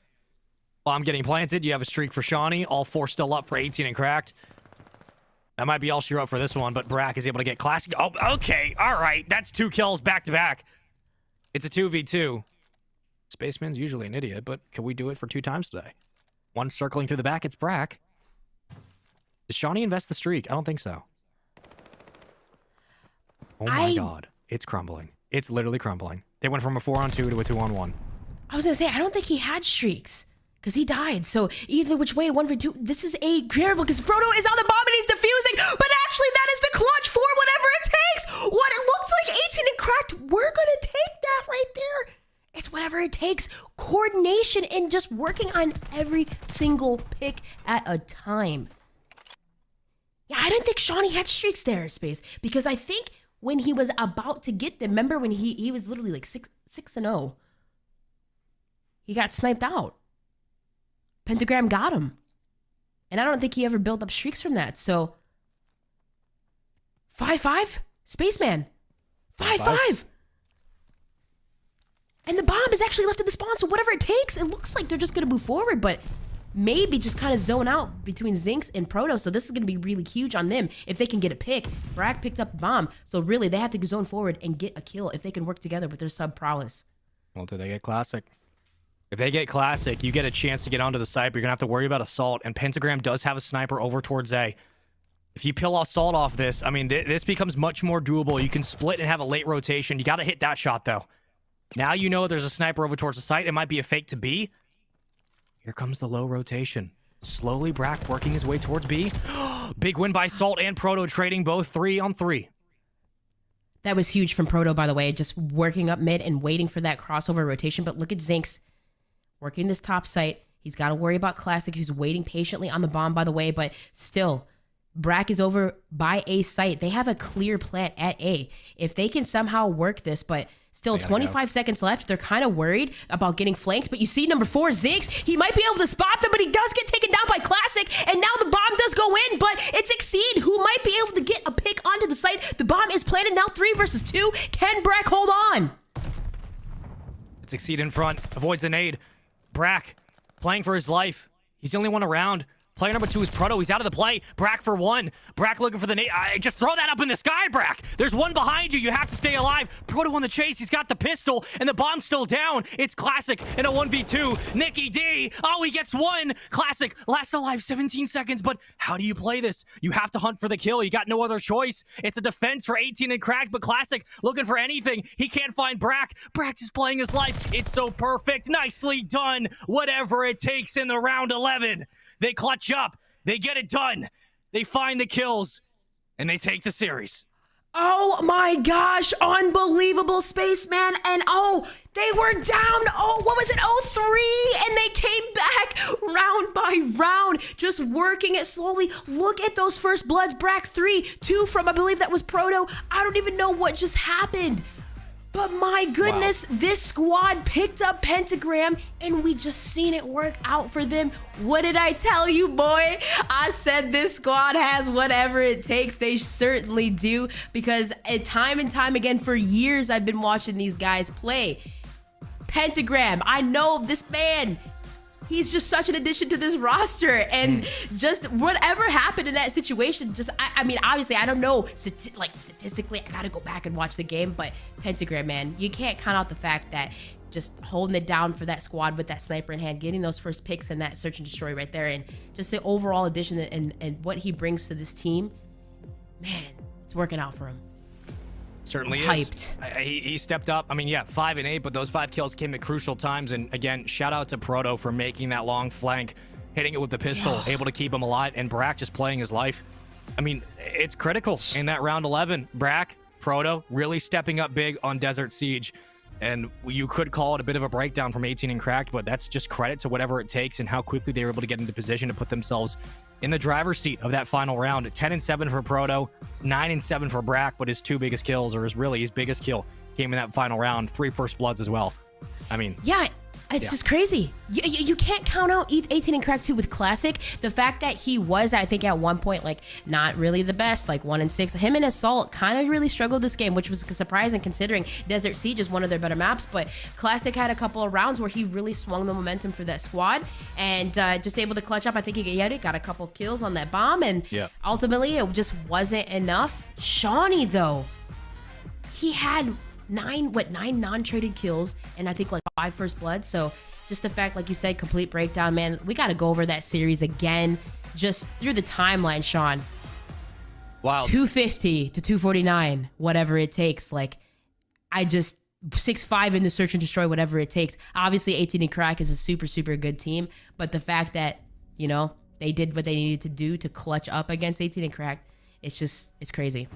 Bomb getting planted. You have a streak for Shawnee. All 4 still up for 18 and cracked. That might be all she wrote for this one, but Brack is able to get Classic. Oh, okay. All right. That's 2 kills back to back. It's a 2v2. Spaceman's usually an idiot, but can we do it for 2 times today? One circling through the back. It's Brack. Does Shawnee invest the streak? I don't think so. Oh my God. It's crumbling. It's literally crumbling. They went from a 4-on-2 to a 2-on-1. I was going to say, I don't think he had streaks. Because he died. So either which way, 1 for 2. This is a terrible because Proto is on the bomb and he's defusing. But actually, that is the clutch for whatever it takes. What it looks like 18 and cracked. We're going to take that right there. It's whatever it takes. Coordination and just working on every single pick at a time. Yeah, I didn't think Shawnee had streaks there, Space. Because I think when he was about to get them, remember when he was literally like 6-0. He got sniped out. Pentagram got him. And I don't think he ever built up streaks from that. So, 5-5? Spaceman. 5-5. And the bomb is actually left in the spawn. So, whatever it takes, it looks like they're just going to move forward. But maybe just kind of zone out between Zinx and Proto. So, this is going to be really huge on them if they can get a pick. Brack picked up the bomb. So, really, they have to zone forward and get a kill if they can work together with their sub prowess. Well, do they get Classic? If they get Classic, you get a chance to get onto the site, but you're going to have to worry about Assault. And Pentagram does have a sniper over towards A. If you peel off Salt off this, I mean, this becomes much more doable. You can split and have a late rotation. You got to hit that shot, though. Now you know there's a sniper over towards the site. It might be a fake to B. Here comes the low rotation. Slowly, Brack working his way towards B. Big win by Salt and Proto, trading both 3-on-3. That was huge from Proto, by the way, just working up mid and waiting for that crossover rotation. But look at Zinx working this top site. He's got to worry about Classic, who's waiting patiently on the bomb, by the way. But still, Brack is over by A site. They have a clear plant at A. If they can somehow work this, but still 25 seconds left, they're kind of worried about getting flanked. But you see number 4, Zinx. He might be able to spot them, but he does get taken down by Classic. And now the bomb does go in, but it's Exceed who might be able to get a pick onto the site. The bomb is planted now 3 versus 2. Can Brack hold on? It's Exceed in front. Avoids a nade. Brack playing for his life. He's the only one around. Player number 2 is Proto. He's out of the play. Brack for 1. Brack looking for the nade. Just throw that up in the sky, Brack. There's one behind you. You have to stay alive. Proto on the chase. He's got the pistol, and the bomb's still down. It's Classic in a 1v2. Nicky D. Oh, he gets 1. Classic last alive 17 seconds, but how do you play this? You have to hunt for the kill. You got no other choice. It's a defense for 18 and Cracked, but Classic looking for anything. He can't find Brack. Brack's just playing his life. It's so perfect. Nicely done. Whatever it takes in the round 11. They clutch up. They get it done. They find the kills, and they take the series. Oh my gosh, unbelievable, Spaceman. And they were down, what was it, 0-3, and they came back round by round, just working it slowly. Look at those first bloods. Brack 3, 2 from, I believe that was Proto. I don't even know what just happened. But my goodness, This squad picked up Pentagram, and we just seen it work out for them. What did I tell you, boy? I said this squad has whatever it takes. They certainly do, because time and time again, for years, I've been watching these guys play. Pentagram, I know this man. He's just such an addition to this roster, and just whatever happened in that situation, I mean, obviously, I don't know, statistically, I gotta go back and watch the game, but Pentagram, man, you can't count out the fact that just holding it down for that squad with that sniper in hand, getting those first picks and that search and destroy right there, and just the overall addition and what he brings to this team, man, it's working out for him. Certainly is. Hyped. He stepped up. I mean, yeah, 5 and 8, but those 5 kills came at crucial times. And again, shout out to Proto for making that long flank, hitting it with the pistol, able to keep him alive, and Brack just playing his life. I mean, it's critical in that round 11. Brack, Proto, really stepping up big on Desert Siege. And you could call it a bit of a breakdown from 18 and Cracked, but that's just credit to whatever it takes and how quickly they were able to get into position to put themselves in the driver's seat of that final round. 10-7 for Proto, 9-7 for Brack, but his 2 biggest kills, or his biggest kill, came in that final round. 3 first bloods as well. I mean, yeah, it's just crazy. You can't count out 18 and Cracked 2 with Classic. The fact that he was, I think, at one point, not really the best, 1-6. Him and Assault kind of really struggled this game, which was surprising considering Desert Siege is one of their better maps. But Classic had a couple of rounds where he really swung the momentum for that squad and just able to clutch up. I think he got a couple kills on that bomb, and ultimately it just wasn't enough. Shawnee, though, he had 9 non-traded kills, and I think 5 first blood. So just the fact, like you said, complete breakdown, man. We got to go over that series again, just through the timeline, Sean. Wow. 250 to 249, whatever it takes. I just 6-5 in the search and destroy, whatever it takes. Obviously, 18 and Crack is a super, super good team, but the fact that, they did what they needed to do to clutch up against 18 and Crack, it's crazy.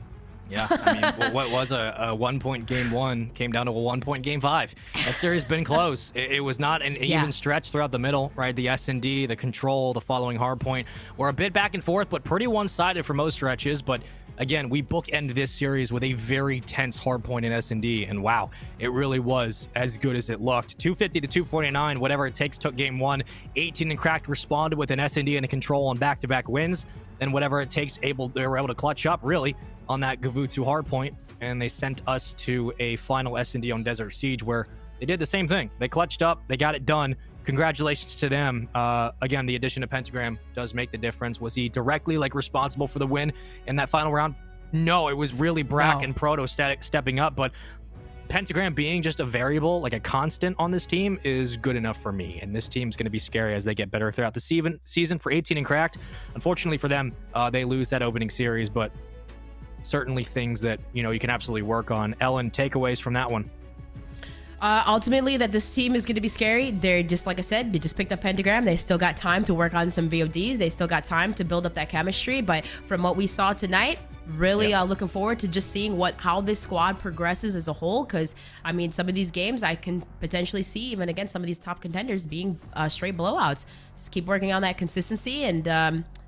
Yeah, I mean, what was a 1-point game 1 came down to a 1-point game 5. That series been close. It was not an even stretch throughout the middle, right? The S&D, the control, the following hard point were a bit back and forth, but pretty one-sided for most stretches. But again, we bookend this series with a very tense hard point in S&D, and wow, it really was as good as it looked. 250 to 249, whatever it takes, took game 1. 18 and Cracked responded with an S&D and a control on back-to-back wins. Then whatever it takes, they were able to clutch up, really, on that Gavutsu hardpoint, and they sent us to a final S&D on Desert Siege where they did the same thing. They clutched up, they got it done. Congratulations to them. Again, the addition of Pentagram does make the difference. Was he directly responsible for the win in that final round? No, it was really Brack and Proto stepping up, but Pentagram being just a variable, like a constant on this team, is good enough for me. And this team's going to be scary as they get better throughout the season. For 18 and Cracked, unfortunately for them, they lose that opening series, but certainly things that, you can absolutely work on. Ellen, takeaways from that one? Ultimately, that this team is going to be scary. They're just, like I said, they just picked up Pentagram. They still got time to work on some VODs. They still got time to build up that chemistry. But from what we saw tonight, really looking forward to just seeing how this squad progresses as a whole. Because, I mean, some of these games I can potentially see, even against some of these top contenders, being straight blowouts. Just keep working on that consistency. And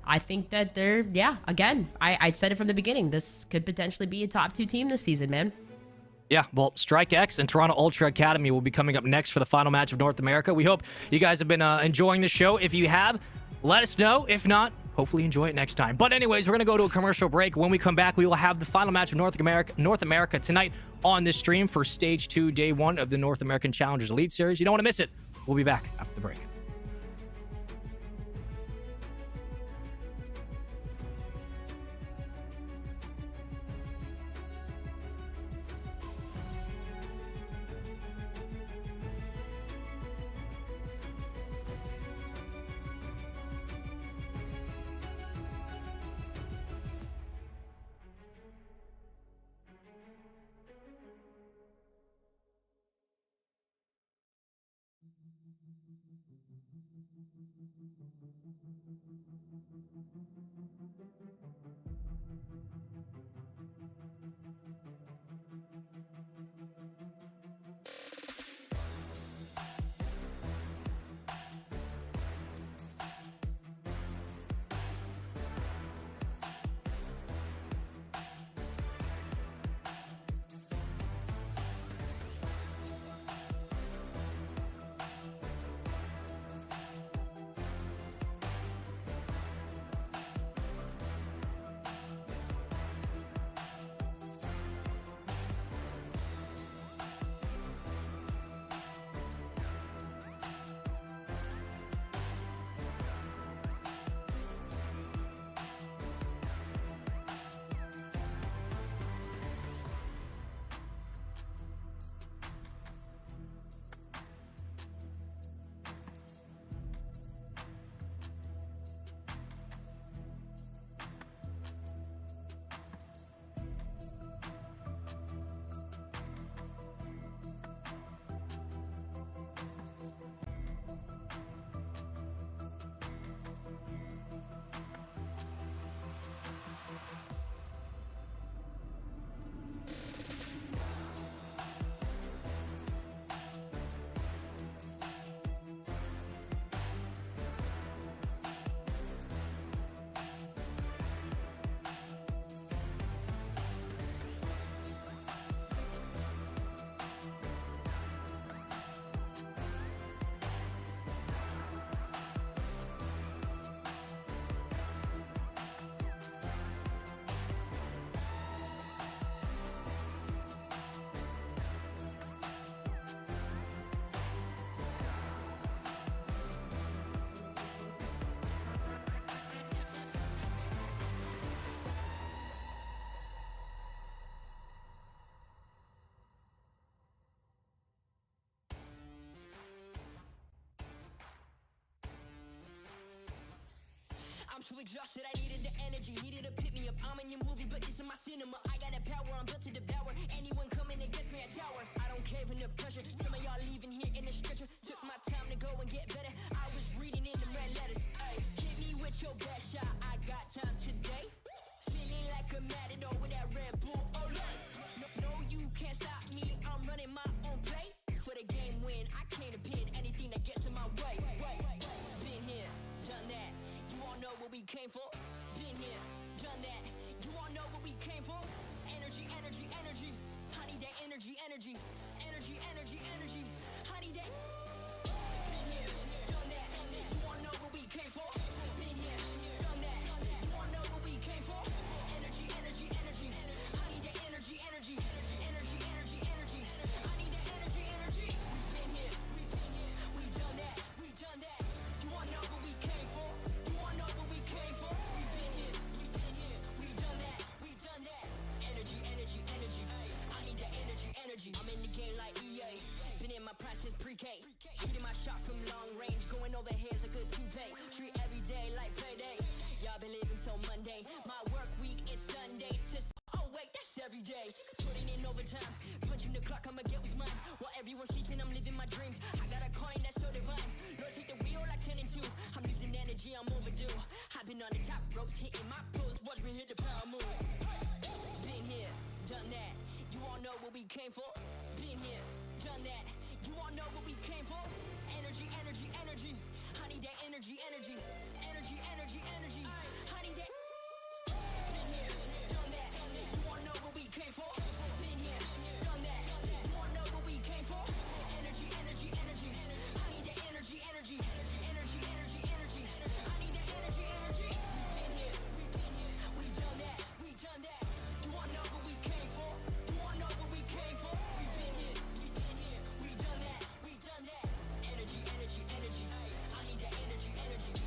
I think that they're, again, I said it from the beginning. This could potentially be a top 2 team this season, man. Yeah, well, Strike X and Toronto Ultra Academy will be coming up next for the final match of North America. We hope you guys have been enjoying the show. If you have, let us know. If not, hopefully enjoy it next time. But anyways, we're going to go to a commercial break. When we come back, we will have the final match of North America tonight on this stream for Stage 2, Day 1 of the North American Challengers Elite Series. You don't want to miss it. We'll be back after the break. I'm so exhausted, I needed the energy, needed to pick me up. I'm in your movie, but this is my cinema. I got that power, I'm built to devour. Anyone coming against me, a tower. I don't cave under pressure. Some of y'all leaving here in a stretcher. Took my time to go and get better. I was reading in the red letters. Ay, hit me with your best shot. I got time today. Feeling like a matador with that Red Bull. Oh, no, you can't stop me. I'm running my own play. For the game win, I can't pin anything that gets in my way. Been here, done that. You all know what we came for. Been here, done that. You all know what we came for. Energy, energy, energy. I need that energy, energy. Energy, energy, energy. I need that. Been here, done that. You all know what we came for. Been here, done that. You all know what we came for. Energy, energy, energy. I need that energy, energy. Energy, energy, energy. I need that energy, energy. We've been here, we done that. We done that. You all know what we came for. You all know what we came for. We've been here, we done that. We done that. Energy, energy, energy. I need that energy, energy. I'm in the day. Putting in overtime, punching the clock, I'ma get what's mine. While everyone's sleeping, I'm living my dreams. I got a coin that's so divine. Lord, take the wheel like 10 and 2. I'm losing energy, I'm overdue. I've been on the top ropes, hitting my pros. Watch me hit the power moves. Been here, done that. You all know what we came for. Been here, done that. You all know what we came for. Energy, energy, energy. I need that energy, energy. Energy, energy, energy. I need that. Been here, done that. You all know what we came for. Been here, done that. You all know what we came for. Energy, energy, energy. I need that energy, energy. Energy, energy, energy. I need that energy, energy. Been here, we done that. We done that. You all know what we came for. You all know what we came for. We been here, we done that. We done that. Energy, energy, energy. I need that energy, energy.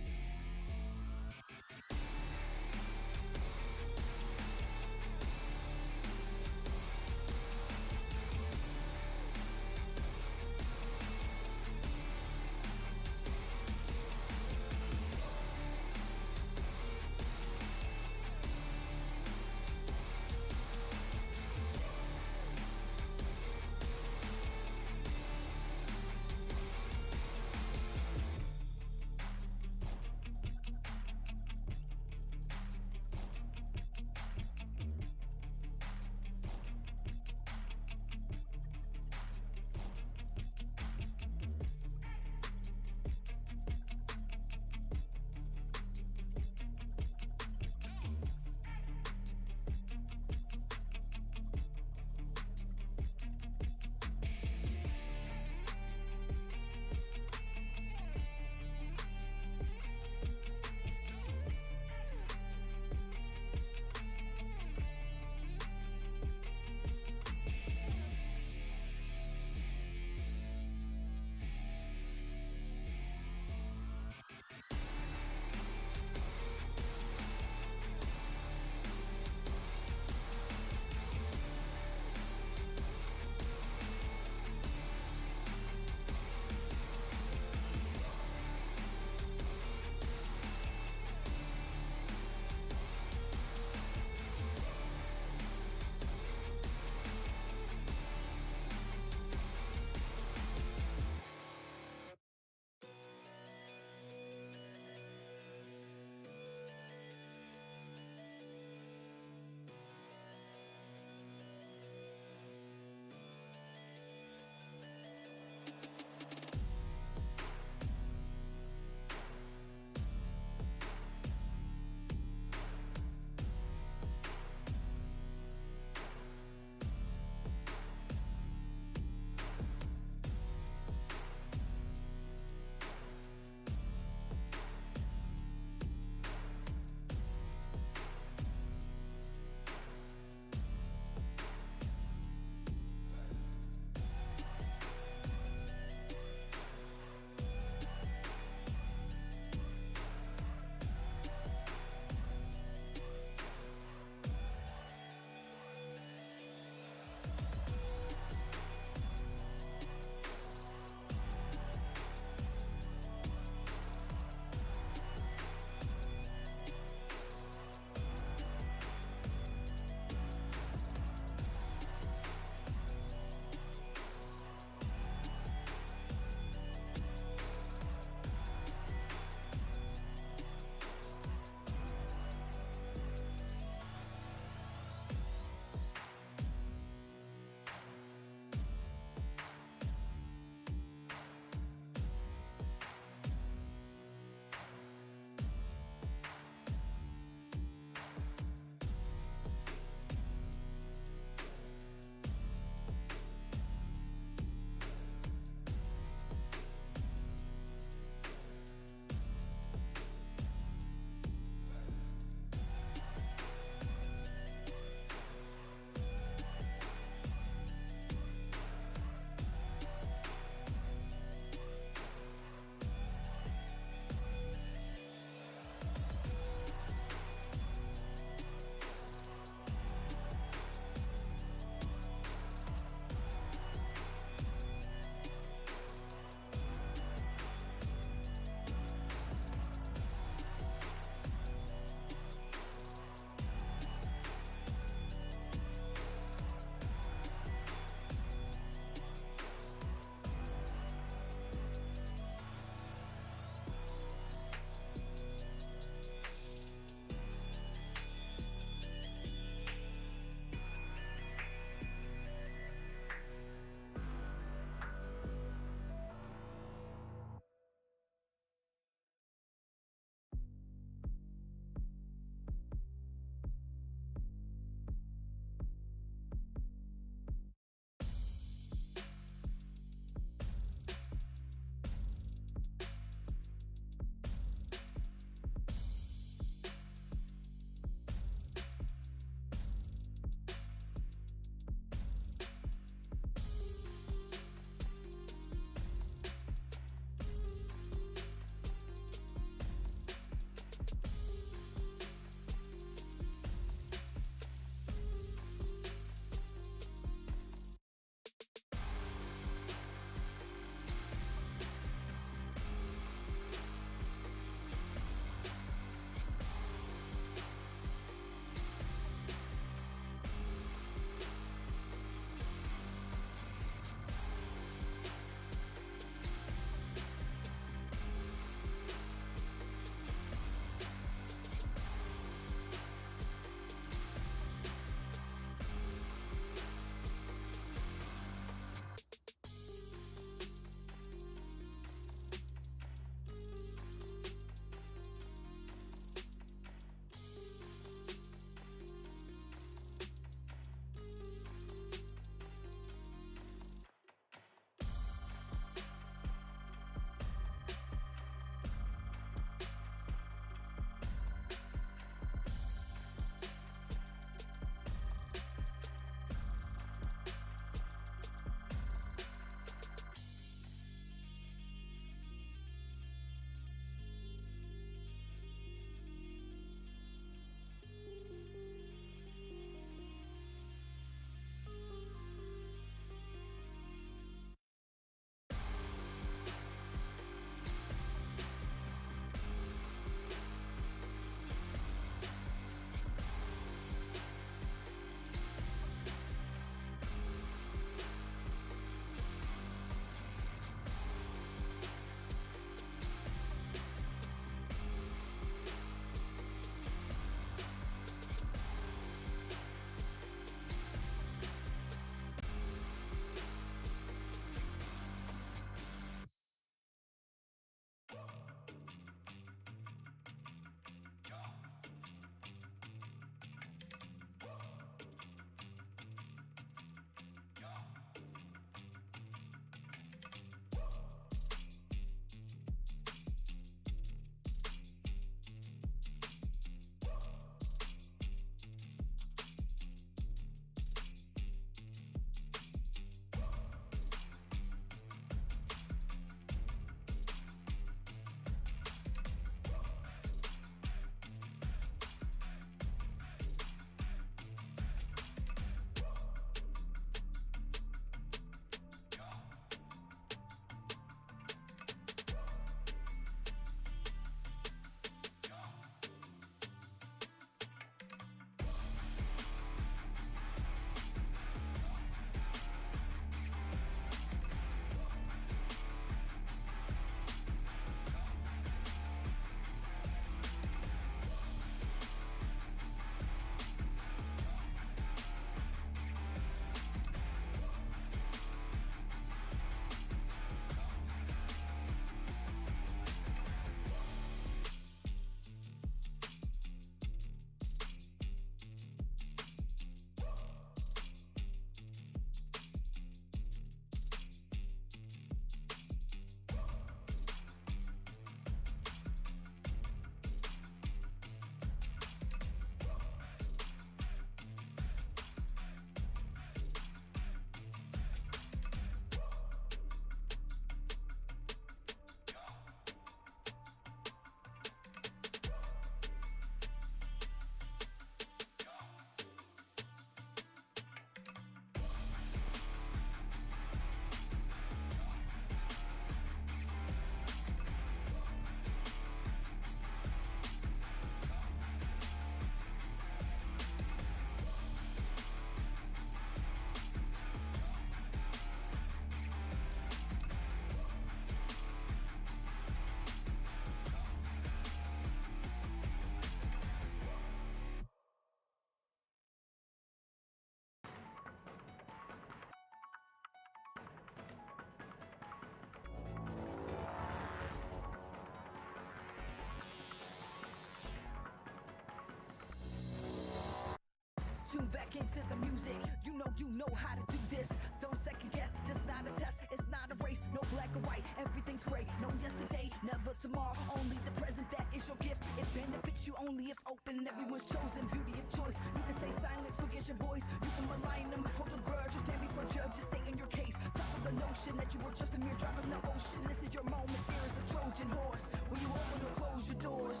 tune back into the music. You know how to do this. Don't second guess, just not a test. It's not a race, no black or white. Everything's great. No yesterday, never tomorrow. Only the present, that is your gift. It benefits you only if open. Everyone's chosen, beauty of choice. You can stay silent, forget your voice. You can malign them, hold a grudge, or stand before judge, just stay in your case. Top of the notion that you were just a mere drop in the ocean. This is your moment, fear is a Trojan horse. When you open or close your doors.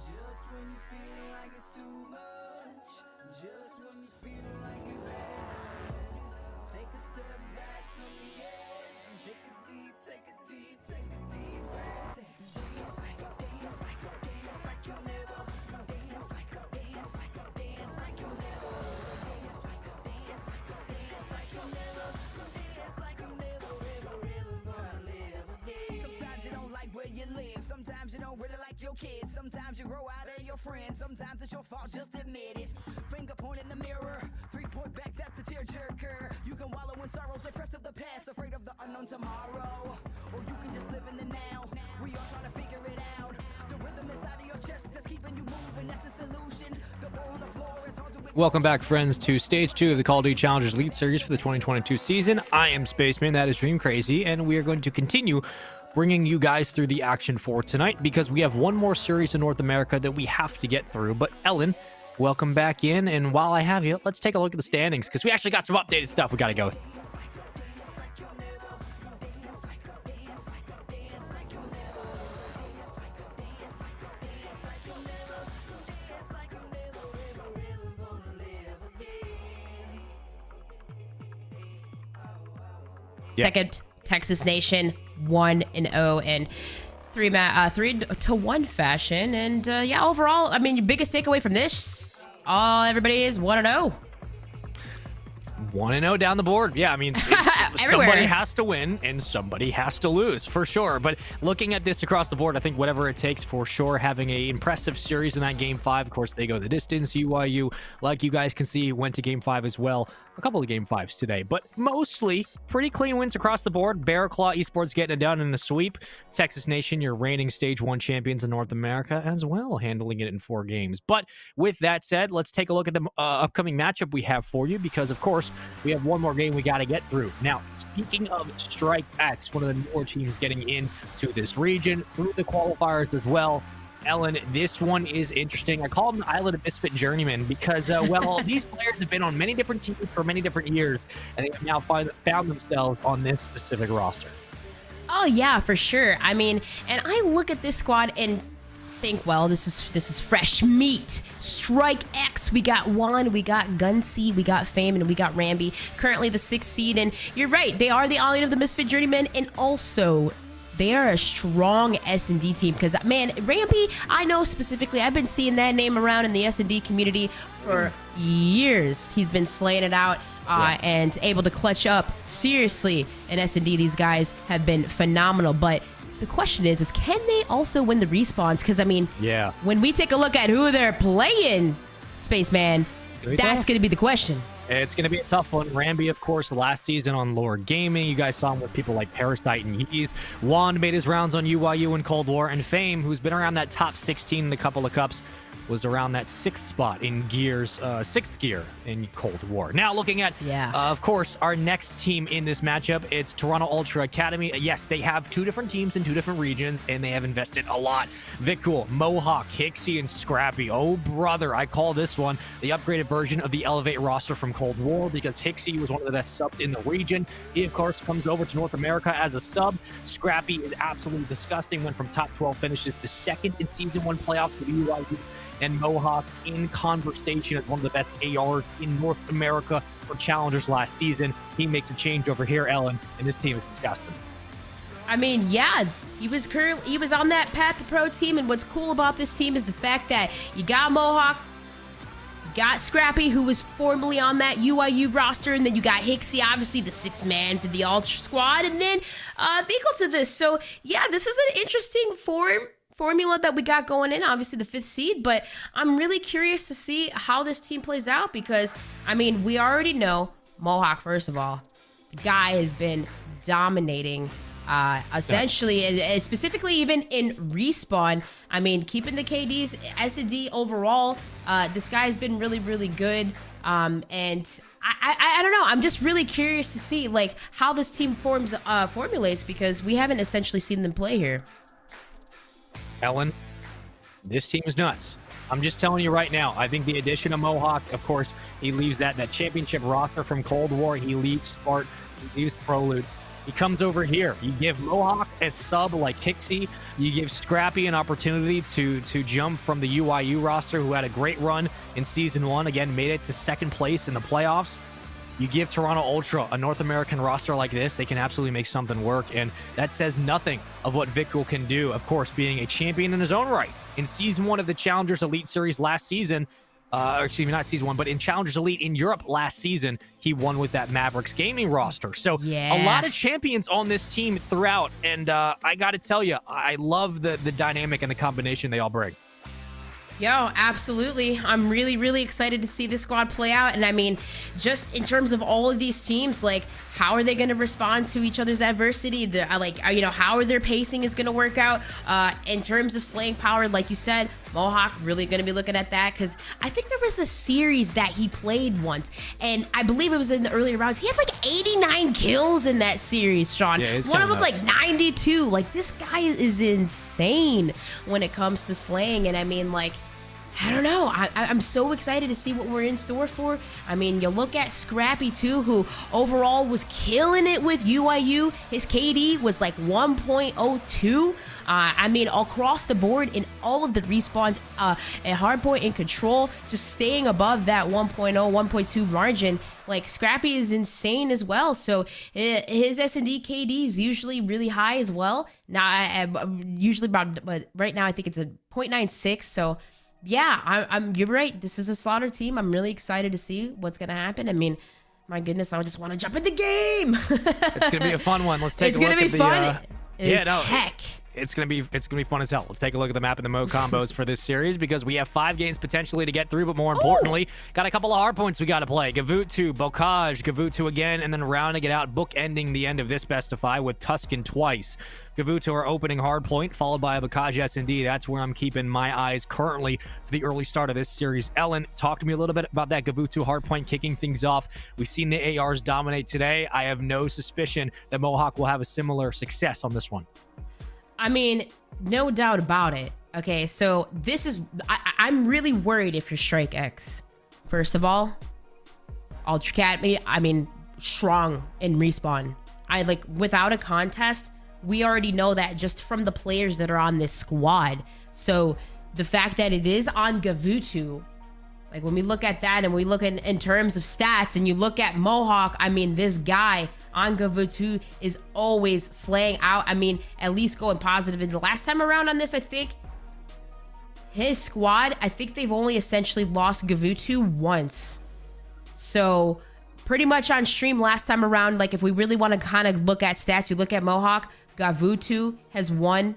Just when you feel like it's too much. Just when you feel like you've had enough. Take a step back from the edge. And take a deep breath. Dance like you'll never. Dance like you'll never. Sometimes you don't like where you live. Sometimes you don't really like your kids. Sometimes you grow out of your friends. Sometimes it's your fault, just admit it. Finger point in the mirror. 3-point back, that's the tearjerker. You can wallow in sorrows, depressed of the past, afraid of the unknown tomorrow. Or you can just live in the now. We all trying to figure it out. The rhythm inside of your chest that's keeping you moving. That's the solution. The ball on the floor is hard to. Welcome back, friends, to Stage 2 of the Call of Duty Challengers Elite Series for the 2022 season. I am Spaceman, that is Dream Crazy, and we are going to continue bringing you guys through the action for tonight because we have one more series in North America that we have to get through. But Ellen, welcome back in, and while I have you, let's take a look at the standings because we actually got some updated stuff we got to go through. Second, Texas Nation 1-0 and 3-1 fashion. And yeah, overall, I mean, your biggest takeaway from this, everybody is 1-0. 1-0 down the board. Yeah, I mean, somebody has to win and somebody has to lose for sure. But looking at this across the board, I think whatever it takes for sure, having a impressive series in that game 5. Of course, they go the distance. UYU, like you guys can see, went to game 5 as well. A couple of game 5s today, but mostly pretty clean wins across the board. Bear Claw Esports getting it done in a sweep. Texas Nation, your reigning Stage 1 champions in North America as well, handling it in 4 games. But with that said, let's take a look at the upcoming matchup we have for you because, of course, we have one more game we got to get through. Now, speaking of Strike X, one of the newer teams getting into this region through the qualifiers as well. Ellen, this one is interesting. I call them the Island of Misfit Journeyman because, well, these players have been on many different teams for many different years, and they have now found themselves on this specific roster. Oh, yeah, for sure. I mean, and I look at this squad and think, well, this is fresh meat. Strike X, we got Juan, we got Gunseed, we got Fame, and we got Ramby, currently the 6th seed. And you're right, they are the Island of the Misfit Journeyman, and also they are a strong S&D team because, man, Rampy, I know specifically, I've been seeing that name around in the S&D community for years. He's been slaying it out and able to clutch up. Seriously, in S&D, these guys have been phenomenal. But the question is can they also win the respawns? Because, I mean, when we take a look at who they're playing, Spaceman, that's going to be the question. It's going to be a tough one. Ramby, of course, last season on Lord Gaming. You guys saw him with people like Parasite and Yeez. Wand made his rounds on UYU and Cold War. And Fame, who's been around that top 16 in a couple of cups, was around that 6th spot in Gears, 6th gear in Cold War. Now looking at, of course, our next team in this matchup, it's Toronto Ultra Academy. Yes, they have 2 different teams in 2 different regions, and they have invested a lot. Vikcool, Mohawk, Hixie, and Scrappy. Oh, brother, I call this one the upgraded version of the Elevate roster from Cold War because Hixie was one of the best subs in the region. He, of course, comes over to North America as a sub. Scrappy is absolutely disgusting. Went from top 12 finishes to 2nd in Season 1 playoffs with UYU. And Mohawk in conversation as one of the best ARs in North America for Challengers last season. He makes a change over here, Ellen, and this team is disgusting. I mean, yeah, he was on that path to pro team, and what's cool about this team is the fact that you got Mohawk, you got Scrappy, who was formerly on that UYU roster, and then you got Hixie, obviously the 6th man for the Ultra squad, and then Vikcool to this. So, yeah, this is an interesting formula that we got going in, obviously the 5th seed, but I'm really curious to see how this team plays out because, I mean, we already know Mohawk, first of all, the guy has been dominating Essentially, and specifically even in Respawn, I mean, keeping the KDs, S&D overall, this guy's been really, really good. And I don't know. I'm just really curious to see like how this team formulates, because we haven't essentially seen them play here. Ellen, this team is nuts. I'm just telling you right now. I think the addition of Mohawk, of course, he leaves that championship roster from Cold War. He leaves Spark. He leaves Prolude. He comes over here. You give Mohawk a sub like Hixie. You give Scrappy an opportunity to jump from the UIU roster, who had a great run in Season 1. Again, made it to second place in the playoffs. You give Toronto Ultra a North American roster like this, they can absolutely make something work. And that says nothing of what Vikul can do, of course, being a champion in his own right. In Season 1 of the Challengers Elite Series last season, excuse me, not Season 1, but in Challengers Elite in Europe last season, he won with that Mavericks Gaming roster. So a lot of champions on this team throughout. And I got to tell you, I love the dynamic and the combination they all bring. Yo, absolutely. I'm really, really excited to see this squad play out. And I mean, just in terms of all of these teams, like, how are they going to respond to each other's adversity? How are their pacing is going to work out? In terms of slaying power, like you said, Mohawk really going to be looking at that, because I think there was a series that he played once, and I believe it was in the earlier rounds. He had like 89 kills in that series, Sean. Yeah, one of them like 92. Like, this guy is insane when it comes to slaying. And I mean, like, I don't know. I'm so excited to see what we're in store for. I mean, you look at Scrappy too, who overall was killing it with UIU. His KD was like 1.02. I mean, across the board in all of the respawns, at Hardpoint and Control, just staying above that 1.0, 1.2 margin. Like, Scrappy is insane as well. So his S&D KD is usually really high as well. Now, I'm usually about, but right now I think it's a 0.96. So yeah, you're right. This is a Slaughter team. I'm really excited to see what's going to happen. I mean, my goodness, I just want to jump in the game. It's going to be a fun one. Let's take a look at the... It's going to be fun. Heck. It's gonna be fun as hell. Let's take a look at the map and the mode combos for this series, because we have 5 games potentially to get through, but more importantly, got a couple of hard points we got to play. Gavutu, Bocage, Gavutu again, and then rounding it out, bookending the end of this best of 5 with Tuscan twice. Gavutu our opening hard point, followed by a Bocage S&D. That's where I'm keeping my eyes currently for the early start of this series. Ellen, talk to me a little bit about that Gavutu hard point kicking things off. We've seen the ARs dominate today. I have no suspicion that Mohawk will have a similar success on this one. I mean, no doubt about it. Okay, so this is... I'm really worried if you're Strike X. First of all, Ultra Academy, I mean, strong in Respawn. Without a contest, we already know that just from the players that are on this squad. So the fact that it is on Gavutu, like, when we look at that and we look in terms of stats and you look at Mohawk, I mean, this guy on Gavutu is always slaying out. I mean, at least going positive. And the last time around on this, I think his squad, I think they've only essentially lost Gavutu once. So pretty much on stream last time around, like, if we really want to kind of look at stats, you look at Mohawk, Gavutu has won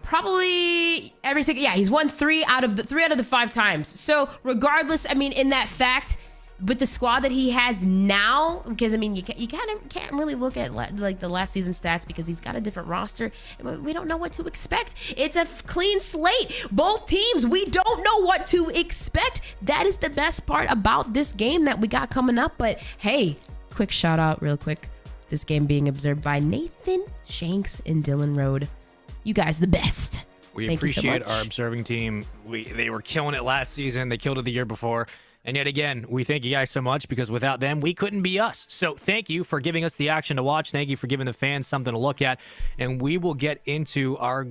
probably every single... Yeah, he's won 3 out of the 5 times. So regardless, I mean, in that fact, with the squad that he has now, because I mean, you can't really look at like the last season stats, because he's got a different roster. We don't know what to expect. It's a clean slate. Both teams, we don't know what to expect. That is the best part about this game that we got coming up. But hey, quick shout out real quick. This game being observed by Nathan Shanks and Dylan Road. You guys the best. We appreciate our observing team. They were killing it last season. They killed it the year before. And yet again, we thank you guys so much, because without them, we couldn't be us. So thank you for giving us the action to watch. Thank you for giving the fans something to look at. And we will get into our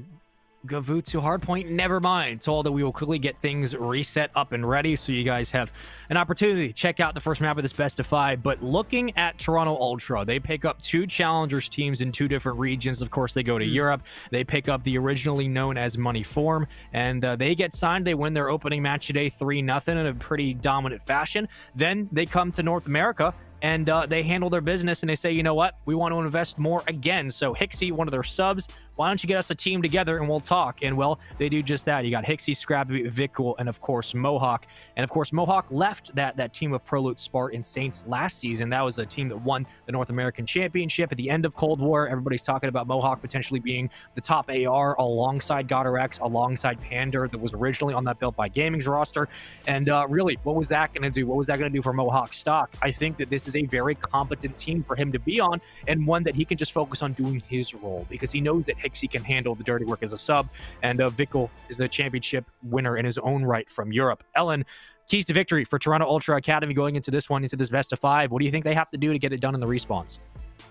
Gavutu hardpoint. Never mind. Told that we will quickly get things reset up and ready, so you guys have an opportunity to check out the first map of this best of 5. But looking at Toronto Ultra, they pick up 2 challengers teams in 2 different regions. Of course, they go to Europe. They pick up the originally known as Money Form, and they get signed. They win their opening match today 3-0 in a pretty dominant fashion. Then they come to North America, and they handle their business, and they say, you know what, we want to invest more again. So Hixie, one of their subs, why don't you get us a team together and we'll talk? And well, they do just that. You got Hixie, Scrappy, Vikul, and of course Mohawk. And of course Mohawk left that team of Prolute, Spart, and Saints last season. That was a team that won the North American Championship at the end of Cold War. Everybody's talking about Mohawk potentially being the top AR alongside GodRx, alongside Pander, that was originally on that Built by Gaming's roster. And really, what was that going to do? What was that going to do for Mohawk stock? I think that this is a very competent team for him to be on, and one that he can just focus on doing his role, because he knows that Hixie can handle the dirty work as a sub, and Vikul is the championship winner in his own right from Europe. Ellen, keys to victory for Toronto Ultra Academy going into this one, into this best of 5. What do you think they have to do to get it done in the respawns?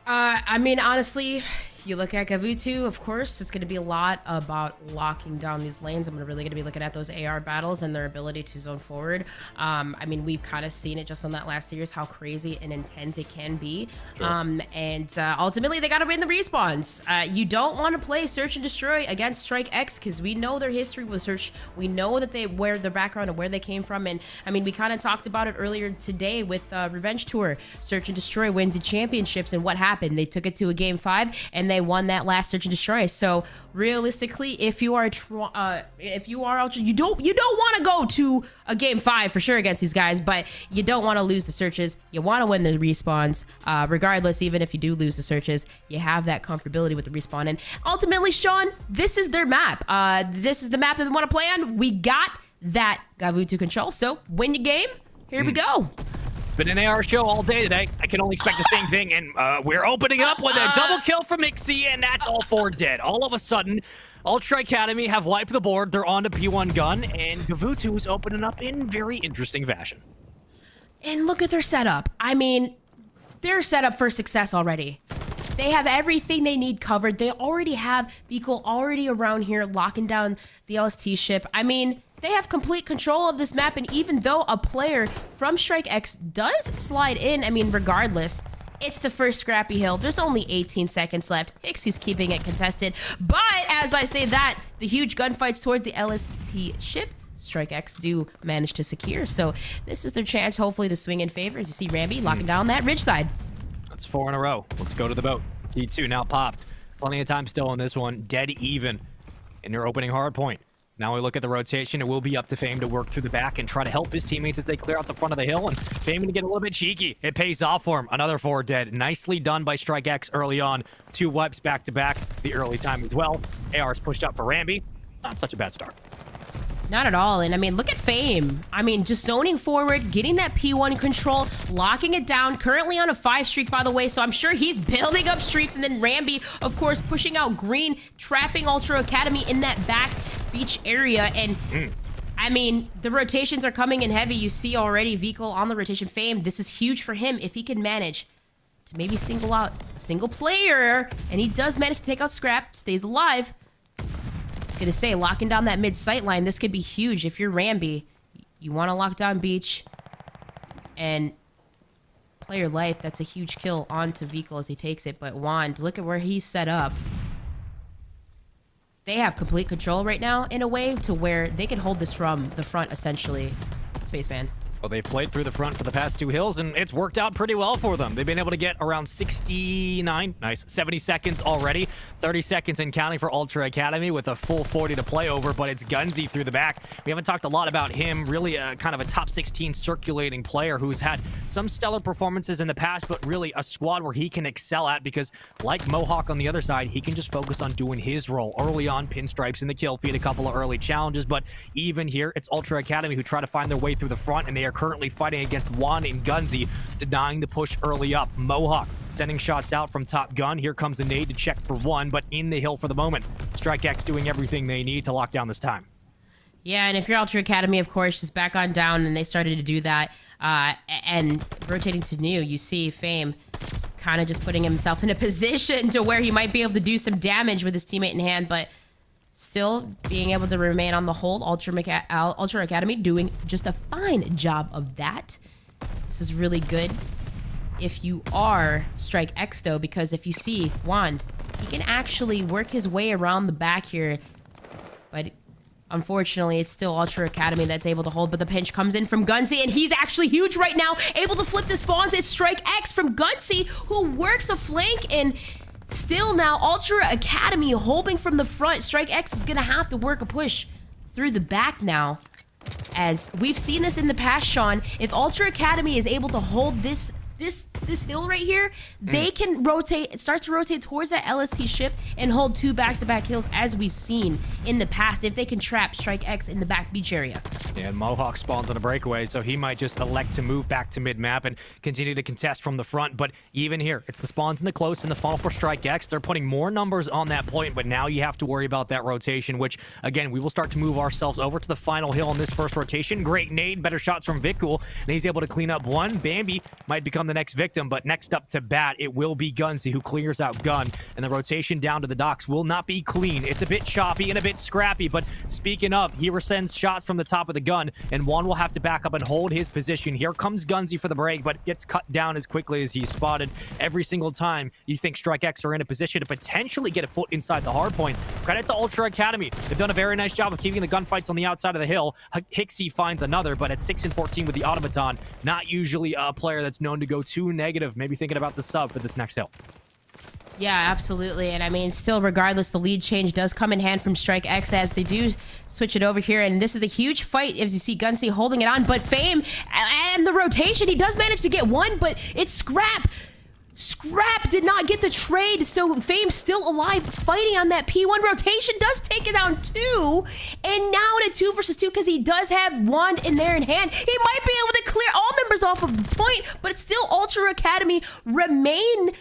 I mean, honestly, you look at Gavutu, of course, it's going to be a lot about locking down these lanes. I'm really going to be looking at those AR battles and their ability to zone forward. I mean, we've kind of seen it just on that last series, how crazy and intense it can be. Sure. Ultimately, they got to win the respawns. You don't want to play Search and Destroy against Strike X, because we know their history with Search. We know that where their background and where they came from. And I mean, we kind of talked about it earlier today with Revenge Tour. Search and Destroy wins the championships, and what happened? They took it to a game 5, and they won that last Search and Destroy. So realistically, if you are Ultra, you don't want to go to a game 5 for sure against these guys, but you don't want to lose the searches. You want to win the respawns. Regardless, even if you do lose the searches, you have that comfortability with the respawn. And ultimately, Sean, this is their map. This is the map that they want to play on. We got that Gavutu control. So win your game. Here we go. Been an AR show all day today. I can only expect the same thing, and we're opening up with a double kill from Hixie, and that's all 4 dead. All of a sudden, Ultra Academy have wiped the board. They're on to P1 gun, and Gavutu is opening up in very interesting fashion. And look at their setup. I mean, they're set up for success already. They have everything they need covered. They already have Vikul already around here locking down the LST ship. I mean, they have complete control of this map, and even though a player from Strike X does slide in, I mean, regardless, it's the first Scrappy Hill. There's only 18 seconds left. Hixie's keeping it contested. But as I say that, the huge gunfights towards the LST ship, Strike X do manage to secure. So this is their chance, hopefully, to swing in favor. As you see Rambi locking down that ridge side. That's 4 in a row. Let's go to the boat. Key 2 now popped. Plenty of time still on this one. Dead even in your opening hard point. Now we look at the rotation. It will be up to Fame to work through the back and try to help his teammates as they clear out the front of the hill. And Fame to get a little bit cheeky. It pays off for him. Another 4 dead. Nicely done by Strike X early on. 2 wipes back to back. The early time as well. AR's pushed up for Rambi. Not such a bad start. Not at all. And I mean, look at Fame. I mean, just zoning forward, getting that P1 control, locking it down. Currently on a 5 streak, by the way, so I'm sure he's building up streaks. And then Rambi, of course, pushing out Green, trapping Ultra Academy in that back beach area. And I mean, the rotations are coming in heavy. You see already Vikul on the rotation. Fame, this is huge for him if he can manage to maybe single out a single player. And he does manage to take out Scrap, stays alive. Gonna say, locking down that mid sight line, this could be huge. If you're Rambi, you want to lock down Beach and player life. That's a huge kill onto Vikul as he takes it. But Wand, look at where he's set up. They have complete control right now in a way to where they can hold this from the front, essentially. Spaceman. Well, they've played through the front for the past 2 hills, and it's worked out pretty well for them. They've been able to get around 69, nice, 70 seconds already. 30 seconds and counting for Ultra Academy with a full 40 to play over, but it's Gunzy through the back. We haven't talked a lot about him, really kind of a top 16 circulating player who's had some stellar performances in the past, but really a squad where he can excel at, because like Mohawk on the other side, he can just focus on doing his role. Early on, pinstripes in the kill feed, a couple of early challenges, but even here, it's Ultra Academy who try to find their way through the front, and they are currently fighting against Juan and Gunzy, denying the push early up. Mohawk sending shots out from Top Gun. Here comes a nade to check for 1, but in the hill for the moment. Strike X doing everything they need to lock down this time. Yeah, and if you're Ultra Academy, of course, just back on down, and they started to do that. And rotating to new, you see Fame kind of just putting himself in a position to where he might be able to do some damage with his teammate in hand, but still being able to remain on the hold. Ultra Academy doing just a fine job of that. This is really good if you are Strike X, though, because if you see Wand, he can actually work his way around the back here. But unfortunately, it's still Ultra Academy that's able to hold. But the pinch comes in from Gunzy, and he's actually huge right now, able to flip the spawns. It's Strike X from Gunzy, who works a flank, and Still now, Ultra Academy holding from the front. Strike X is gonna have to work a push through the back now. As we've seen this in the past, Sean, if Ultra Academy is able to hold this hill right here, they can start to rotate towards that LST ship and hold 2 back-to-back hills, as we've seen in the past, if they can trap Strike X in the back beach area. And Mohawk spawns on a breakaway, so he might just elect to move back to mid-map and continue to contest from the front. But even here, it's the spawns in the close in the funnel for Strike X. They're putting more numbers on that point, but now you have to worry about that rotation, which, again, we will start to move ourselves over to the final hill on this first rotation. Great nade, better shots from Vikul, and he's able to clean up one. Bambi might become the next victim, but next up to bat, it will be Gunzi who clears out Gun, and the rotation down to the docks will not be clean. It's a bit choppy and a bit scrappy, but speaking of, he resends shots from the top of the gun, and Juan will have to back up and hold his position. Here comes Gunzi for the break, but gets cut down as quickly as he's spotted. Every single time you think Strike X are in a position to potentially get a foot inside the hard point. Credit to Ultra Academy. They've done a very nice job of keeping the gunfights on the outside of the hill. Hixie finds another, but at 6 and 14 with the Automaton, not usually a player that's known to go too negative, maybe thinking about the sub for this next hill. Yeah, absolutely. And I mean, still, regardless, the lead change does come in hand from Strike X as they do switch it over here. And this is a huge fight as you see Gunzi holding it on. But Fame and the rotation, he does manage to get one, but it's Scrap. Scrap did not get the trade, so Fame's still alive, fighting on that P1 rotation, does take it down 2, and now in a 2 versus 2, because he does have Wand in there in hand, he might be able to clear all members off of the point, but it's still Ultra Academy remain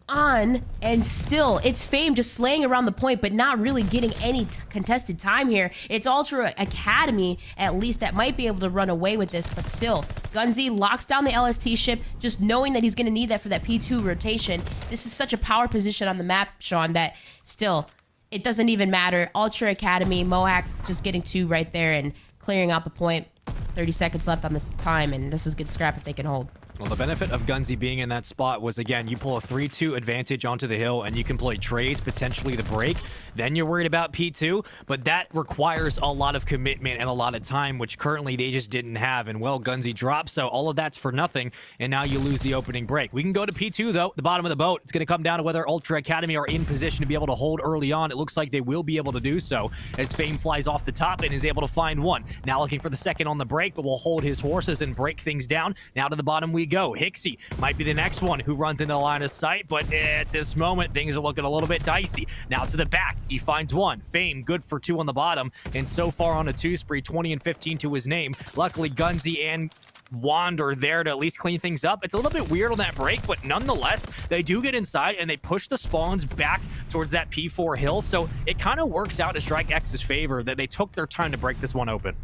on, and still it's Fame just slaying around the point, but not really getting any contested time here. It's Ultra Academy, at least, that might be able to run away with this, but still, Gunzi locks down the LST ship, just knowing that he's going to need that for that P2 rotation. This is such a power position on the map, Sean, that still, it doesn't even matter. Ultra Academy, Mohawk just getting 2 right there and clearing out the point. 30 seconds left on this time, and this is good scrap if they can hold. Well, the benefit of Gunzi being in that spot was, again, you pull a 3-2 advantage onto the hill, and you can play trades, potentially the break. Then you're worried about P2, but that requires a lot of commitment and a lot of time, which currently they just didn't have. And, well, Gunzi drops, so all of that's for nothing, and now you lose the opening break. We can go to P2, though, the bottom of the boat. It's going to come down to whether Ultra Academy are in position to be able to hold early on. It looks like they will be able to do so, as Fame flies off the top and is able to find one. Now looking for the second on the break, but will hold his horses and break things down. Now to the bottom we go. Hixie might be the next one who runs into the line of sight, but at this moment, things are looking a little bit dicey. Now to the back, he finds one. Fame, good for 2 on the bottom, and so far on a 2 spree, 20 and 15 to his name. Luckily, Gunzi and Wand are there to at least clean things up. It's a little bit weird on that break, but nonetheless, they do get inside and they push the spawns back towards that P4 hill, so it kind of works out to Strike X's favor that they took their time to break this one open.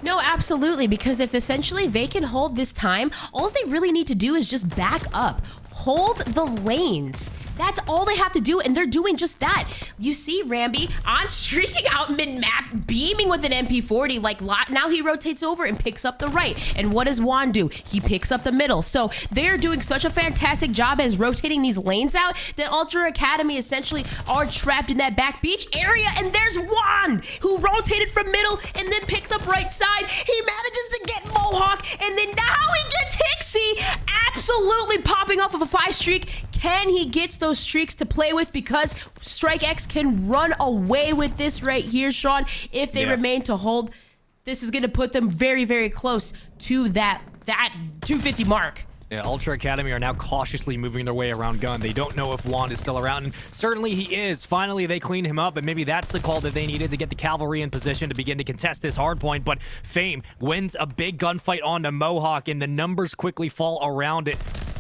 No, absolutely, because if essentially they can hold this time, all they really need to do is just back up. Hold the lanes. That's all they have to do, and they're doing just that. You see Rambi on streaking out mid-map, beaming with an MP40. Like, now he rotates over and picks up the right. And what does Juan do? He picks up the middle. So they're doing such a fantastic job as rotating these lanes out that Ultra Academy essentially are trapped in that back beach area. And there's Juan, who rotated from middle and then picks up right side. He manages to get Mohawk, and then now he gets Hixie, absolutely popping off of a 5 streak. Can he get those streaks to play with? Because Strike X can run away with this right here, Sean. If they remain to hold, this is going to put them very, very close to that 250 mark. Yeah, Ultra Academy are now cautiously moving their way around Gun. They don't know if Wand is still around, and certainly he is. Finally, they clean him up, and maybe that's the call that they needed to get the cavalry in position to begin to contest this hard point. But Fame wins a big gunfight onto Mohawk, and the numbers quickly fall around it.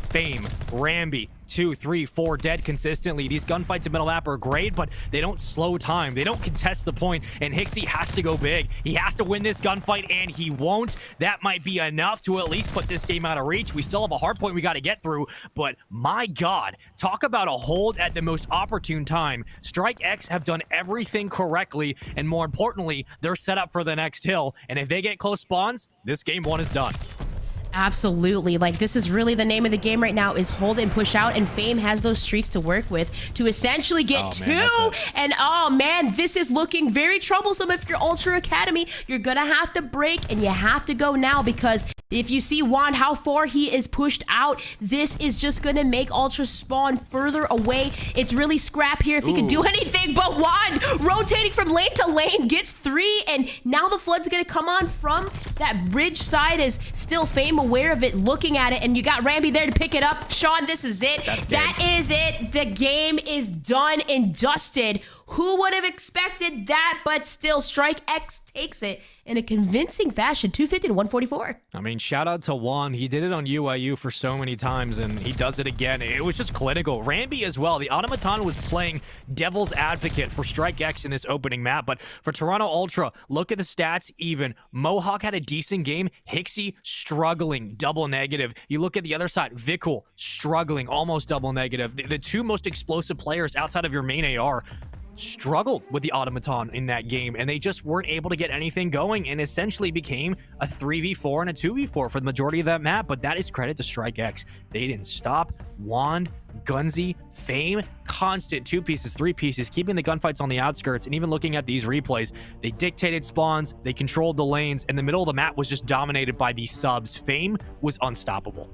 Fame, Rambi, 2, 3, 4 dead consistently. These gunfights in middle map are great, but they don't slow time. They don't contest the point, and Hixie has to go big. He has to win this gunfight, and he won't. That might be enough to at least put this game out of reach. We still have a hard point we got to get through, but my God, talk about a hold at the most opportune time. Strike X have done everything correctly, and more importantly, they're set up for the next hill, and if they get close spawns, this game 1 is done. Absolutely. Like, this is really the name of the game right now, is hold and push out, and Fame has those streaks to work with to essentially get 2. And oh man, this is looking very troublesome if you're Ultra Academy. You're gonna have to break, and you have to go now, because If you see Juan, how far he is pushed out, this is just going to make Ultra spawn further away. It's really scrap here if he can do anything, but Juan rotating from lane to lane gets 3, and now the Flood's going to come on from that bridge side. Is still Fame aware of it, looking at it, and you got Rambi there to pick it up. Sean, this is it. That is it. The game is done and dusted. Who would have expected that? But still, Strike X takes it in a convincing fashion, 250 to 144. I mean, shout out to Juan. He did it on UIU for so many times, and he does it again. It was just clinical. Rambi as well. The Automaton was playing devil's advocate for Strike X in this opening map, but for Toronto Ultra, look at the stats even. Mohawk had a decent game. Hixie struggling, double negative. You look at the other side, Vikul struggling, almost double negative. The two most explosive players outside of your main AR struggled with the Automaton in that game, and they just weren't able to get anything going, and essentially became a 3v4 and a 2v4 for the majority of that map. But that is credit to Strike X. They didn't stop. Wand, Gunzi, Fame, constant 2 pieces, 3 pieces, keeping the gunfights on the outskirts. And even looking at these replays, they dictated spawns, they controlled the lanes, and the middle of the map was just dominated by these subs. Fame was unstoppable.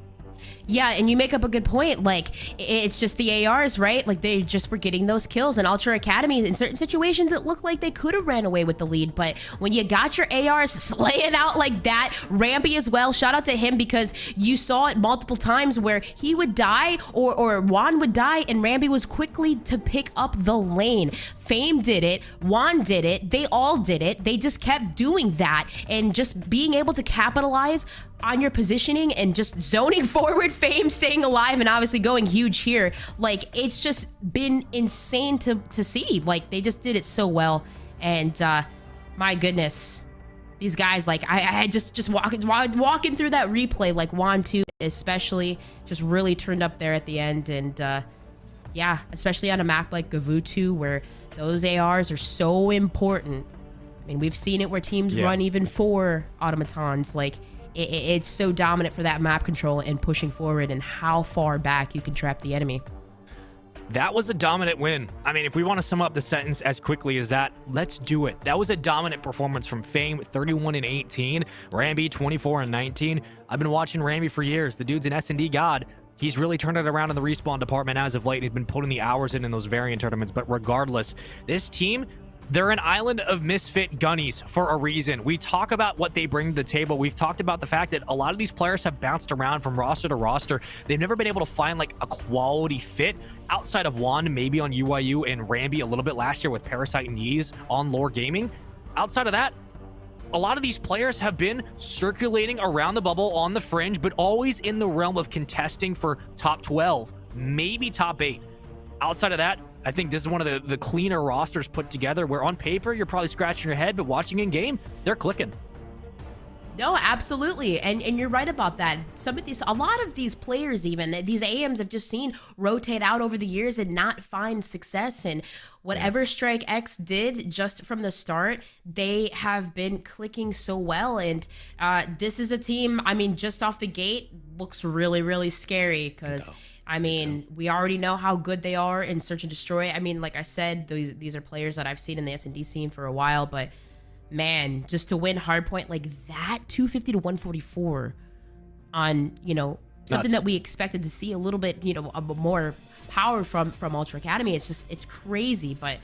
Yeah, and you make up a good point. Like, it's just the ARs, right? Like, they just were getting those kills. And Ultra Academy, in certain situations, it looked like they could have ran away with the lead. But when you got your ARs slaying out like that, Rambi as well, shout out to him, because you saw it multiple times where he would die or Juan would die, and Rambi was quickly to pick up the lane. Fame did it. Juan did it. They all did it. They just kept doing that, and just being able to capitalize on your positioning and just zoning forward. Fame staying alive and obviously going huge here. Like, it's just been insane to see. Like, they just did it so well. And my goodness, these guys, like, I just walking through that replay, like Juan 2 especially, just really turned up there at the end. And yeah, especially on a map like Gavutu, where those ARs are so important. I mean, we've seen it where teams run even 4 automatons. Like, it's so dominant for that map control and pushing forward and how far back you can trap the enemy. That was a dominant win. I mean, if we want to sum up the sentence as quickly as that, let's do it. That was a dominant performance from Fame, 31-18. Rambi, 24-19. I've been watching Rambi for years. The dude's an S&D god. He's really turned it around in the respawn department as of late. He's been putting the hours in those variant tournaments. But regardless, this team, they're an island of misfit gunnies for a reason. We talk about what they bring to the table. We've talked about the fact that a lot of these players have bounced around from roster to roster. They've never been able to find like a quality fit outside of Wand, maybe on UIU, and Rambi a little bit last year with Parasite and Yeez on Lore Gaming. Outside of that, a lot of these players have been circulating around the bubble on the fringe, but always in the realm of contesting for top 12, maybe top 8. Outside of that, I think this is one of the cleaner rosters put together, where on paper you're probably scratching your head, but watching in game, they're clicking. No, absolutely. And you're right about that. A lot of these players, even these AMs, have just seen rotate out over the years and not find success. And whatever Strike X did just from the start, they have been clicking so well. And this is a team, I mean, just off the gate, looks really, really scary, because I mean, we already know how good they are in Search and Destroy. I mean, like I said, these are players that I've seen in the S&D scene for a while, but man, just to win Hardpoint like that, 250 to 144 on, you know, something that we expected to see a little bit, you know, more power from Ultra Academy. It's crazy. But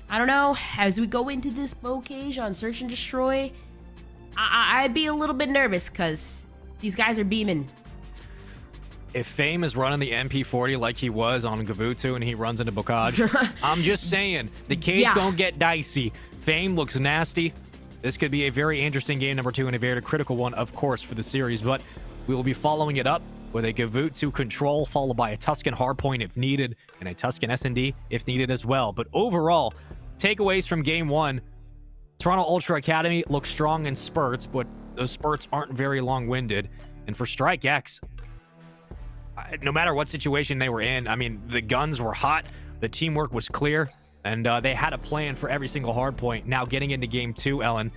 I don't know, as we go into this Bocage on Search and Destroy, I'd be a little bit nervous, because these guys are beaming. If Fame is running the MP40 like he was on Gavutu and he runs into Bocage, I'm just saying, the cage gonna get dicey. Fame looks nasty. This could be a very interesting game number 2, and a very critical one, of course, for the series. But we will be following it up with a Gavutu control, followed by a Tuscan hardpoint if needed, and a Tuscan S&D if needed as well. But overall, takeaways from game 1, Toronto Ultra Academy looks strong in spurts, but those spurts aren't very long-winded. And for Strike X, no matter what situation they were in, I mean, the guns were hot, the teamwork was clear, and they had a plan for every single hard point. Now, getting into game 2, Ellen,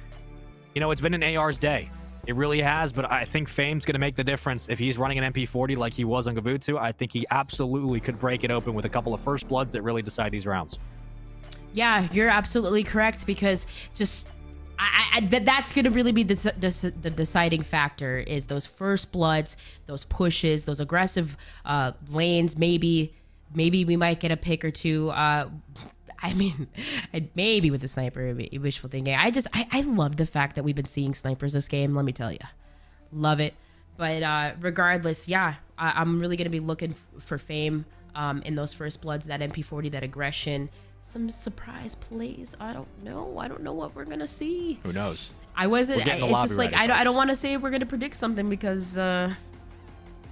you know, it's been an AR's day. It really has, but I think Fame's going to make the difference. If he's running an MP40 like he was on Gavutu, I think he absolutely could break it open with a couple of first bloods that really decide these rounds. Yeah, you're absolutely correct, because just That's going to really be the deciding factor is those first bloods, those pushes, those aggressive lanes. Maybe we might get a pick or two. I mean, maybe with the sniper, wishful thinking. I love the fact that we've been seeing snipers this game. Let me tell you, love it. But regardless, yeah, I'm really gonna be looking for fame in those first bloods, that MP40, that aggression, some surprise plays. I don't know what we're gonna see. Who knows? It's just like I don't want to say we're gonna predict something because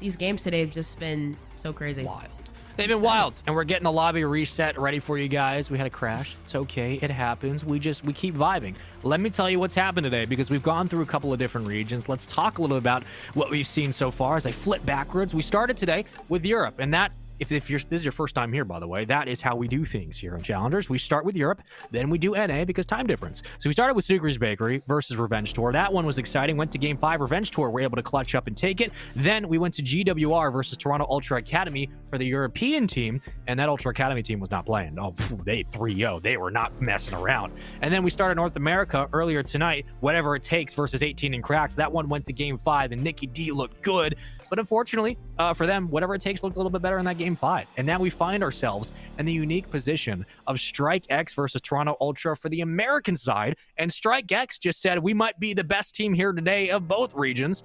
these games today have just been so crazy. Wild. They've been wild, and we're getting the lobby reset ready for you guys. We had a crash. It's okay. It happens. We keep vibing. Let me tell you what's happened today, because we've gone through a couple of different regions. Let's talk a little about what we've seen so far as I flip backwards. We started today with Europe, and that, if this is your first time here, by the way, that is how we do things here on Challengers. We start with Europe, then we do NA because time difference. So we started with Sucre's Bakery versus Revenge Tour. That one was exciting. Went to Game 5. Revenge Tour were able to clutch up and take it. Then we went to GWR versus Toronto Ultra Academy for the European team, and that Ultra Academy team was not playing. Oh, they 3-0. They were not messing around. And then we started North America earlier tonight, Whatever It Takes versus 18 and Cracked. That one went to Game 5, and Nikki D looked good. But unfortunately, for them, Whatever It Takes looked a little bit better in that Game 5. And now we find ourselves in the unique position of Strike X versus Toronto Ultra for the American side. And Strike X just said, we might be the best team here today of both regions.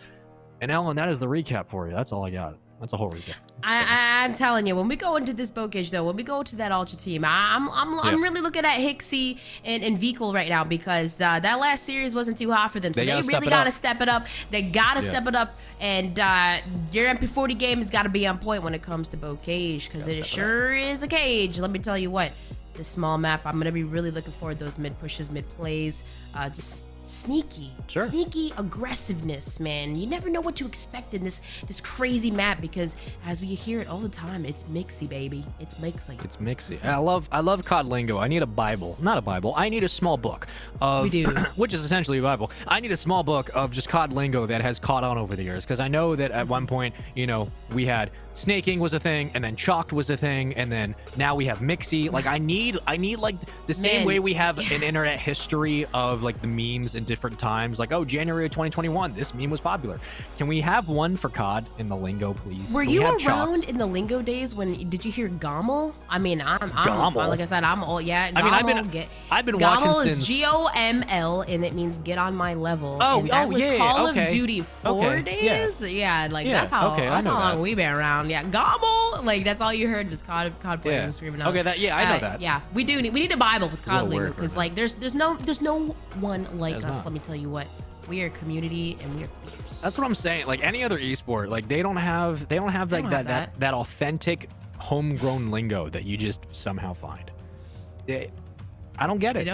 And Ellen, that is the recap for you. That's all I got. That's a whole recap. I'm telling you, when we go into this Bocage, though, when we go to that Ultra team, I'm really looking at Hixie and Vikal right now, because that last series wasn't too hot for them. So they really got to step it up. They got to step it up. And your MP40 game has got to be on point when it comes to Bocage, because it sure is a cage. Let me tell you what, this small map, I'm going to be really looking forward to those mid pushes, mid plays. Just sneaky aggressiveness, man. You never know what to expect in this crazy map, because as we hear it all the time, it's mixy, baby. It's mixy. I love COD lingo. I need a Bible. Not a Bible. I need a small book of, we do. Which is essentially a Bible. I need a small book of just COD lingo that has caught on over the years, because I know that at one point, we had snaking was a thing, and then chalked was a thing, and then now we have mixy. Like I need like the same way we have an internet history of like the memes in different times, like, oh, January of 2021 this meme was popular. Can we have one for COD in the lingo, please? Were you around in the lingo days when did you hear Gommel? I mean, I'm like I said, I'm old. Yeah, Gommel, I mean, I've been Gommel watching is since GOML, and it means get on my level. Oh, and that was Call of Duty 4 days. That's how long we've been around. Yeah, Gommel, like that's all you heard was COD players screaming out. Okay, I know that. Yeah, we need a Bible with COD lingo, because like there's no one like us. Let me tell you what, we are community and we are fierce. That's what I'm saying. Like any other esport, like they don't have like that authentic homegrown lingo that you just somehow find. I don't get it.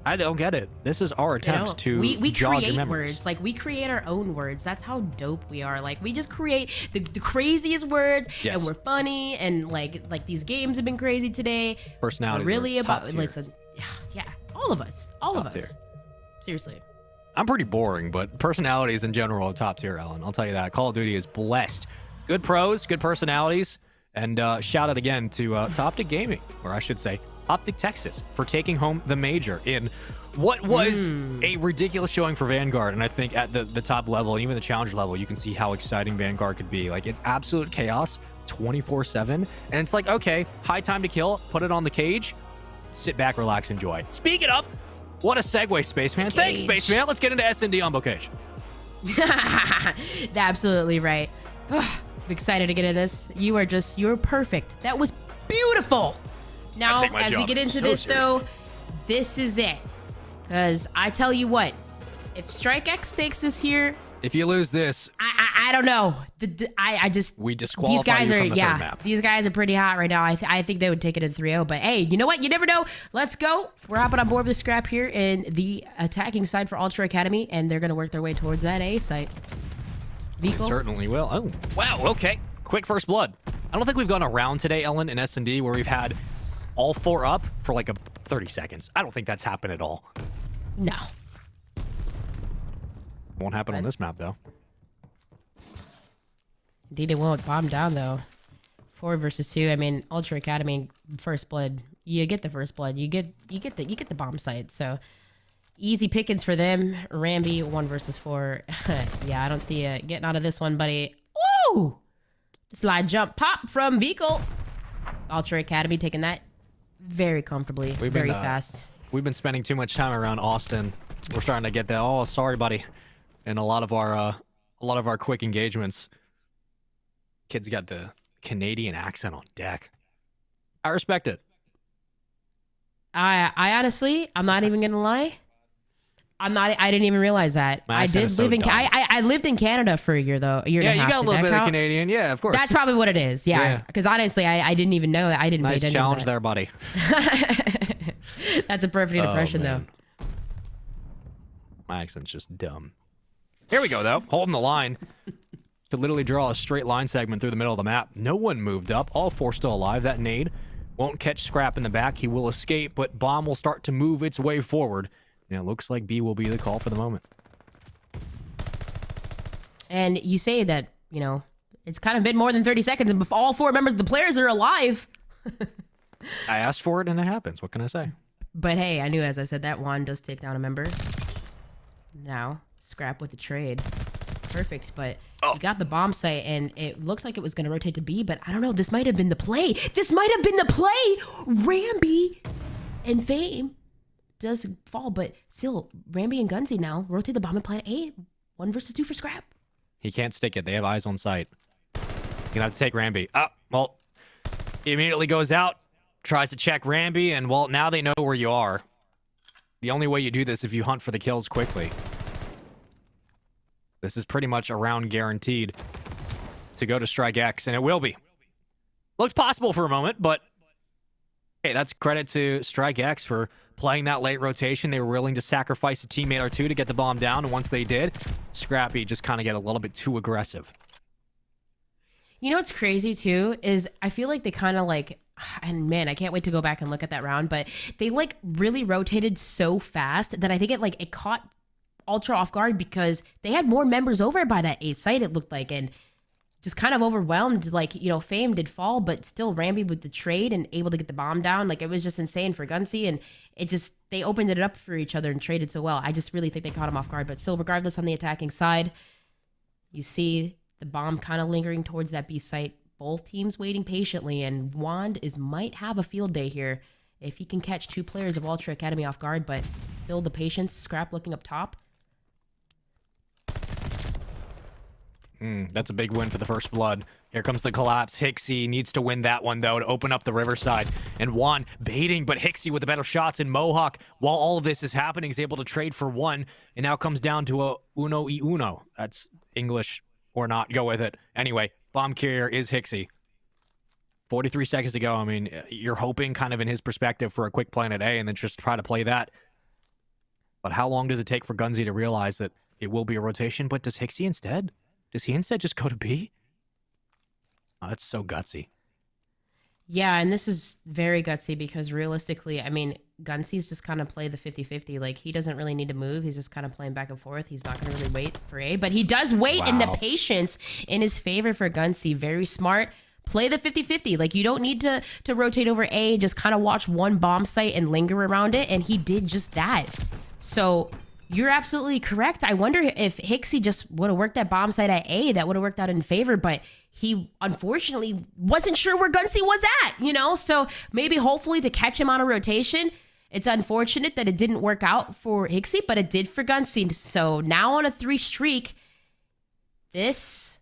I don't get it. This is our attempt to we jog create your memories. words. Like we create our own words. That's how dope we are. Like we just create the craziest words, and we're funny, and like these games have been crazy today. Personalities really are about top tier. Listen, yeah, all of us. Tier. Seriously. I'm pretty boring, but personalities in general are top tier, Ellen. I'll tell you that. Call of Duty is blessed. Good pros, good personalities, and shout out again to Optic Gaming, or I should say Optic Texas, for taking home the major in what was a ridiculous showing for Vanguard. And I think at the top level and even the challenge level, you can see how exciting Vanguard could be. Like it's absolute chaos 24/7. And it's like, okay, high time to kill, put it on the cage, sit back, relax, enjoy. Speaking of, what a segue, Spaceman. Thanks, Spaceman. Let's get into S&D on Bocage. Absolutely right. I'm excited to get into this. You're perfect. That was beautiful. Now, as we get into this, though, this is it. Because I tell you what, if Strike X takes this here, if you lose this, I don't know. We disqualify you from the third map. These guys are pretty hot right now. I think they would take it in 3-0. But hey, you know what? You never know. Let's go. We're hopping on board with the scrap here in the attacking side for Ultra Academy, and they're going to work their way towards that A site. Vikal? They certainly will. Oh, wow. Okay. Quick first blood. I don't think we've gone around today, Ellen, in S&D where we've had all four up for like 30 seconds. I don't think that's happened at all. No. Won't happen on this map, though. Indeed, it won't. Bomb down, though. 4 versus 2. I mean, Ultra Academy, first blood. You get the first blood. You get the bomb site. So Easy pickings for them. Ramby 1 versus 4. Yeah, I don't see it getting out of this one, buddy. Woo! Slide jump pop from Vehicle. Ultra Academy taking that very comfortably, very fast. We've been spending too much time around Austin. We're starting to get that. Oh, sorry, buddy. And a lot of our quick engagements. Kids got the Canadian accent on deck. I respect it. I honestly, I'm not even gonna lie. I didn't even realize that. My I accent did is so live in. dumb. I lived in Canada for a year though. A year and a Yeah, half. you got a Did little that bit of count? Canadian. Yeah, of course. That's probably what it is. Yeah, because honestly, I didn't even know that. I didn't. Nice pay challenge to there, buddy. That's a perfect impression though. Man. My accent's just dumb. Here we go, though. Holding the line. To literally draw a straight line segment through the middle of the map. No one moved up. All 4 still alive. That nade won't catch Scrap in the back. He will escape, but Bomb will start to move its way forward. And it looks like B will be the call for the moment. And you say that, you know, it's kind of been more than 30 seconds, and all 4 members of the players are alive. I asked for it, and it happens. What can I say? But hey, I knew as I said that Juan does take down a member. Now, Scrap with the trade. Perfect, but he got the bomb site, and it looked like it was going to rotate to B, but I don't know. This might have been the play. This might have been the play. Ramby and Fame does fall, but still, Ramby and Gunzy now rotate the bomb and plant A. 1 versus 2 for Scrap. He can't stick it. They have eyes on sight. You're going to have to take Ramby. Well, he immediately goes out, tries to check Ramby, and, well, now they know where you are. The only way you do this is if you hunt for the kills quickly. This is pretty much a round guaranteed to go to Strike X, and it will be. Looks possible for a moment, but hey, that's credit to Strike X for playing that late rotation. They were willing to sacrifice a teammate or two to get the bomb down, and once they did, Scrappy just kind of get a little bit too aggressive. You know what's crazy too is I feel like they kind of like, and man, I can't wait to go back and look at that round, but they like really rotated so fast that I think it caught Ultra off guard because they had more members over by that A site, it looked like, and just kind of overwhelmed. Like, you know, Fame did fall, but still Ramby with the trade and able to get the bomb down. Like, it was just insane for Gunzy, and they opened it up for each other and traded so well. I just really think they caught him off guard, but still, regardless, on the attacking side, you see the bomb kind of lingering towards that B site. Both teams waiting patiently, and Wand might have a field day here if he can catch 2 players of Ultra Academy off guard, but still the patience. Scrap looking up top. That's a big win for the First Blood. Here comes the collapse. Hixie needs to win that one, though, to open up the Riverside. And Juan baiting, but Hixie with the better shots. And Mohawk, while all of this is happening, is able to trade for 1. And now comes down to a uno y uno. That's English or not. Go with it. Anyway, bomb carrier is Hixie. 43 seconds to go. I mean, you're hoping kind of in his perspective for a quick planet A and then just try to play that. But how long does it take for Gunzy to realize that it will be a rotation? But does Hixie instead? Does he instead just go to B? Oh, that's so gutsy. Yeah, and this is very gutsy because realistically, I mean, Gunzy's just kind of play the 50-50. Like, he doesn't really need to move. He's just kind of playing back and forth. He's not going to really wait for A, but he does wait in the patience in his favor for Gunzy. Very smart. Play the 50-50. Like, you don't need to rotate over A. Just kind of watch one bomb site and linger around it, and he did just that. So you're absolutely correct. I wonder if Hixie just would have worked that bomb site at A, that would have worked out in favor, but he unfortunately wasn't sure where Gunzy was at, you know? So maybe hopefully to catch him on a rotation. It's unfortunate that it didn't work out for Hixie, but it did for Gunzy. So now on a 3 streak, this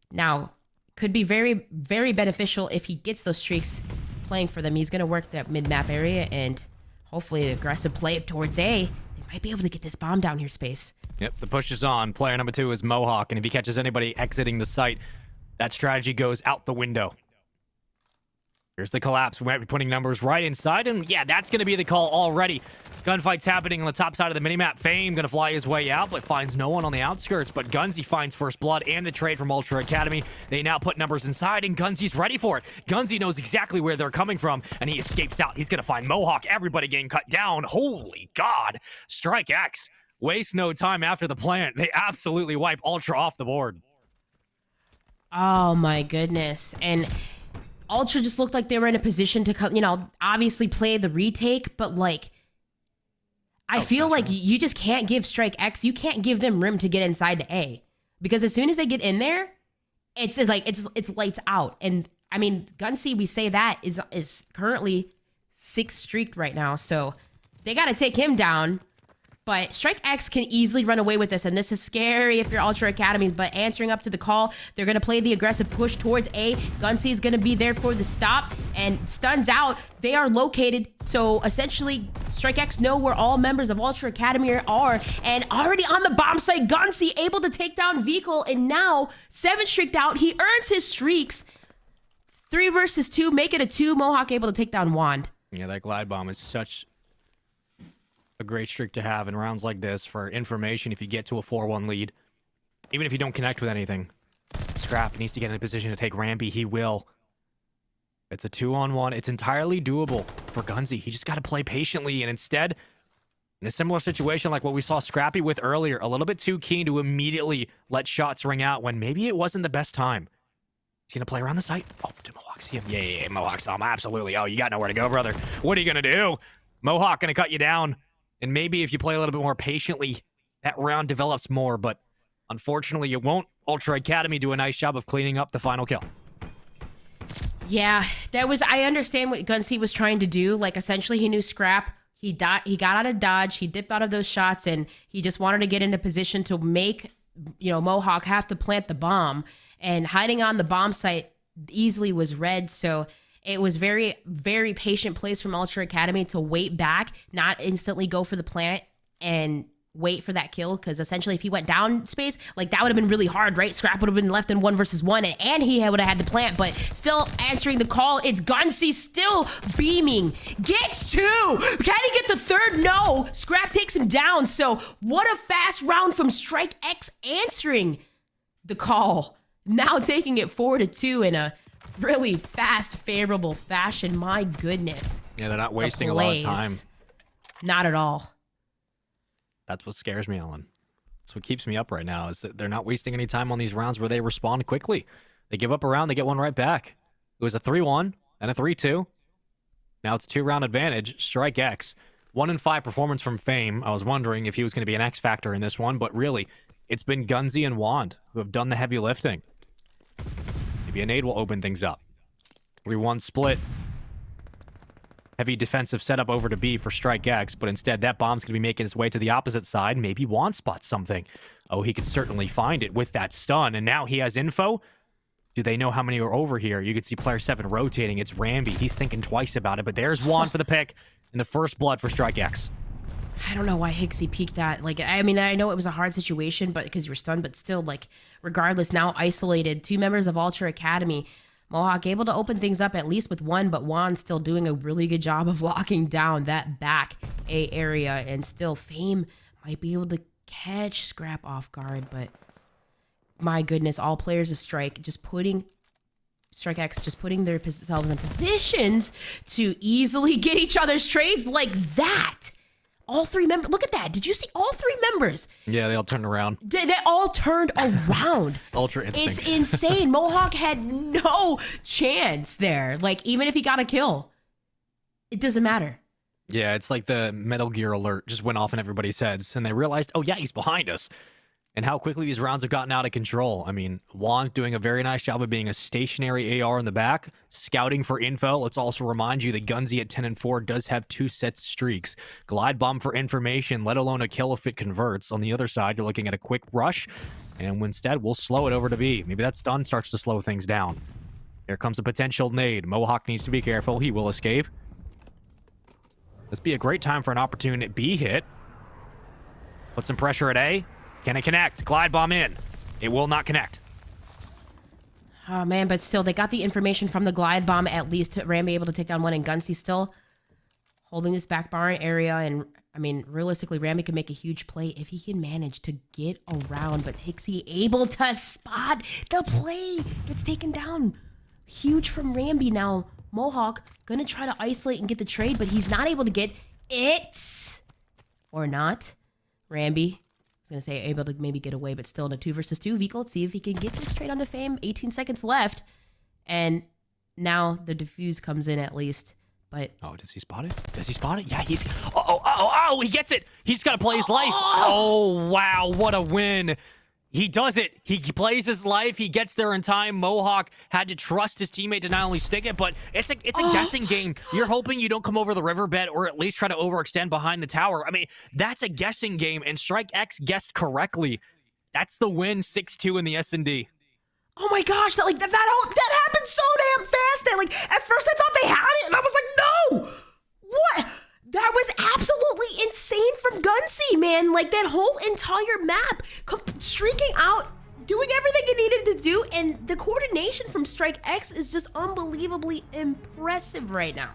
now could be very, very beneficial if he gets those streaks playing for them. He's going to work that mid-map area and hopefully aggressive play towards A. Might be able to get this bomb down here, Space. Yep, the push is on. Player number 2 is Mohawk, and if he catches anybody exiting the site, that strategy goes out the window. Here's the collapse. We might be putting numbers right inside, and yeah, that's going to be the call already. Gunfight's happening on the top side of the minimap. Fame going to fly his way out, but finds no one on the outskirts. But Gunzy finds First Blood and the trade from Ultra Academy. They now put numbers inside, and Gunzy's ready for it. Gunzy knows exactly where they're coming from, and he escapes out. He's going to find Mohawk. Everybody getting cut down. Holy God. Strike X. Waste no time after the plant. They absolutely wipe Ultra off the board. Oh, my goodness. And Ultra just looked like they were in a position to, you know, obviously play the retake, but like, I feel like you just can't give Strike X. You can't give them room to get inside to A, because as soon as they get in there, it's lights out. And I mean, Gunsy, we say that is currently 6th streaked right now, so they got to take him down. But Strike X can easily run away with this, and this is scary if you're Ultra Academies, but answering up to the call, they're going to play the aggressive push towards A. Gunsy is going to be there for the stop, and stuns out. They are located, so essentially, Strike X know where all members of Ultra Academy are, and already on the bomb site, Gunsy able to take down Vehicle, and now 7 streaked out. He earns his streaks. 3 versus 2, make it a 2. Mohawk able to take down Wand. Yeah, that glide bomb is such a great streak to have in rounds like this for information if you get to a 4-1 lead. Even if you don't connect with anything, Scrap needs to get in a position to take Rambi. He will. It's a 2-on-1. It's entirely doable for Gunsy. He just got to play patiently, and instead, in a similar situation like what we saw Scrappy with earlier, a little bit too keen to immediately let shots ring out when maybe it wasn't the best time. He's going to play around the site. Oh, did Mohawk see him? Yeah, Mohawk saw him. Absolutely. Oh, you got nowhere to go, brother. What are you going to do? Mohawk going to cut you down. And maybe if you play a little bit more patiently, that round develops more. But unfortunately, you won't. Ultra Academy do a nice job of cleaning up the final kill. Yeah, I understand what Gunsy was trying to do. Like, essentially, he knew Scrap. He got out of dodge. He dipped out of those shots, and he just wanted to get into position to make, Mohawk have to plant the bomb. And hiding on the bomb site easily was read, so it was very, very patient plays from Ultra Academy to wait back, not instantly go for the plant and wait for that kill, because essentially if he went down space, like that would have been really hard, right? Scrap would have been left in 1 versus 1, and he would have had the plant, but still answering the call. It's Gunsy still beaming. Gets 2! Can he get the 3rd? No! Scrap takes him down, so what a fast round from Strike X answering the call. Now taking it 4-2 in a really fast, favorable fashion. My goodness. Yeah, they're not wasting a lot of time. Not at all. That's what scares me, Ellen. That's what keeps me up right now, is that they're not wasting any time on these rounds where they respond quickly. They give up a round, they get one right back. It was a 3-1 and a 3-2. Now it's 2-round advantage. Strike X. 1-5 performance from Fame. I was wondering if he was going to be an X factor in this one, but really, it's been Gunsy and Wand who have done the heavy lifting. Maybe a nade will open things up. 3-1 split. Heavy defensive setup over to B for Strike X, but instead that bomb's going to be making its way to the opposite side. Maybe Wand spots something. Oh, he could certainly find it with that stun, and now he has info. Do they know how many are over here? You can see player 7 rotating. It's Rambi. He's thinking twice about it, but there's Wand for the pick, and the first blood for Strike X. I don't know why Hixie peeked that. Like, I mean, I know it was a hard situation, but because you were stunned, but still, like, regardless, now isolated. 2 members of Ultra Academy. Mohawk able to open things up at least with 1, but Wand still doing a really good job of locking down that back A area, and still Fame might be able to catch Scrap off guard, but my goodness, all players of Strike Strike X just putting themselves in positions to easily get each other's trades like that. All 3 members. Look at that. Did you see all 3 members? Yeah, they all turned around. They all turned around. Ultra instinct. It's insane. Mohawk had no chance there. Like, even if he got a kill, it doesn't matter. Yeah, it's like the Metal Gear alert just went off in everybody's heads, and they realized, oh yeah, he's behind us. And how quickly these rounds have gotten out of control. I mean, Wand doing a very nice job of being a stationary AR in the back, scouting for info. Let's also remind you that Gunsy at 10-4 does have 2 set streaks. Glide bomb for information, let alone a kill if it converts. On the other side, you're looking at a quick rush, and instead, we'll slow it over to B. Maybe that stun starts to slow things down. Here comes a potential nade. Mohawk needs to be careful. He will escape. This be a great time for an opportune B hit. Put some pressure at A. Can it connect? Glide bomb in. It will not connect. Oh, man, but still, they got the information from the glide bomb, at least. Rambi able to take down 1, and Gunsy still holding this back barn area. And, I mean, realistically, Rambi can make a huge play if he can manage to get around. But Hixie able to spot the play. Gets taken down. Huge from Rambi. Now, Mohawk going to try to isolate and get the trade, but he's not able to get it. Or not. Rambi. I was going to say able to maybe get away, but still in a 2 versus 2 vehicle. Let's see if he can get this straight onto Fame. 18 seconds left. And now the defuse comes in at least. But Oh, does he spot it? Does he spot it? Yeah, he's... Oh, he gets it. He's got to play his life. Oh, wow, what a win. He does it. He plays his life. He gets there in time. Mohawk had to trust his teammate to not only stick it, but it's a guessing game. You're hoping you don't come over the riverbed or at least try to overextend behind the tower. I mean, that's a guessing game, and Strike X guessed correctly. That's the win, 6-2 in the S&D. oh my gosh, that happened so damn fast. That at first I thought they had it, and I was like, no, what? That was absolutely insane from Gunsy, man. Like that whole entire map, streaking out, doing everything it needed to do, and the coordination from Strike X is just unbelievably impressive right now.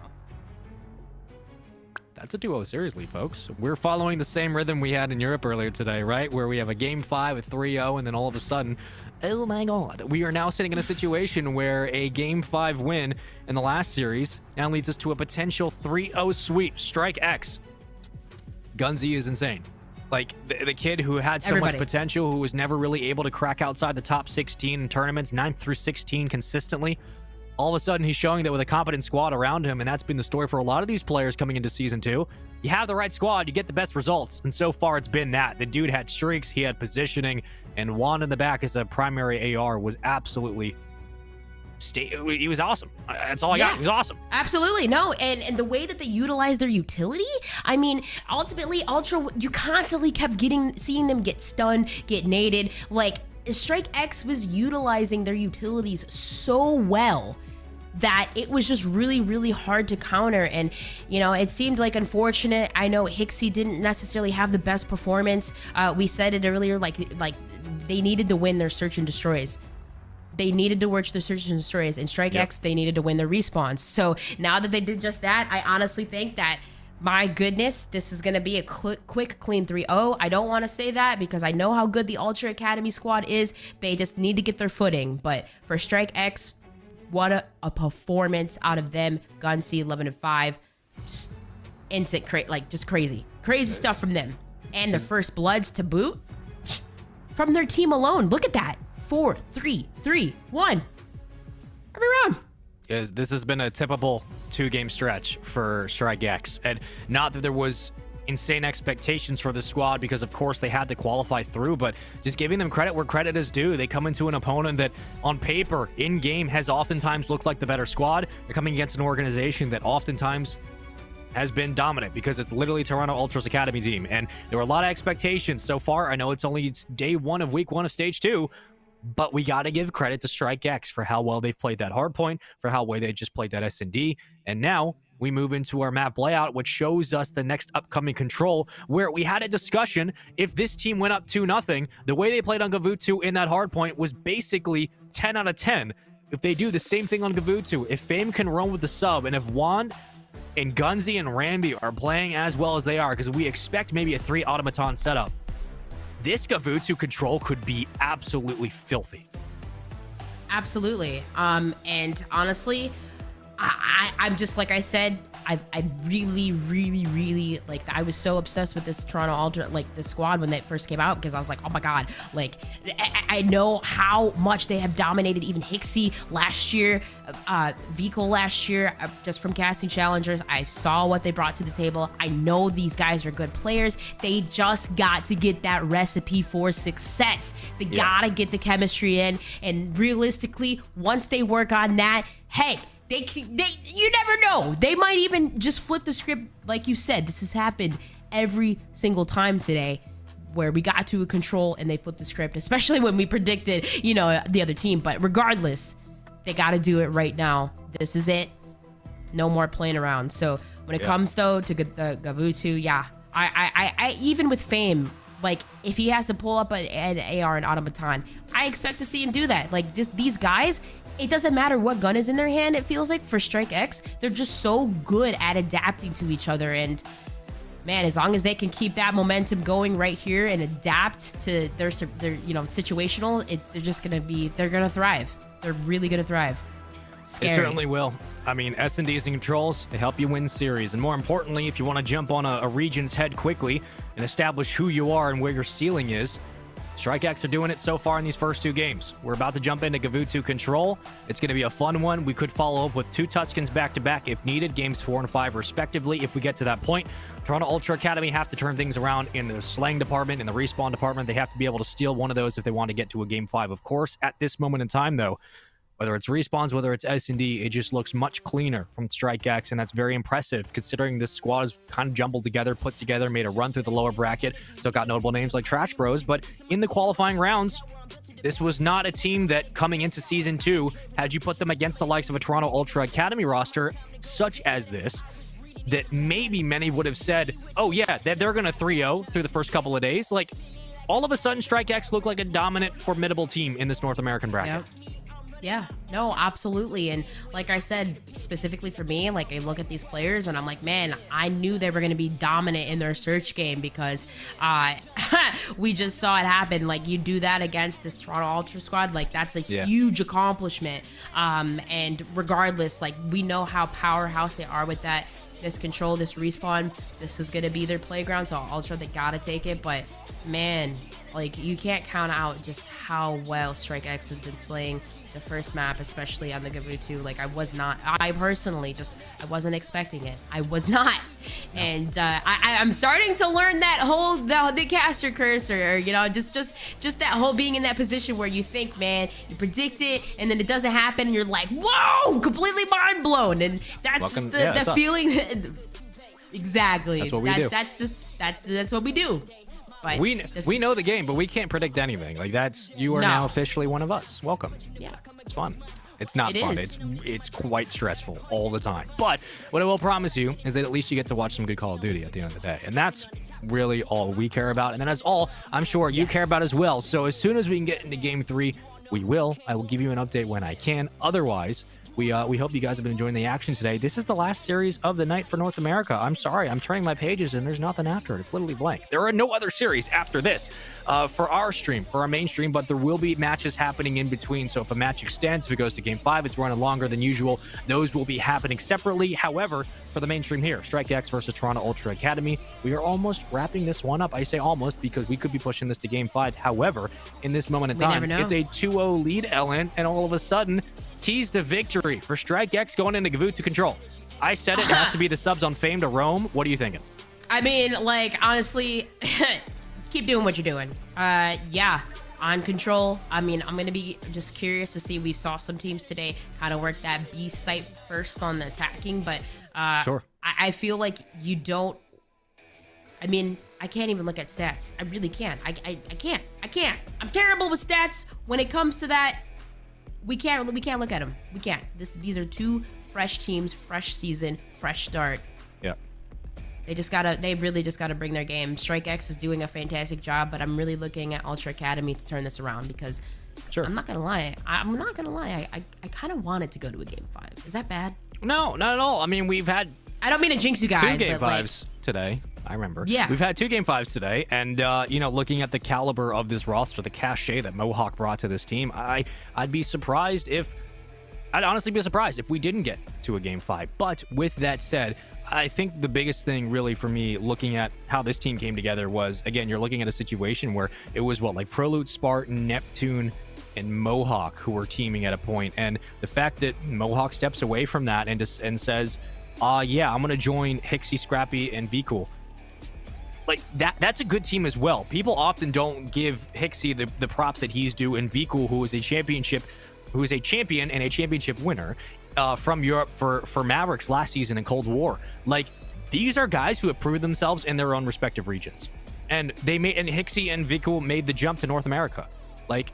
That's a 2-0 seriously, folks. We're following the same rhythm we had in Europe earlier today, right? Where we have a game 5 at 3-0, and then all of a sudden, oh my god, we are now sitting in a situation where a game 5 win in the last series now leads us to a potential 3-0 sweep. Strike X. Gunsy is insane. Like, the kid who had so much potential, who was never really able to crack outside the top 16 in tournaments, 9th through 16 consistently. All of a sudden, he's showing that with a competent squad around him, and that's been the story for a lot of these players coming into Season 2. You have the right squad, you get the best results, and so far it's been that. The dude had streaks, he had positioning, and Juan in the back as a primary AR was absolutely... he was awesome. That's all I got. He was awesome. Absolutely. No, and the way that they utilize their utility, I mean, ultimately, Ultra, you constantly kept seeing them get stunned, get naded. Like, Strike X was utilizing their utilities so well that it was just really, really hard to counter. And, you know, it seemed like unfortunate. I know Hixie didn't necessarily have the best performance. We said it earlier, like they needed to win their search and destroys. They needed to work their search and destroys. And Strike X, they needed to win their respawns. So now that they did just that, I honestly think that, my goodness, this is going to be a quick, clean 3-0. I don't want to say that because I know how good the Ultra Academy squad is. They just need to get their footing. But for Strike X, what a performance out of them. Gunsy, 11-5. Just instant, just crazy. Crazy stuff from them. And the first bloods to boot from their team alone. Look at that. 4, 3, 3, 1. Every round. This has been a typical 2-game stretch for Strike X, and not that there was insane expectations for the squad, because of course they had to qualify through, but just giving them credit where credit is due. They come into an opponent that on paper in game has oftentimes looked like the better squad. They're coming against an organization that oftentimes has been dominant because it's literally Toronto Ultra's Academy team, and there were a lot of expectations so far. I know it's only day 1 of week 1 of stage 2, but we got to give credit to Strike X for how well they've played that hardpoint, for how well they just played that S&D. And now we move into our map layout, which shows us the next upcoming control, where we had a discussion. If this team went up 2-0, the way they played on Gavutu in that hardpoint was basically 10 out of 10. If they do the same thing on Gavutu, if Fame can run with the sub, and if Wand and Gunsy and Rambi are playing as well as they are, because we expect maybe a 3 automaton setup, this Gavutu control could be absolutely filthy. Absolutely. And honestly, I'm just, like I said, I really, really, really, like, I was so obsessed with this Toronto Ultra, like, the squad when they first came out, because I was like, oh my god, like, I know how much they have dominated even Hixie last year, Vico last year, just from casting challengers. I saw what they brought to the table. I know these guys are good players. They just got to get that recipe for success. They gotta get the chemistry in, and realistically, once they work on that, hey, you never know. They might even just flip the script, like you said. This has happened every single time today, where we got to a control and they flipped the script, especially when we predicted, you know, the other team. But regardless, they got to do it right now. This is it. No more playing around. So when it comes, though, to the Gavutu, I even with Fame, like, if he has to pull up an AR and automaton, I expect to see him do that. Like, these guys, it doesn't matter what gun is in their hand, it feels like, for Strike X. They're just so good at adapting to each other. And, man, as long as they can keep that momentum going right here and adapt to their you know, situational, they're going to thrive. They're really going to thrive. Scary. They certainly will. I mean, S&Ds and controls, they help you win series. And more importantly, if you want to jump on a region's head quickly and establish who you are and where your ceiling is, StrikeX are doing it so far in these first 2 games. We're about to jump into Gavutu Control. It's going to be a fun one. We could follow up with 2 Tuskens back-to-back if needed, games 4 and 5 respectively if we get to that point. Toronto Ultra Academy have to turn things around in the slang department, in the respawn department. They have to be able to steal one of those if they want to get to a game 5, of course. At this moment in time, though, whether it's respawns, whether it's S&D, it just looks much cleaner from StrikeX, and that's very impressive considering this squad is kind of jumbled together, put together, made a run through the lower bracket, still got notable names like Trash Bros, but in the qualifying rounds, this was not a team that coming into Season 2, had you put them against the likes of a Toronto Ultra Academy roster, such as this, that maybe many would have said, oh yeah, they're going to 3-0 through the first couple of days. Like, all of a sudden, StrikeX looked like a dominant, formidable team in this North American bracket. Yep. Yeah, no, absolutely. And like I said, specifically for me, like I look at these players and I'm like, man, I knew they were going to be dominant in their search game because we just saw it happen. Like you do that against this Toronto Ultra squad, like that's a huge accomplishment. And regardless, like we know how powerhouse they are with that. This control, this respawn, this is going to be their playground. So Ultra, they got to take it. But man, like you can't count out just how well StrikeX has been slaying the first map, especially on the Gavutu. Like I personally I wasn't expecting it. I was not. No. And I'm starting to learn that whole the caster curse, or you know, just that whole being in that position where you think, man, you predict it and then it doesn't happen and you're like, whoa, completely mind blown. And that's the feeling. Exactly. That's what we do. That's what we do. But we know the game, but we can't predict anything. Like you are now officially one of us. Welcome. Yeah, it's fun. It's not fun. It's quite stressful all the time. But what I will promise you is that at least you get to watch some good Call of Duty at the end of the day, and that's really all we care about. And then that's all I'm sure you care about as well. So as soon as we can get into Game 3, we will. I will give you an update when I can. Otherwise, we hope you guys have been enjoying the action today. This is the last series of the night for North America. I'm sorry, I'm turning my pages and there's nothing after it. It's literally blank. There are no other series after this for our stream, for our main stream, but there will be matches happening in between. So if a match extends, if it goes to Game 5, it's running longer than usual. Those will be happening separately. However, for the main stream here, StrikeX versus Toronto Ultra Academy, we are almost wrapping this one up. I say almost because we could be pushing this to Game 5. However, in this moment in time, it's a 2-0 lead, Ellen, and all of a sudden, keys to victory for StrikeX going into Gavutu Control. I said it has to be the subs on Fame to Rome. What are you thinking? I mean, like, honestly, keep doing what you're doing. Yeah, on Control. I mean, I'm going to be just curious to see. We saw some teams today kind of work that B site first on the attacking, but sure. I feel like you don't. I mean, I can't even look at stats. I really can't. I can't. I'm terrible with stats when it comes to that. We can't look at them. We can't. These are 2 fresh teams, fresh season, fresh start. Yeah. They really just gotta bring their game. StrikeX is doing a fantastic job, but I'm really looking at Ultra Academy to turn this around because I'm not gonna lie. I kind of want it to go to a Game 5. Is that bad? No, not at all. I mean, we've had I don't mean to jinx you guys. 2 Game 5s today. I remember. Yeah. We've had 2 Game 5s today, and, looking at the caliber of this roster, the cachet that Mohawk brought to this team, I'd honestly be surprised if we didn't get to a Game 5. But with that said, I think the biggest thing really for me looking at how this team came together was, again, you're looking at a situation where it was Prolute, Spartan, Neptune, and Mohawk who were teaming at a point. And the fact that Mohawk steps away from that and says, yeah, I'm going to join Hixie, Scrappy, and VCool. Like that's a good team as well. People often don't give Hixie the props that he's due, and VCool, who is a champion and a championship winner from Europe for Mavericks last season in Cold War. Like these are guys who have proved themselves in their own respective regions, and Hixie and VCool made the jump to North America. Like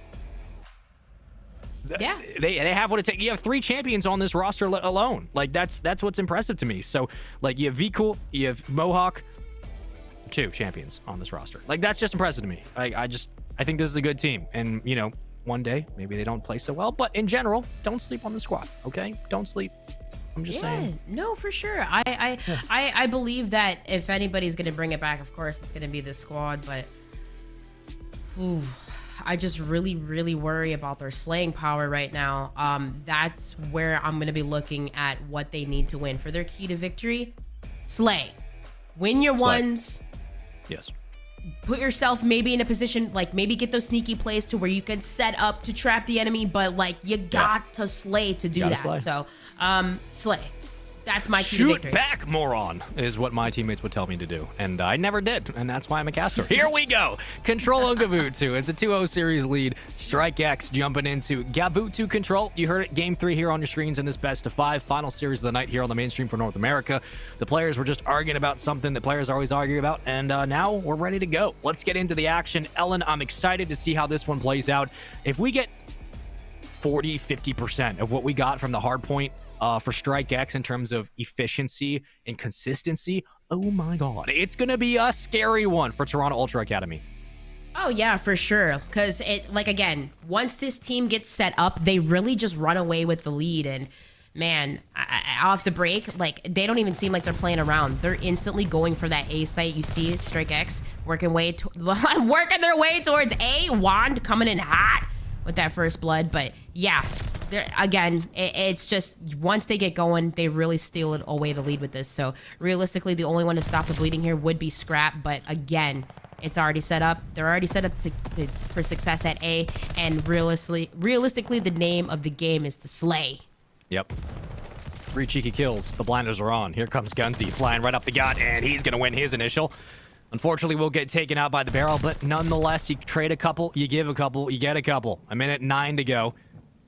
yeah, they have what it takes. You have 3 champions on this roster alone. Like that's what's impressive to me. So like you have VCool, you have Mohawk. 2 champions on this roster. Like that's just impressive to me. I think this is a good team, and one day maybe they don't play so well, but in general, don't sleep on the squad. Okay, don't sleep. I'm just saying. No, for sure. I believe that if anybody's gonna bring it back, of course it's gonna be this squad, but I just really worry about their slaying power right now. That's where I'm gonna be looking at what they need to win for their key to victory. Slay. Win your ones. Yes. put yourself maybe in a position, like maybe get those sneaky plays to where you can set up to trap the enemy, but like you got to slay to do that. Slay. So, slay. That's my key to Shoot victory. back, moron, is what my teammates would tell me to do. And I never did, and that's why I'm a caster. Here we go. Control on Gavutu. It's a 2-0 series lead. Strike X jumping into Gavutu control. You heard it, game 3 here on your screens in this best of 5. Final series of the night here on the mainstream for North America. The players were just arguing about something that players always argue about, and now we're ready to go. Let's get into the action. Ellen, I'm excited to see how this one plays out. If we get 40-50% of what we got from the hard point for Strike X in terms of efficiency and consistency, oh my god, it's gonna be a scary one for Toronto Ultra Academy. Oh yeah, for sure. Because it, like, again, once this team gets set up, they really just run away with the lead. And man, off the break, like, they don't even seem like they're playing around. They're instantly going for that A site. You see Strike X working working their way towards A. Wand coming in hot with that first blood. But yeah, again, it's just once they get going, they really steal it away the lead with this. So realistically, the only one to stop the bleeding here would be Scrap. But again, it's already set up. They're already set up for success at A. And realistically, the name of the game is to slay. Yep. 3 cheeky kills. The blinders are on. Here comes Gunzy flying right up the gut, and he's going to win his initial. Unfortunately, we'll get taken out by the barrel, but nonetheless, you trade a couple, you give a couple, you get a couple. 1:09 to go.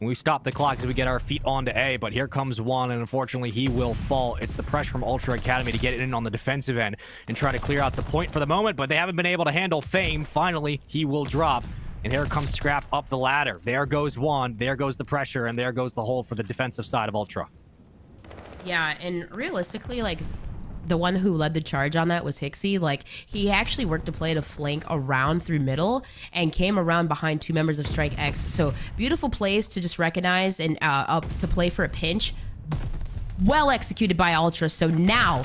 We stop the clock as we get our feet onto A, but here comes Juan, and unfortunately, he will fall. It's the pressure from Ultra Academy to get it in on the defensive end and try to clear out the point for the moment, but they haven't been able to handle Fame. Finally, he will drop, and here comes Scrap up the ladder. There goes Juan, there goes the pressure, and there goes the hole for the defensive side of Ultra. Yeah, and realistically, like, the one who led the charge on that was Hixie. Like, he actually worked a play to flank around through middle and came around behind 2 members of Strike X. So beautiful plays to just recognize and to play for a pinch. Well executed by Ultra. So now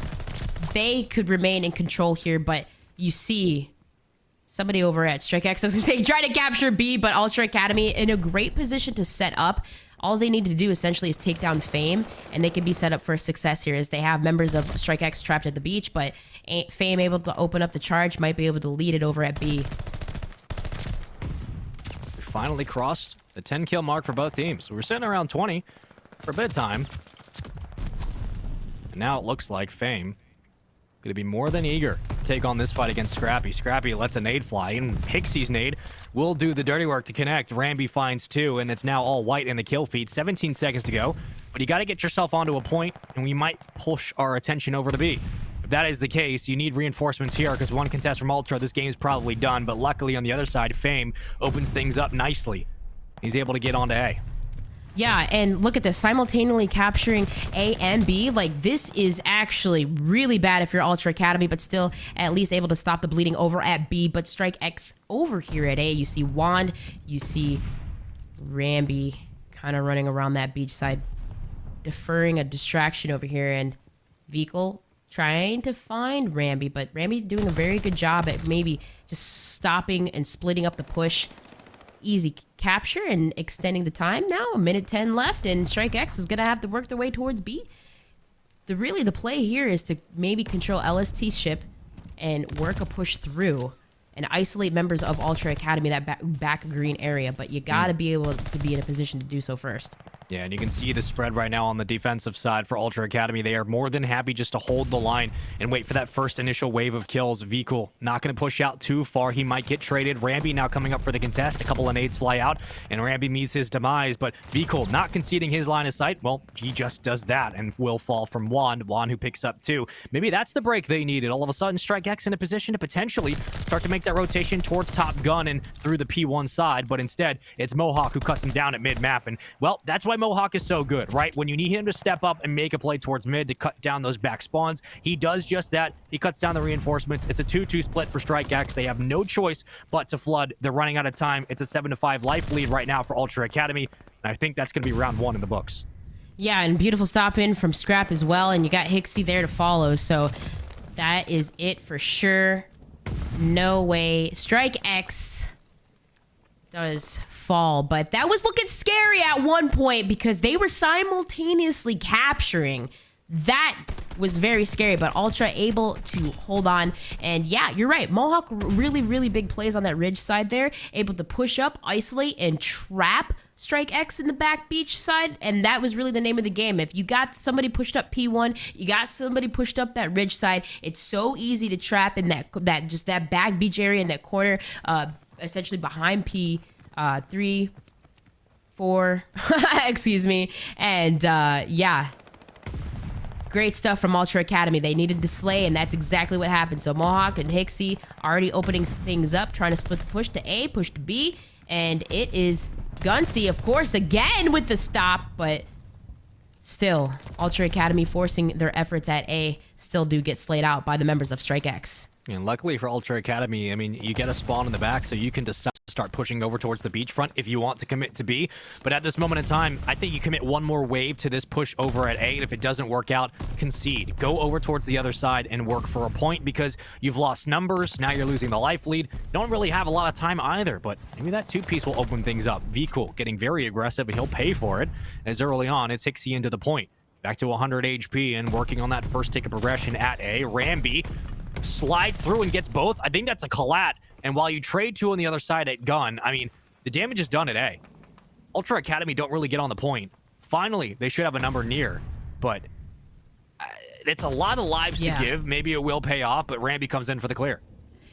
they could remain in control here, but you see somebody over at Strike X, I was gonna say, try to capture B, but Ultra Academy in a great position to set up. All they need to do essentially is take down Fame, and they can be set up for success here as they have members of Strike X trapped at the beach, but Fame able to open up the charge, might be able to lead it over at B. We finally crossed the 10-kill mark for both teams. We were sitting around 20 for a bit of time. And now it looks like Fame going to be more than eager to take on this fight against Scrappy. Scrappy lets a nade fly, and Hixie's nade will do the dirty work to connect. Ramby finds 2, and it's now all white in the kill feed. 17 seconds to go, but you got to get yourself onto a point, and we might push our attention over to B. If that is the case, you need reinforcements here, because 1 contest from Ultra, this game's probably done, but luckily on the other side, Fame opens things up nicely. He's able to get onto A. Yeah, and look at this, simultaneously capturing A and B. Like, this is actually really bad if you're Ultra Academy, but still at least able to stop the bleeding over at B. But Strike X over here at A, you see Wand, you see Ramby kind of running around that beach side, deferring a distraction over here, and Vehicle trying to find Ramby, but Ramby doing a very good job at maybe just stopping and splitting up the push. Easy capture and extending the time now. 1:10 left, and Strike X is gonna have to work their way towards B. The play here is to maybe control LST ship and work a push through and isolate members of Ultra Academy, that back green area, but you gotta be able to be in a position to do so first. Yeah, and you can see the spread right now on the defensive side for Ultra Academy. They are more than happy just to hold the line and wait for that first initial wave of kills. Vehicle not going to push out too far. He might get traded. Ramby now coming up for the contest. A couple of nades fly out, and Ramby meets his demise, but Vehicle not conceding his line of sight. Well, he just does that and will fall from Wand who picks up 2. Maybe that's the break they needed. All of a sudden, Strike X in a position to potentially start to make that rotation towards Top Gun and through the P1 side, but instead, it's Mohawk who cuts him down at mid-map, and, well, that's why Mohawk is so good, right? When you need him to step up and make a play towards mid to cut down those back spawns, he does just that. He cuts down the reinforcements. It's a 2-2 split for Strike X. They have no choice but to flood. They're running out of time. It's a 7-5 life lead right now for Ultra Academy, and I think that's going to be round 1 in the books. Yeah, and beautiful stop in from Scrap as well, and you got Hixie there to follow, so that is it for sure. No way. Strike X does fall, but that was looking scary at one point because they were simultaneously capturing that was very scary, but Ultra able to hold on. And yeah, you're right. Mohawk really, really big plays on that ridge side there. Able to push up, isolate, and trap Strike X in the back beach side. And that was really the name of the game. If you got somebody pushed up P1, you got somebody pushed up that ridge side, it's so easy to trap in that back beach area in that corner, essentially behind P3, 4, excuse me. And yeah. Great stuff from Ultra Academy. They needed to slay, and that's exactly what happened. So Mohawk and Hixie already opening things up, trying to split the push to A, push to B, and it is Gunsy, of course, again with the stop, but still, Ultra Academy forcing their efforts at A still do get slayed out by the members of Strike X. And luckily for Ultra Academy, I mean, you get a spawn in the back, so you can decide to start pushing over towards the beachfront if you want to commit to B. But at this moment in time, I think you commit one more wave to this push over at A, and if it doesn't work out, concede. Go over towards the other side and work for a point, because you've lost numbers, now you're losing the life lead. Don't really have a lot of time either, but maybe that two-piece will open things up. vCool getting very aggressive, and he'll pay for it, as early on, it's Hixie into the point. Back to 100 HP and working on that first tick of progression at A. Rambi slides through and gets both. I think that's a collat. And while you trade two on the other side at gun, I mean, the damage is done at A. Ultra Academy don't really get on the point. Finally, they should have a number near, but it's a lot of lives to give. Maybe it will pay off, but Rambi comes in for the clear.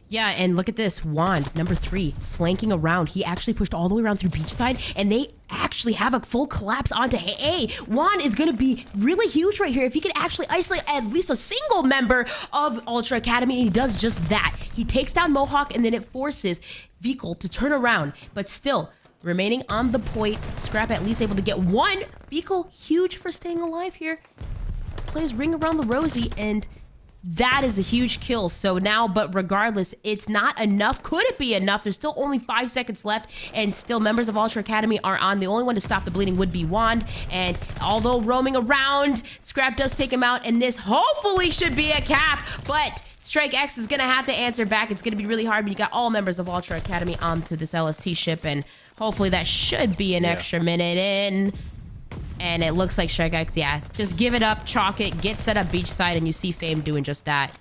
Yeah, and look at this. Wand, number 3, flanking around. He actually pushed all the way around through beachside, and they actually have a full collapse onto A. Wand is going to be really huge right here if he can actually isolate at least a single member of Ultra Academy, and he does just that. He takes down Mohawk, and then it forces vCool to turn around, but still remaining on the point. Scrap at least able to get one. vCool, huge for staying alive here. Plays Ring Around the Rosie, and that is a huge kill. So now, but regardless, it's not enough. Could it be enough? There's still only 5 seconds left, and still members of Ultra Academy are on. The only one to stop the bleeding would be Wand, and although roaming around, Scrap does take him out, and this hopefully should be a cap, but Strike X is going to have to answer back. It's going to be really hard, but you got all members of Ultra Academy onto this LST ship, and hopefully that should be an extra minute in. And it looks like Strike X, just give it up, chalk it, get set up beachside, and you see Fame doing just that.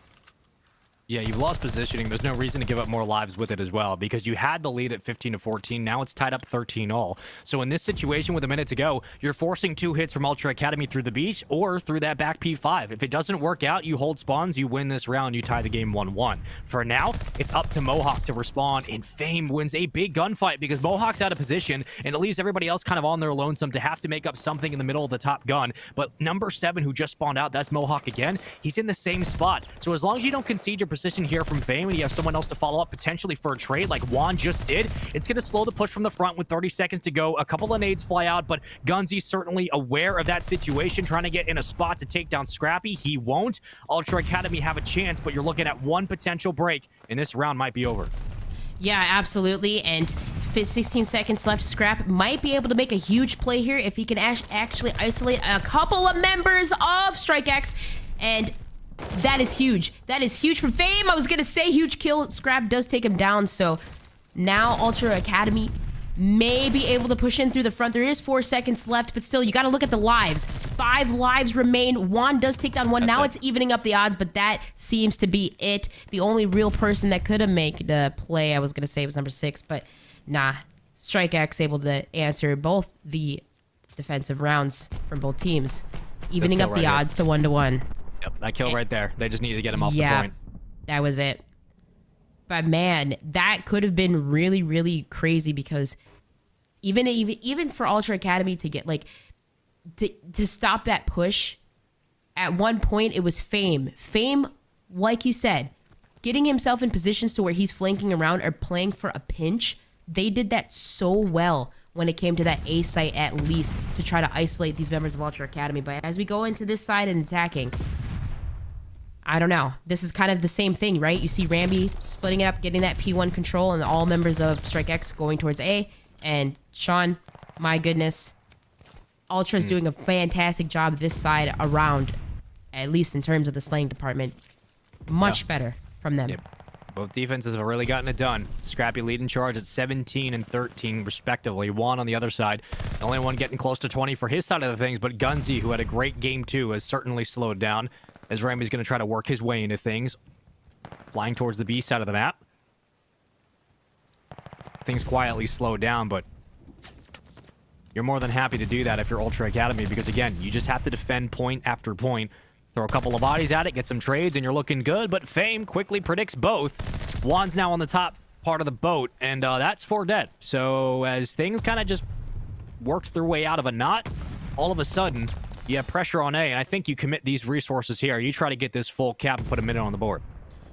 Yeah, you've lost positioning. There's no reason to give up more lives with it as well, because you had the lead at 15-14. Now it's tied up 13-all. So in this situation with a minute to go, you're forcing 2 hits from Ultra Academy through the beach or through that back P5. If it doesn't work out, you hold spawns, you win this round, you tie the game 1-1. For now, it's up to Mohawk to respond, and Fame wins a big gunfight because Mohawk's out of position, and it leaves everybody else kind of on their lonesome to have to make up something in the middle of the top gun. But number 7, who just spawned out, that's Mohawk again. He's in the same spot. So as long as you don't concede your position here from Fame and you have someone else to follow up potentially for a trade like Juan just did, it's going to slow the push from the front with 30 seconds to go. A couple of nades fly out, but Gunsy's certainly aware of that situation, trying to get in a spot to take down Scrappy. He won't. Ultra Academy have a chance, but you're looking at one potential break, and this round might be over. Yeah, absolutely. And 16 seconds left. Scrap might be able to make a huge play here if he can actually isolate a couple of members of Strike X. And that is huge. That is huge for Fame. I was going to say huge kill. Scrap does take him down. So now Ultra Academy may be able to push in through the front. There is 4 seconds left, but still, you got to look at the lives. 5 lives remain. Juan does take down one. Now it's evening up the odds, but that seems to be it. The only real person that could have made the play, I was going to say, was number 6, but nah. Strike X able to answer both the defensive rounds from both teams, evening up the odds to 1-1. Yep, that kill right there. They just needed to get him off the point. That was it. But man, that could have been really, really crazy, because even for Ultra Academy to get to stop that push, at one point it was Fame. Fame, like you said, getting himself in positions to where he's flanking around or playing for a pinch. They did that so well when it came to that A site, at least, to try to isolate these members of Ultra Academy. But as we go into this side and attacking, I don't know. This is kind of the same thing, right? You see Rambi splitting it up, getting that P1 control, and all members of Strike X going towards A. And Sean, my goodness, Ultra's doing a fantastic job this side around, at least in terms of the slaying department. Much better from them. Yep. Both defenses have really gotten it done. Scrappy leading charge at 17 and 13, respectively. Juan on the other side. The only one getting close to 20 for his side of the things, but Gunsy, who had a great game too, has certainly slowed down. as Ramby's going to try to work his way into things. Flying towards the B side of the map. Things quietly slow down, but you're more than happy to do that if you're Ultra Academy, because again, you just have to defend point after point. Throw a couple of bodies at it, get some trades, and you're looking good, but Fame quickly predicts both. Juan's now on the top part of the boat, and that's 4 dead. So as things kind of just worked their way out of a knot, all of a sudden, you have pressure on A, and I think you commit these resources here. You try to get this full cap and put a minute on the board.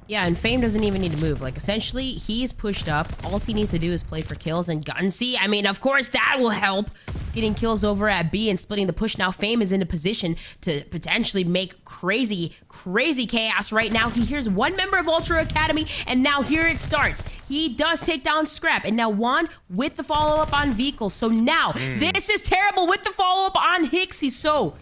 Yeah, and Fame doesn't even need to move. Like, essentially, he's pushed up. All he needs to do is play for kills. And Gunsy, I mean, of course, that will help. Getting kills over at B and splitting the push. Now, Fame is in a position to potentially make crazy, crazy chaos right now. He hears one member of Ultra Academy, and now here it starts. He does take down Scrap. And now Juan with the follow-up on Vehicle. So now, this is terrible with the follow-up on Hixie. So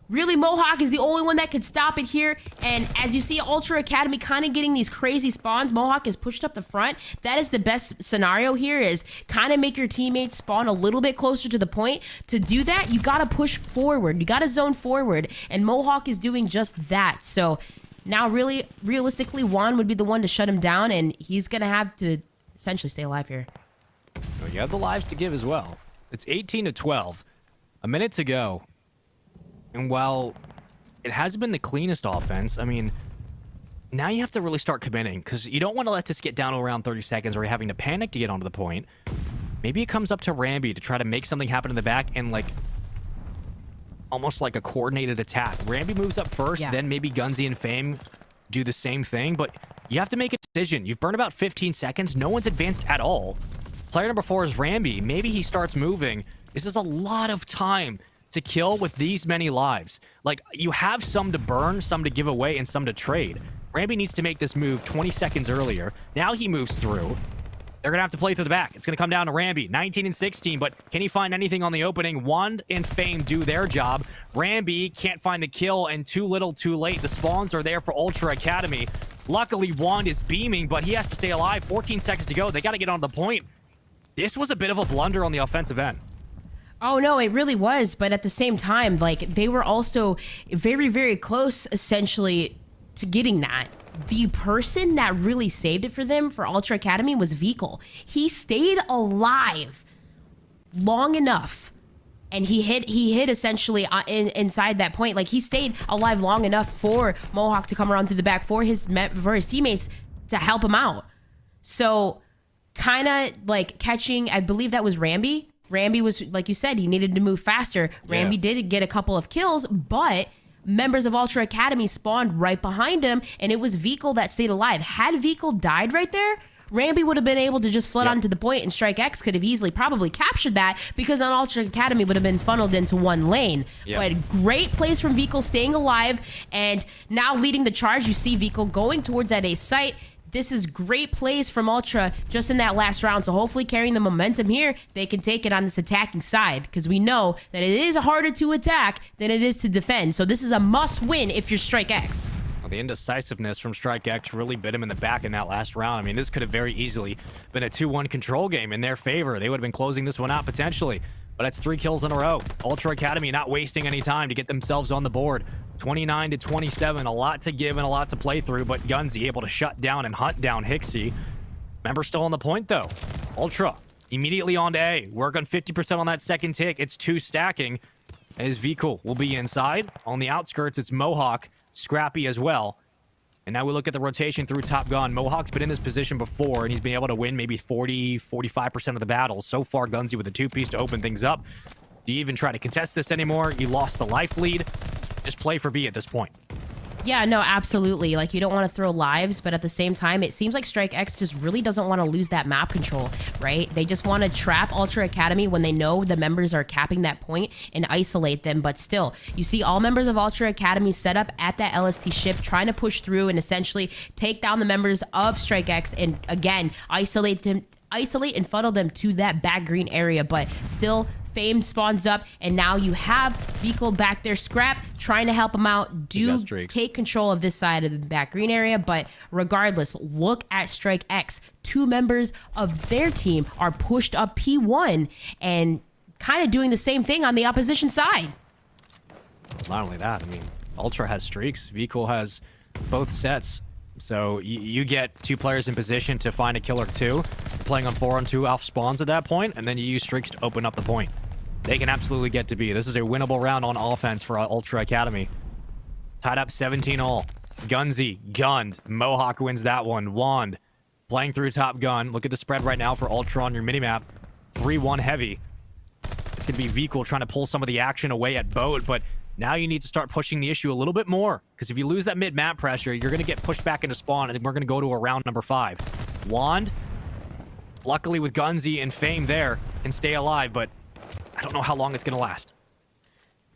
really, Mohawk is the only one that could stop it here. And as you see, Ultra Academy kind of getting these crazy spawns. Mohawk is pushed up the front. That is the best scenario here, is kind of make your teammates spawn a little bit closer to the point. To do that, you got to push forward. You got to zone forward. And Mohawk is doing just that. So now, really, realistically, Juan would be the one to shut him down. And he's going to have to essentially stay alive here. Well, you have the lives to give as well. It's 18-12. A minute to go. And while it hasn't been the cleanest offense, I mean, now you have to really start committing, because you don't want to let this get down to around 30 seconds where you're having to panic to get onto the point. Maybe it comes up to Ramby to try to make something happen in the back and, like, almost like a coordinated attack. Ramby moves up first, then maybe Gunsy and Fame do the same thing, but you have to make a decision. You've burned about 15 seconds. No one's advanced at all. Player number 4 is Ramby. Maybe he starts moving. This is a lot of time to kill with these many lives. Like, you have some to burn, some to give away, and some to trade. Ramby needs to make this move 20 seconds earlier. Now he moves through. They're going to have to play through the back. It's going to come down to Ramby, 19 and 16, but can he find anything on the opening? Wand and Fame do their job. Ramby can't find the kill, and too little, too late. The spawns are there for Ultra Academy. Luckily, Wand is beaming, but he has to stay alive. 14 seconds to go. They got to get on the point. This was a bit of a blunder on the offensive end. Oh, no, it really was. But at the same time, like, they were also very, very close, essentially, to getting that. The person that really saved it for them, for Ultra Academy, was Vehicle. He stayed alive long enough, and he hit essentially inside that point. Like, he stayed alive long enough for Mohawk to come around through the back for his teammates to help him out. So, kind of like catching, I believe that was Ramby. Ramby was, like you said, he needed to move faster. Ramby did get a couple of kills, but members of Ultra Academy spawned right behind him, and it was Vehicle that stayed alive. Had Vehicle died right there, Ramby would have been able to just flood onto the point, and Strike X could have easily probably captured that, because an Ultra Academy would have been funneled into one lane. But great plays from Vehicle staying alive, and now leading the charge. You see Vehicle going towards that A site. This is great plays from Ultra just in that last round. So hopefully carrying the momentum here, they can take it on this attacking side, because we know that it is harder to attack than it is to defend. So this is a must win if you're Strike X. Well, the indecisiveness from Strike X really bit him in the back in that last round. I mean, this could have very easily been a 2-1 control game in their favor. They would have been closing this one out potentially. But that's 3 kills in a row. Ultra Academy not wasting any time to get themselves on the board. 29-27, a lot to give and a lot to play through, but Gunsy able to shut down and hunt down Hixie. Member still on the point, though. Ultra immediately on to A. Work on 50% on that second tick. It's 2 stacking, as Vehicle will be inside. On the outskirts, it's Mohawk, Scrappy as well. And now we look at the rotation through Top Gun. Mohawk's been in this position before, and he's been able to win maybe 40-45% of the battles. So far, Gunsy with a 2-piece to open things up. Do you even try to contest this anymore? You lost the life lead. Just play for B at this point. Yeah, no, absolutely. Like, you don't want to throw lives, but at the same time, it seems like Strike X just really doesn't want to lose that map control, right? They just want to trap Ultra Academy when they know the members are capping that point and isolate them. But still, you see all members of Ultra Academy set up at that LST ship, trying to push through and essentially take down the members of Strike X and, again, isolate and funnel them to that back green area. But still, Fame spawns up, and now you have Vehicle back there. Scrap trying to help him out, take control of this side of the back green area. But regardless, look at Strike X. 2 members of their team are pushed up P1 and kind of doing the same thing on the opposition side. Not only that, I mean, Ultra has streaks. VCool has both sets. So you get 2 players in position to find a kill or 2, playing on 4-on-2 off spawns at that point, and then you use streaks to open up the point. They can absolutely get to B. This is a winnable round on offense for Ultra Academy. Tied up 17-all. Gunzy, gunned. Mohawk wins that one. Wand playing through top gun. Look at the spread right now for Ultra on your minimap. 3-1 heavy. It's going to be VCool trying to pull some of the action away at boat, but now you need to start pushing the issue a little bit more, because if you lose that mid-map pressure, you're going to get pushed back into spawn, and we're going to go to a round number 5. Wand, luckily with Gunzy and Fame there, can stay alive, but I don't know how long it's going to last.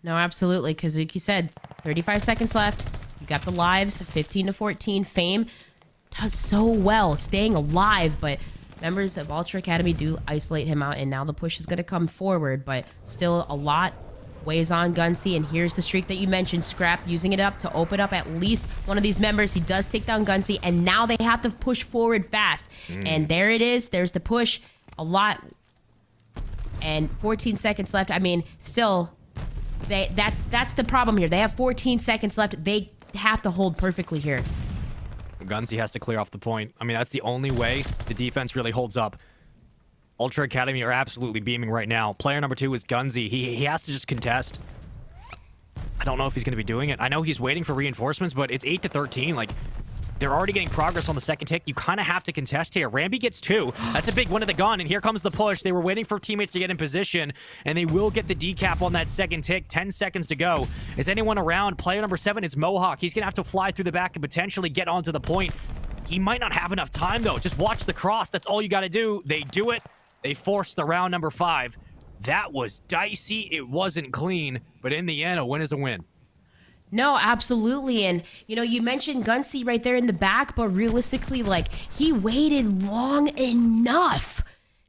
No, absolutely, because like you said, 35 seconds left. You got the lives, 15 to 14. Fame does so well staying alive, but members of Ultra Academy do isolate him out, and now the push is going to come forward, but still a lot weighs on Gunzy, and here's the streak that you mentioned, Scrap using it up to open up at least one of these members. He does take down Gunzy, and now they have to push forward fast. And there it is. There's the push. A lot. And 14 seconds left. I mean, still, that's the problem here. They have 14 seconds left. They have to hold perfectly here. Gunzy has to clear off the point. I mean, that's the only way the defense really holds up. Ultra Academy are absolutely beaming right now. Player number 2 is Gunzy. He has to just contest. I don't know if he's going to be doing it. I know he's waiting for reinforcements, but it's 8 to 13. Like, they're already getting progress on the second tick. You kind of have to contest here. Rambi gets 2. That's a big win of the gun, and here comes the push. They were waiting for teammates to get in position, and they will get the decap on that second tick. 10 seconds to go. Is anyone around? Player number 7, it's Mohawk. He's going to have to fly through the back and potentially get onto the point. He might not have enough time, though. Just watch the cross. That's all you got to do. They do it. They forced the round number 5. That was dicey. It wasn't clean, but in the end, a win is a win. No, absolutely. And, you know, you mentioned Gunzy right there in the back, but realistically, like, he waited long enough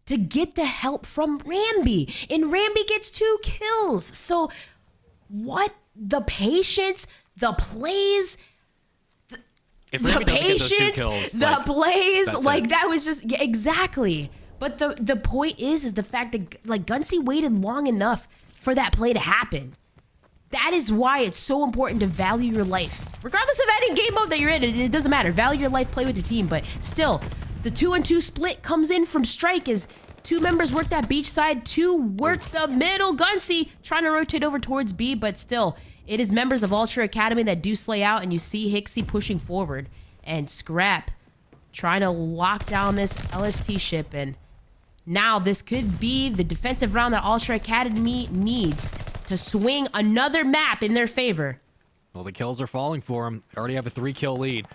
to get the help from Rambi. And Rambi gets 2 kills. So, what? The patience, the plays, If the Rambi doesn't get those 2 patience, kills, the plays, that's like, it. that was just, yeah, exactly. But the point is the fact that, like, Gunzy waited long enough for that play to happen. That is why it's so important to value your life. Regardless of any game mode that you're in, it doesn't matter. Value your life, play with your team. But still, the 2-on-2 split comes in from Strike as 2 members work that beach side, 2 work the middle. Gunzy trying to rotate over towards B, but still, it is members of Ultra Academy that do slay out, and you see Hixie pushing forward. And Scrap trying to lock down this LST ship, and now this could be the defensive round that Ultra Academy needs to swing another map in their favor. Well, the kills are falling for him. They already have a 3-kill lead.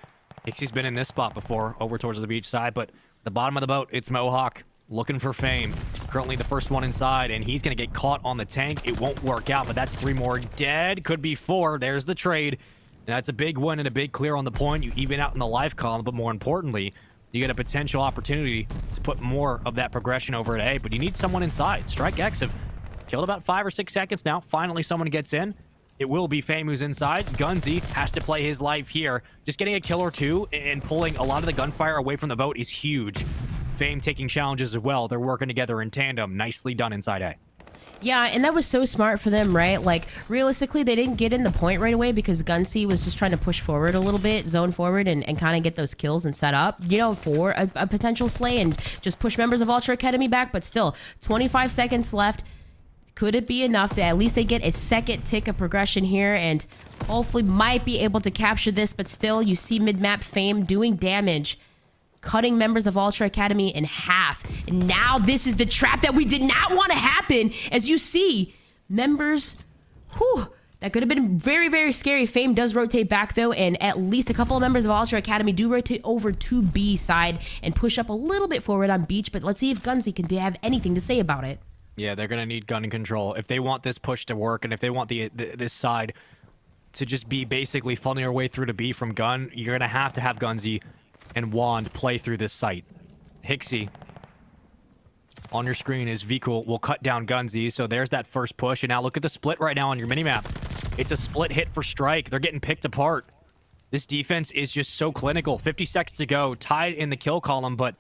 Hixie's been in this spot before, over towards the beach side, but the bottom of the boat, it's Mohawk looking for Fame. Currently the first one inside, and he's going to get caught on the tank. It won't work out, but that's 3 more dead. Could be 4. There's the trade. Now, that's a big win and a big clear on the point. You even out in the life column, but more importantly, you get a potential opportunity to put more of that progression over at A, but you need someone inside. Strike X have killed about 5 or 6 seconds now. Finally, someone gets in. It will be Fame who's inside. Gunzy has to play his life here. Just getting a kill or 2 and pulling a lot of the gunfire away from the boat is huge. Fame taking challenges as well. They're working together in tandem. Nicely done inside A. Yeah, and that was so smart for them, right? Like, realistically, they didn't get in the point right away because Gunzy was just trying to push forward a little bit, zone forward, and kind of get those kills and set up, you know, for a potential slay and just push members of Ultra Academy back. But still, 25 seconds left. Could it be enough that at least they get a second tick of progression here and hopefully might be able to capture this? But still, you see mid-map Fame doing damage, cutting members of Ultra Academy in half. And now this is the trap that we did not want to happen. As you see, members, that could have been very, very scary. Fame does rotate back, though, and at least a couple of members of Ultra Academy do rotate over to B side and push up a little bit forward on beach. But let's see if Gunzy can have anything to say about it. Yeah, they're going to need gun control. If they want this push to work, and if they want this side to just be basically funneling their way through to B from gun, you're going to have Gunzy and Wand play through this site. Hixie on your screen is VCool will cut down Gunzy, so there's that first push. And now look at the split right now on your minimap. It's a split hit for Strike. They're getting picked apart. This defense is just so clinical. 50 seconds to go, tied in the kill column, but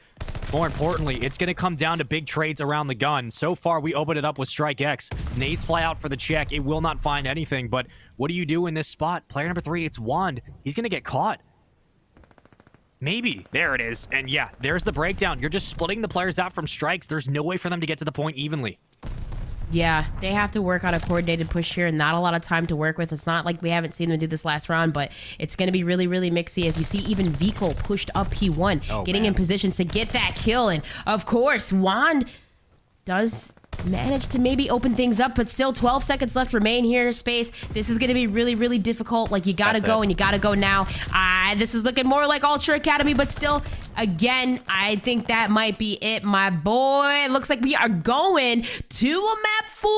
More importantly, it's going to come down to big trades around the gun. So far, we open it up with Strike X. Nades fly out for the check. It will not find anything, but what do you do in this spot? Player number 3, it's Wand. He's going to get caught. Maybe. There it is. And yeah, there's the breakdown. You're just splitting the players out from strikes. There's no way for them to get to the point evenly. Yeah, they have to work on a coordinated push here. Not a lot of time to work with. It's not like we haven't seen them do this last round, but it's going to be really, really mixy. As you see, even Vico pushed up P1, getting in positions to get that kill. And of course, Wand does manage to maybe open things up, but still 12 seconds left remain here in space. This is going to be really, really difficult. Like, you got to go, and you got to go now. This is looking more like Ultra Academy, but still, again, I think that might be it, my boy. It looks like we are going to a map 4,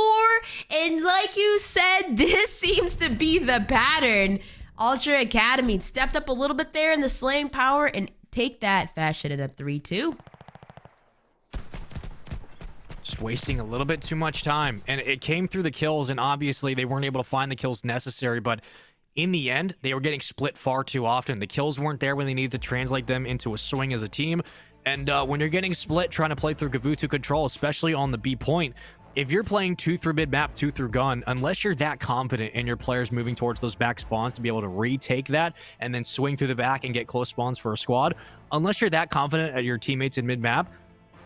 and like you said, this seems to be the pattern. Ultra Academy stepped up a little bit there in the slaying power, and take that fashion in a 3-2. Just wasting a little bit too much time. And it came through the kills, and obviously they weren't able to find the kills necessary, but in the end, they were getting split far too often. The kills weren't there when they needed to translate them into a swing as a team. And when you're getting split trying to play through Gavutu control, especially on the B point, if you're playing 2 through mid map, 2 through gun, unless you're that confident in your players moving towards those back spawns to be able to retake that and then swing through the back and get close spawns for a squad, unless you're that confident at your teammates in mid map,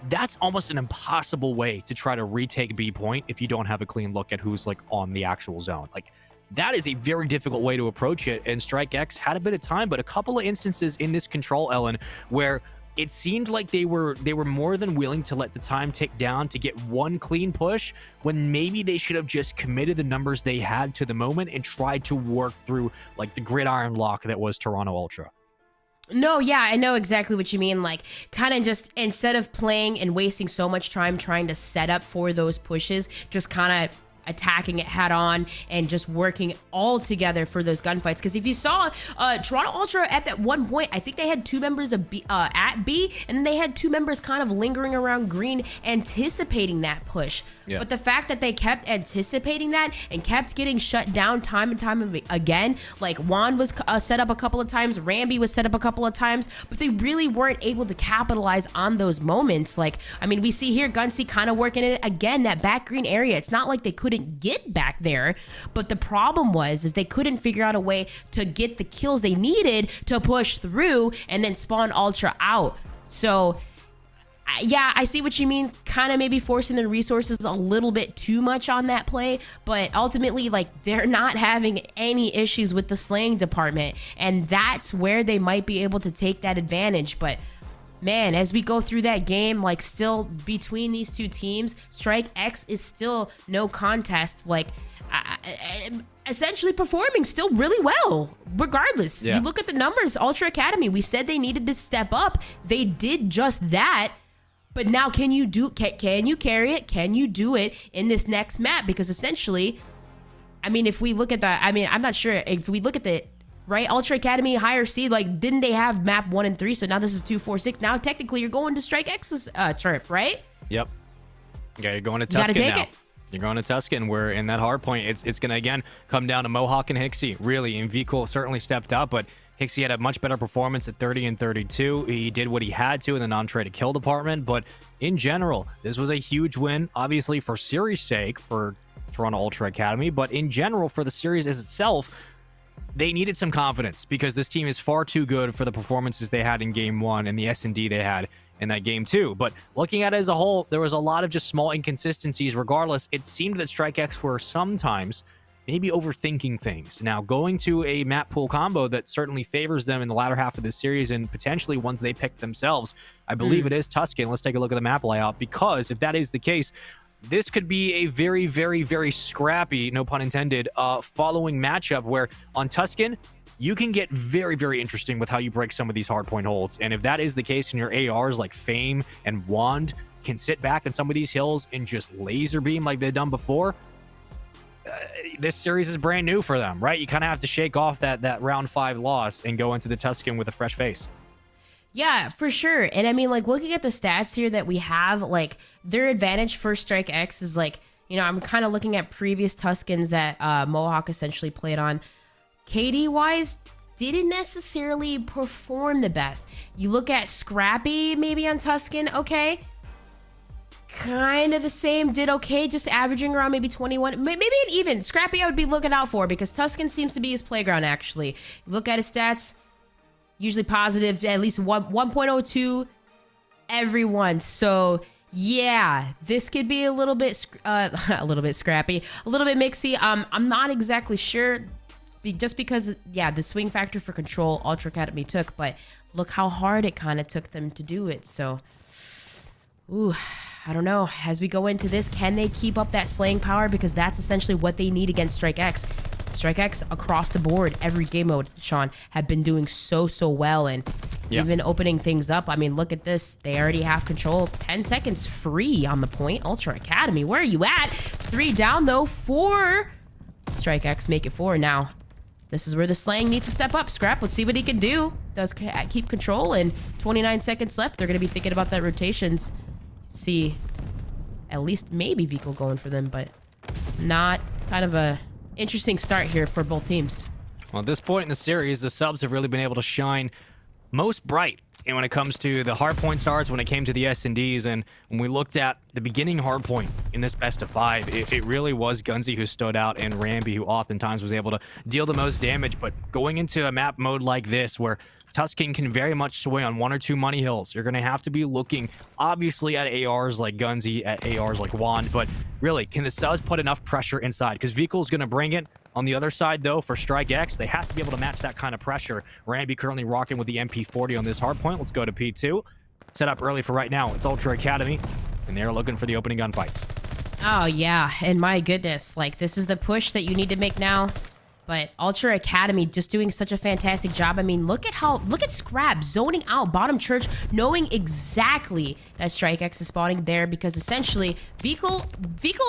that's almost an impossible way to try to retake B point if you don't have a clean look at who's like on the actual zone. Like, that is a very difficult way to approach it, and Strike X had a bit of time, but a couple of instances in this control, Ellen, where it seemed like they were more than willing to let the time tick down to get one clean push, when maybe they should have just committed the numbers they had to the moment and tried to work through like the gridiron lock that was Toronto Ultra. No, yeah, I know exactly what you mean. Like, kind of just, instead of playing and wasting so much time trying to set up for those pushes, just kind of attacking it head on and just working all together for those gunfights. Because if you saw Toronto Ultra at that one point, I think they had 2 members of at B, and then they had 2 members kind of lingering around green, anticipating that push. Yeah. But the fact that they kept anticipating that and kept getting shut down time and time again, like Wand was set up a couple of times, Rambi was set up a couple of times, but they really weren't able to capitalize on those moments. Like, I mean, we see here Gunsy kind of working it again, that back green area. It's not like they couldn't get back there, but the problem is they couldn't figure out a way to get the kills they needed to push through and then spawn Ultra out. So yeah, I see what you mean, kind of maybe forcing the resources a little bit too much on that play, but ultimately, like, they're not having any issues with the slaying department, and that's where they might be able to take that advantage. But man, as we go through that game, like, still between these two teams, Strike X is still no contest. Like, essentially performing still really well, regardless. Yeah. You look at the numbers, Ultra Academy, we said they needed to step up. They did just that. But now, can you carry it? Can you do it in this next map? Because essentially, I mean, if we look at that, I mean, I'm not sure if we look at the right Ultra Academy higher seed, like, didn't they have map 1 and 3? So now this is 2, 4, 6. Now technically you're going to Strike X's turf, right? Yep. Yeah, you're going to Tuscan now. You're going to Tuscan, where in that hard point, it's going to again come down to Mohawk and Hixie, really. And Vico certainly stepped up, but Hixie had a much better performance at 30 and 32. He did what he had to in the non-traded kill department, but in general, this was a huge win, obviously for series sake for Toronto Ultra Academy, but in general for the series as itself, they needed some confidence because this team is far too good for the performances they had in game 1 and the S&D they had in that game 2. But looking at it as a whole, there was a lot of just small inconsistencies. Regardless, it seemed that Strike X were sometimes maybe overthinking things. Now, going to a map pool combo that certainly favors them in the latter half of this series and potentially ones they picked themselves, I believe it is Tuscan. Let's take a look at the map layout, because if that is the case, this could be a very, very, very scrappy, no pun intended, following matchup where on Tuscan, you can get very, very interesting with how you break some of these hardpoint holds. And if that is the case, and your ARs like Fame and Wand can sit back in some of these hills and just laser beam like they've done before, this series is brand new for them, right? You kind of have to shake off that round 5 loss and go into the Tuscan with a fresh face. Yeah, for sure. And I mean, like, looking at the stats here that we have, like, their advantage for Strike X is, like, you know, I'm kind of looking at previous Tuscans that Mohawk essentially played on. KD wise, didn't necessarily perform the best. You look at Scrappy maybe on Tuscan, okay. Kind of the same, did okay, just averaging around maybe 21, maybe an even. Scrappy I would be looking out for because Tuscan seems to be his playground actually. Look at his stats, usually positive, at least 1.02 everyone. So yeah, this could be a little bit scrappy, a little bit mixy. I'm not exactly sure just because, yeah, the swing factor for control Ultra Academy took, but look how hard it kind of took them to do it. So, ooh, I don't know. As we go into this, can they keep up that slaying power? Because that's essentially what they need against Strike X. Strike X across the board, every game mode, Sean, have been doing so well and even opening things up. I mean, look at this. They already have control. 10 seconds free on the point. Ultra Academy, where are you at? 3 down, though, 4. Strike X make it 4 now. This is where the slaying needs to step up. Scrap, let's see what he can do. Does keep control, and 29 seconds left. They're going to be thinking about that rotations. See, at least maybe Vico going for them, but not. Kind of a interesting start here for both teams. Well, at this point in the series, the subs have really been able to shine most bright. And when it comes to the hardpoint starts, when it came to the S&Ds, and when we looked at the beginning hardpoint in this best of 5, it really was Gunzi who stood out and Rambi who oftentimes was able to deal the most damage. But going into a map mode like this, where Tuscan can very much sway on 1 or 2 money hills, you're going to have to be looking, obviously, at ARs like Gunzi, at ARs like Wand, but really, can the subs put enough pressure inside? Because Vico's going to bring it. On the other side, though, for Strike X, they have to be able to match that kind of pressure. Rambi currently rocking with the MP40 on this hard point. Let's go to P2. Set up early for right now. It's Ultra Academy, and they're looking for the opening gunfights. Oh, yeah, and my goodness, like, this is the push that you need to make now. But Ultra Academy just doing such a fantastic job. I mean, look at Scrap zoning out bottom church, knowing exactly that Strike X is spawning there because essentially Vico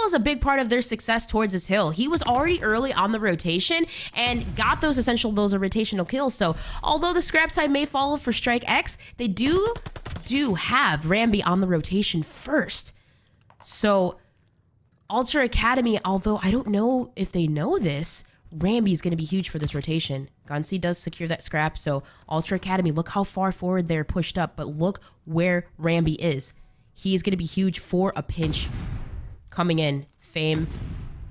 is a big part of their success towards this hill. He was already early on the rotation and got those rotational kills. So although the scrap time may follow for Strike X, they do have Rambi on the rotation first. So Ultra Academy, although I don't know if they know this, Rambi is going to be huge for this rotation. Gunzi does secure that scrap, so Ultra Academy, look how far forward they're pushed up, but look where Rambi is. He is going to be huge for a pinch coming in. Fame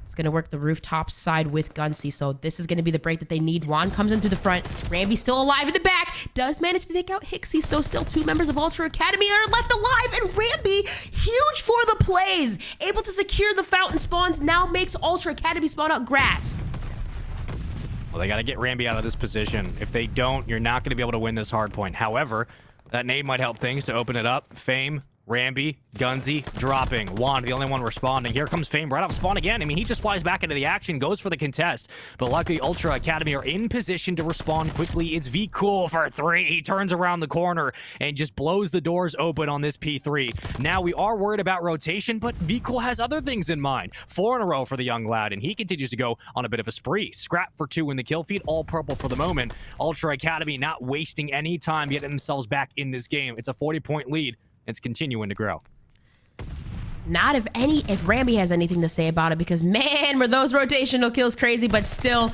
is going to work the rooftop side with Gunzi, so this is going to be the break that they need. Juan comes in through the front. Rambi still alive in the back. Does manage to take out Hixie, so still 2 members of Ultra Academy are left alive, and Rambi, huge for the plays. Able to secure the fountain spawns, now makes Ultra Academy spawn out grass. Well, they got to get Rambi out of this position. If they don't, you're not going to be able to win this hard point. However, that nade might help things to open it up. Fame, Rambi, Gunzi, dropping. Wand, the only one responding. Here comes Fame right off spawn again. I mean, he just flies back into the action, goes for the contest. But luckily, Ultra Academy are in position to respond quickly. It's V-Cool for 3. He turns around the corner and just blows the doors open on this P3. Now, we are worried about rotation, but V-Cool has other things in mind. 4 in a row for the young lad, and he continues to go on a bit of a spree. Scrap for 2 in the kill feed, all purple for the moment. Ultra Academy not wasting any time getting themselves back in this game. It's a 40-point lead. It's continuing to grow. Not if Rambi has anything to say about it, because man, were those rotational kills crazy, but still,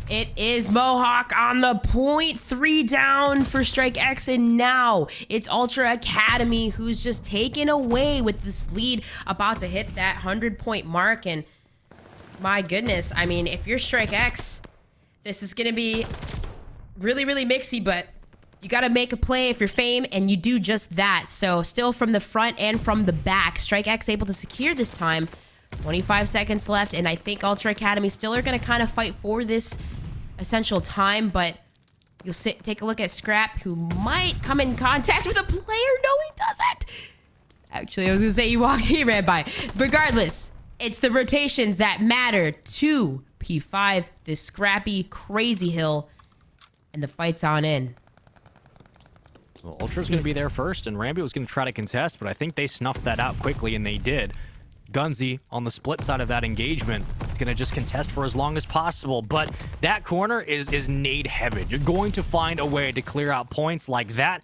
it is Mohawk on the point. 3 down for Strike X, and now it's Ultra Academy who's just taken away with this lead, about to hit that 100-point mark. And my goodness, I mean, if you're Strike X, this is going to be really, really mixy, but you got to make a play if you're Fame, and you do just that. So still from the front and from the back, Strike X able to secure this time. 25 seconds left, and I think Ultra Academy still are going to kind of fight for this essential time, but you'll take a look at Scrap, who might come in contact with a player. No, he doesn't. Actually, I was going to say he ran by. Regardless, it's the rotations that matter to P5, this scrappy, crazy hill, and the fight's on in. Well, Ultra's going to be there first, and Rambi was going to try to contest, but I think they snuffed that out quickly, and they did. Gunzi, on the split side of that engagement, is going to just contest for as long as possible, but that corner is nade heavy. You're going to find a way to clear out points like that.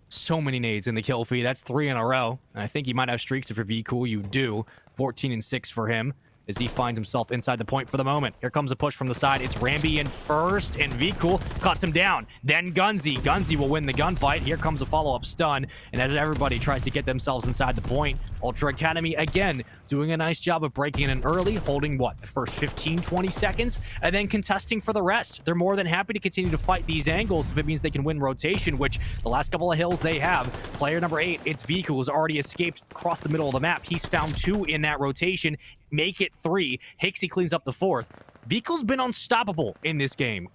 So many nades in the kill feed. That's 3 in a row, and I think you might have streaks if you're V-Cool. You do. 14 and 6 for him. as he finds himself inside the point for the moment. Here comes a push from the side. It's Rambi in first, and vCool cuts him down. Then Gunzi. Gunzi will win the gunfight. Here comes a follow-up stun, and as everybody tries to get themselves inside the point, Ultra Academy, again, doing a nice job of breaking in early, holding, what, the first 15, 20 seconds, and then contesting for the rest. They're more than happy to continue to fight these angles if it means they can win rotation, which the last couple of hills they have. Player number 8, it's vCool, has already escaped across the middle of the map. He's found 2 in that rotation, make it 3. Hixie cleans up the 4th. vCool's been unstoppable in this game.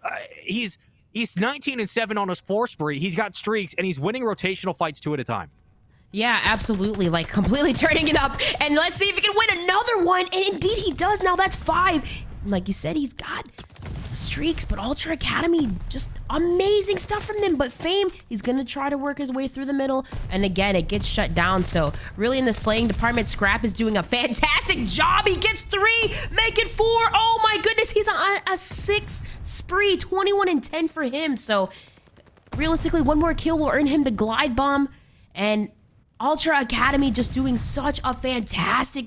He's 19-7 on his 4 spree. He's got streaks, and he's winning rotational fights 2 at a time. Yeah, absolutely. Like, completely turning it up. And let's see if he can win another one. And indeed, he does. Now that's 5. Like you said, he's got streaks, but Ultra Academy, just amazing stuff from them. But Fame, he's going to try to work his way through the middle. And again, it gets shut down. So really in the slaying department, Scrap is doing a fantastic job. He gets 3, make it 4. Oh my goodness, he's on a 6 spree, 21-10 for him. So realistically, one more kill will earn him the glide bomb. And Ultra Academy just doing such a fantastic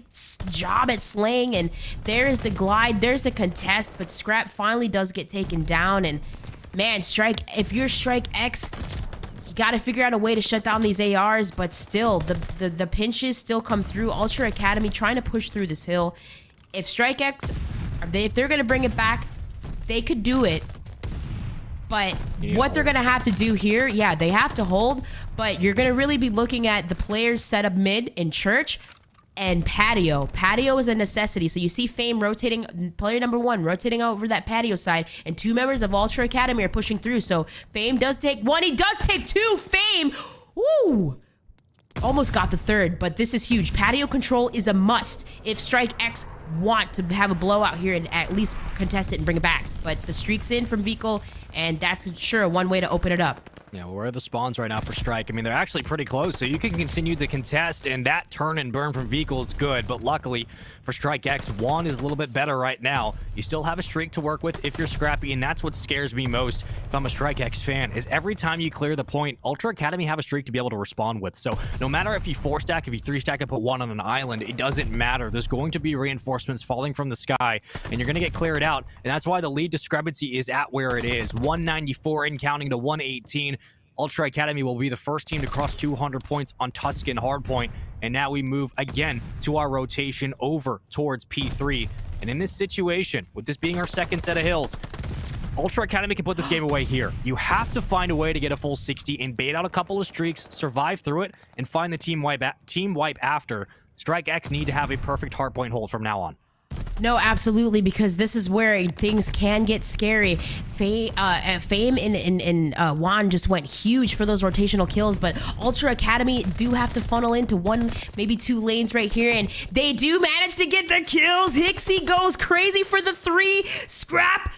job at slaying, and there's the glide, there's the contest, but Scrap finally does get taken down. And man, Strike, if you're Strike X, you gotta figure out a way to shut down these ARs, but still, the pinches still come through. Ultra Academy trying to push through this hill. If Strike X, if they're gonna bring it back, they could do it. But what they're going to have to do here, yeah, they have to hold, but you're going to really be looking at the players set up mid in Church and Patio. Patio is a necessity. So you see Fame rotating, player number 1 rotating over that Patio side, and 2 members of Ultra Academy are pushing through. So Fame does take 1. He does take 2. Fame, ooh, almost got the 3rd, but this is huge. Patio control is a must if Strike X want to have a blowout here and at least contest it and bring it back. But the streak's in from vCool, and that's sure one way to open it up. Yeah, where are the spawns right now for Strike? I mean, they're actually pretty close, so you can continue to contest, and that turn and burn from vCool is good, but luckily for Strike X, 1 is a little bit better right now. You still have a streak to work with if you're scrappy, and that's what scares me most if I'm a Strike X fan, is every time you clear the point, Ultra Academy have a streak to be able to respond with. So no matter if you 4-stack, if you 3-stack and put 1 on an island, it doesn't matter. There's going to be reinforcements falling from the sky, and you're going to get cleared out, and that's why the lead discrepancy is at where it is. 194 and counting to 118. Ultra Academy will be the first team to cross 200 points on Tuscan Hardpoint. And now we move again to our rotation over towards P3. And in this situation, with this being our second set of hills, Ultra Academy can put this game away here. You have to find a way to get a full 60 and bait out a couple of streaks, survive through it, and find the team wipe after. Strike X need to have a perfect hardpoint hold from now on. No, absolutely, because this is where things can get scary. Fame and Juan just went huge for those rotational kills, but Ultra Academy do have to funnel into 1, maybe 2 lanes right here, and they do manage to get the kills. Hixie goes crazy for the 3. Scrap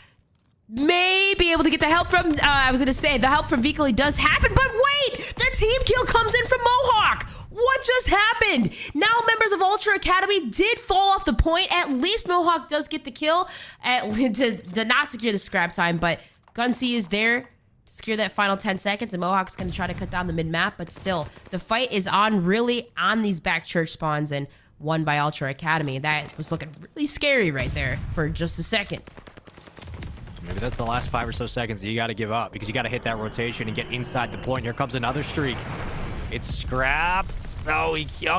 may be able to get the help from, I was going to say, the help from vCool does happen, but wait! Their team kill comes in from Mohawk! What just happened? Now members of Ultra Academy did fall off the point. At least Mohawk does get the kill to not secure the scrap time, but Gunzi is there to secure that final 10 seconds, and Mohawk's going to try to cut down the mid-map, but still, the fight is on really on these back church spawns and won by Ultra Academy. That was looking really scary right there for just a second. Maybe that's the last 5 or so seconds that you got to give up because you got to hit that rotation and get inside the point. Here comes another streak. It's Scrap. Oh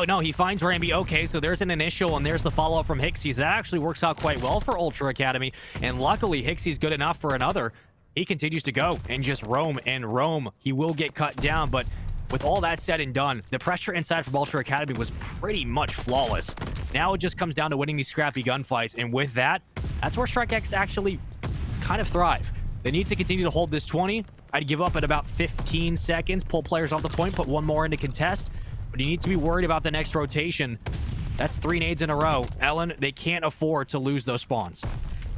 no, he finds Rambi. Okay, so there's an initial, and there's the follow-up from Hixie. That actually works out quite well for Ultra Academy, and luckily Hixie's good enough for another. He continues to go and just roam and roam. He will get cut down, but with all that said and done, the pressure inside from Ultra Academy was pretty much flawless. Now it just comes down to winning these scrappy gunfights, and with that, that's where Strike X actually kind of thrive. They need to continue to hold this 20. I'd give up at about 15 seconds, pull players off the point, put 1 more into contest. But you need to be worried about the next rotation. That's 3 nades in a row. Ellen, they can't afford to lose those spawns.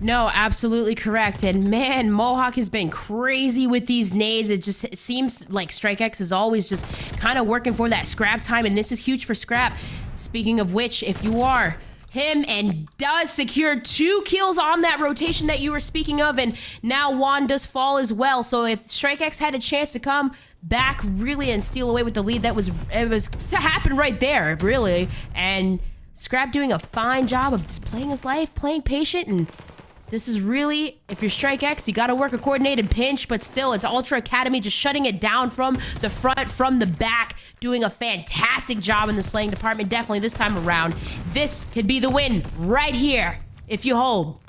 No, absolutely correct. And man, Mohawk has been crazy with these nades. It just seems like Strike X is always just kind of working for that scrap time, and this is huge for Scrap. Speaking of which, if you are him and does secure 2 kills on that rotation that you were speaking of, and now Juan does fall as well. So if Strike X had a chance to come back really and steal away with the lead, it was to happen right there, really. And Scrap doing a fine job of just playing his life, playing patient, and this is really, if you're Strike X, you got to work a coordinated pinch, but still, it's Ultra Academy just shutting it down from the front, from the back, doing a fantastic job in the slaying department. Definitely this time around, this could be the win right here if you hold.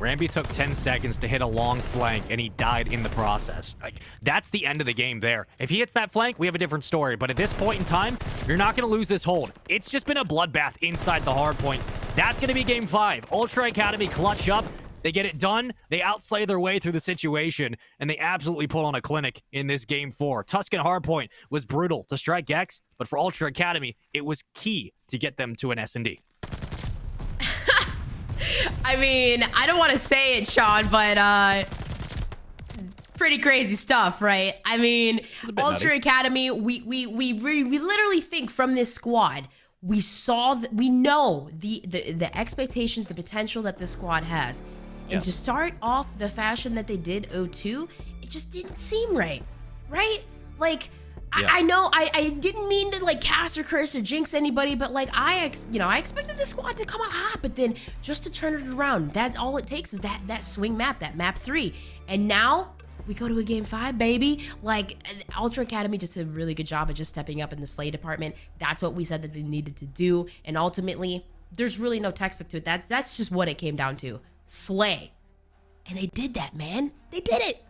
Rambi took 10 seconds to hit a long flank, and he died in the process. Like, that's the end of the game there. If he hits that flank, we have a different story. But at this point in time, you're not going to lose this hold. It's just been a bloodbath inside the hard point. That's going to be game 5. Ultra Academy clutch up. They get it done. They outslay their way through the situation, and they absolutely put on a clinic in this game 4. Tuscan Hardpoint was brutal to Strike X, but for Ultra Academy, it was key to get them to an S&D. I mean, I don't want to say it, Sean, but pretty crazy stuff, right? I mean, Ultra nutty. Academy, we literally think from this squad, we know the expectations, the potential that this squad has. And Yes. to start off the fashion that they did 0-2, it just didn't seem right? Like, Yeah. I know I didn't mean to like cast or curse or jinx anybody, but like I expected the squad to come out hot, but then just to turn it around, that's all it takes is that swing map, that map 3. And now we go to a game 5, baby. Like, Ultra Academy just did a really good job of just stepping up in the slay department. That's what we said that they needed to do. And ultimately, there's really no textbook to it. That's just what it came down to. Slay. And they did that, man. They did it.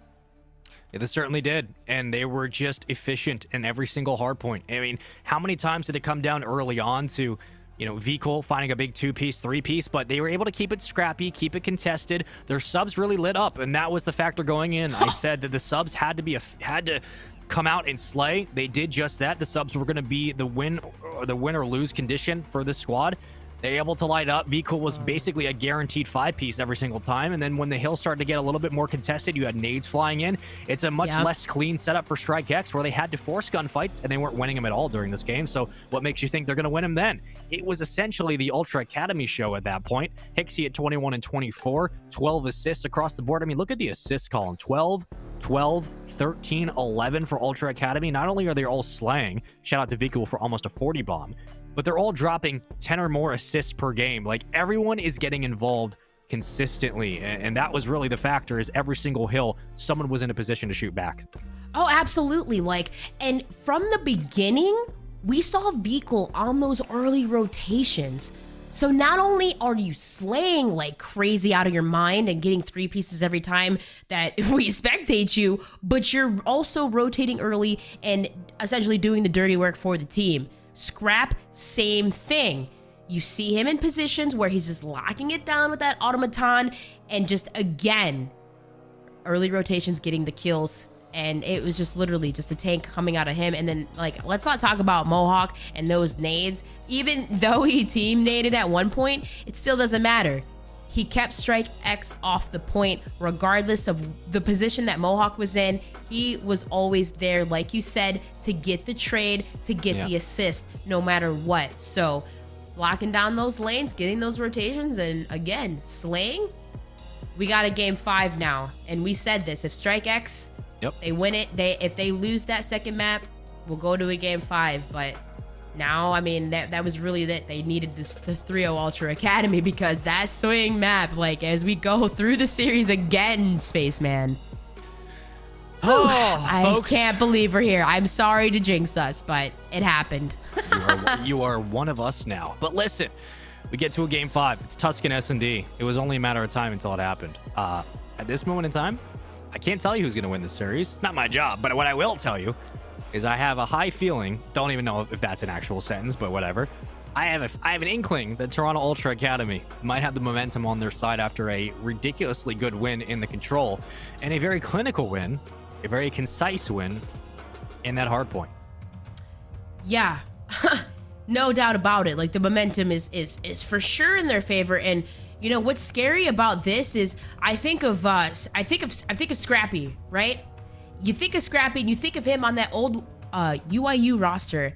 Yeah, they certainly did, and they were just efficient in every single hard point. I mean, how many times did it come down early on to, Vikul finding a big 2-piece, 3-piece, but they were able to keep it scrappy, keep it contested. Their subs really lit up, and that was the factor going in. I said that the subs had to come out and slay. They did just that. The subs were going to be the win or lose condition for this squad. They were able to light up. Vikul was basically a guaranteed 5-piece every single time. And then when the hill started to get a little bit more contested, you had nades flying in. It's a much less clean setup for Strike X, where they had to force gunfights, and they weren't winning them at all during this game. So what makes you think they're going to win them then? It was essentially the Ultra Academy show at that point. Hixie at 21 and 24, 12 assists across the board. I mean, look at the assist column. 12, 13, 11 for Ultra Academy. Not only are they all slaying, shout out to Vikul for almost a 40 bomb, but they're all dropping 10 or more assists per game. Like, everyone is getting involved consistently, and that was really the factor, is every single hill, someone was in a position to shoot back. Oh, absolutely. Like, and from the beginning, we saw Vikul on those early rotations. So not only are you slaying like crazy out of your mind and getting 3 pieces every time that we spectate you, but you're also rotating early and essentially doing the dirty work for the team. Scrap, same thing. You see him in positions where he's just locking it down with that automaton, and just again, early rotations getting the kills. And it was just literally just a tank coming out of him. And then, like, let's not talk about Mohawk and those nades. Even though he team naded at one point, it still doesn't matter. He kept Strike X off the point, regardless of the position that Mohawk was in. He was always there, like you said, to get the trade, to get the assist, no matter what. So, locking down those lanes, getting those rotations, and again, slaying. We got a game 5 now, and we said this: if Strike X, they win it. If they lose that second map, we'll go to a game 5. But now, I mean, that was really that they needed the 3-0 Ultra Academy, because that swing map, like, as we go through the series again, Spaceman. I Folks, can't believe we're here. I'm sorry to jinx us, but it happened. you are one of us now. But listen, we get to a game 5. It's Tuscan S&D. It was only a matter of time until it happened. At this moment in time, I can't tell you who's going to win this series. It's not my job, but what I will tell you is I have a high feeling, don't even know if that's an actual sentence, but whatever. I have an inkling that Toronto Ultra Academy might have the momentum on their side after a ridiculously good win in the control, and a very clinical win, a very concise win in that hard point. Yeah, no doubt about it. Like, the momentum is for sure in their favor. And you know what's scary about this is I think of Scrappy, right? You think of Scrappy and you think of him on that old UIU roster,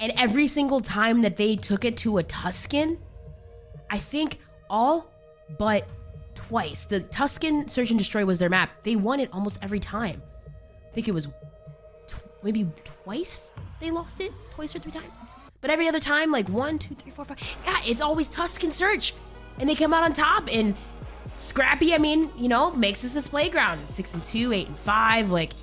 and every single time that they took it to a Tuscan, I think all but twice. The Tuscan Search and Destroy was their map. They won it almost every time. I think it was maybe twice they lost it, twice or 3 times. But every other time, like 1, 2, 3, 4, 5, yeah, it's always Tusk and Search. And they come out on top. And Scrappy, I mean, you know, makes us this playground. 6-2, 8-5. Like,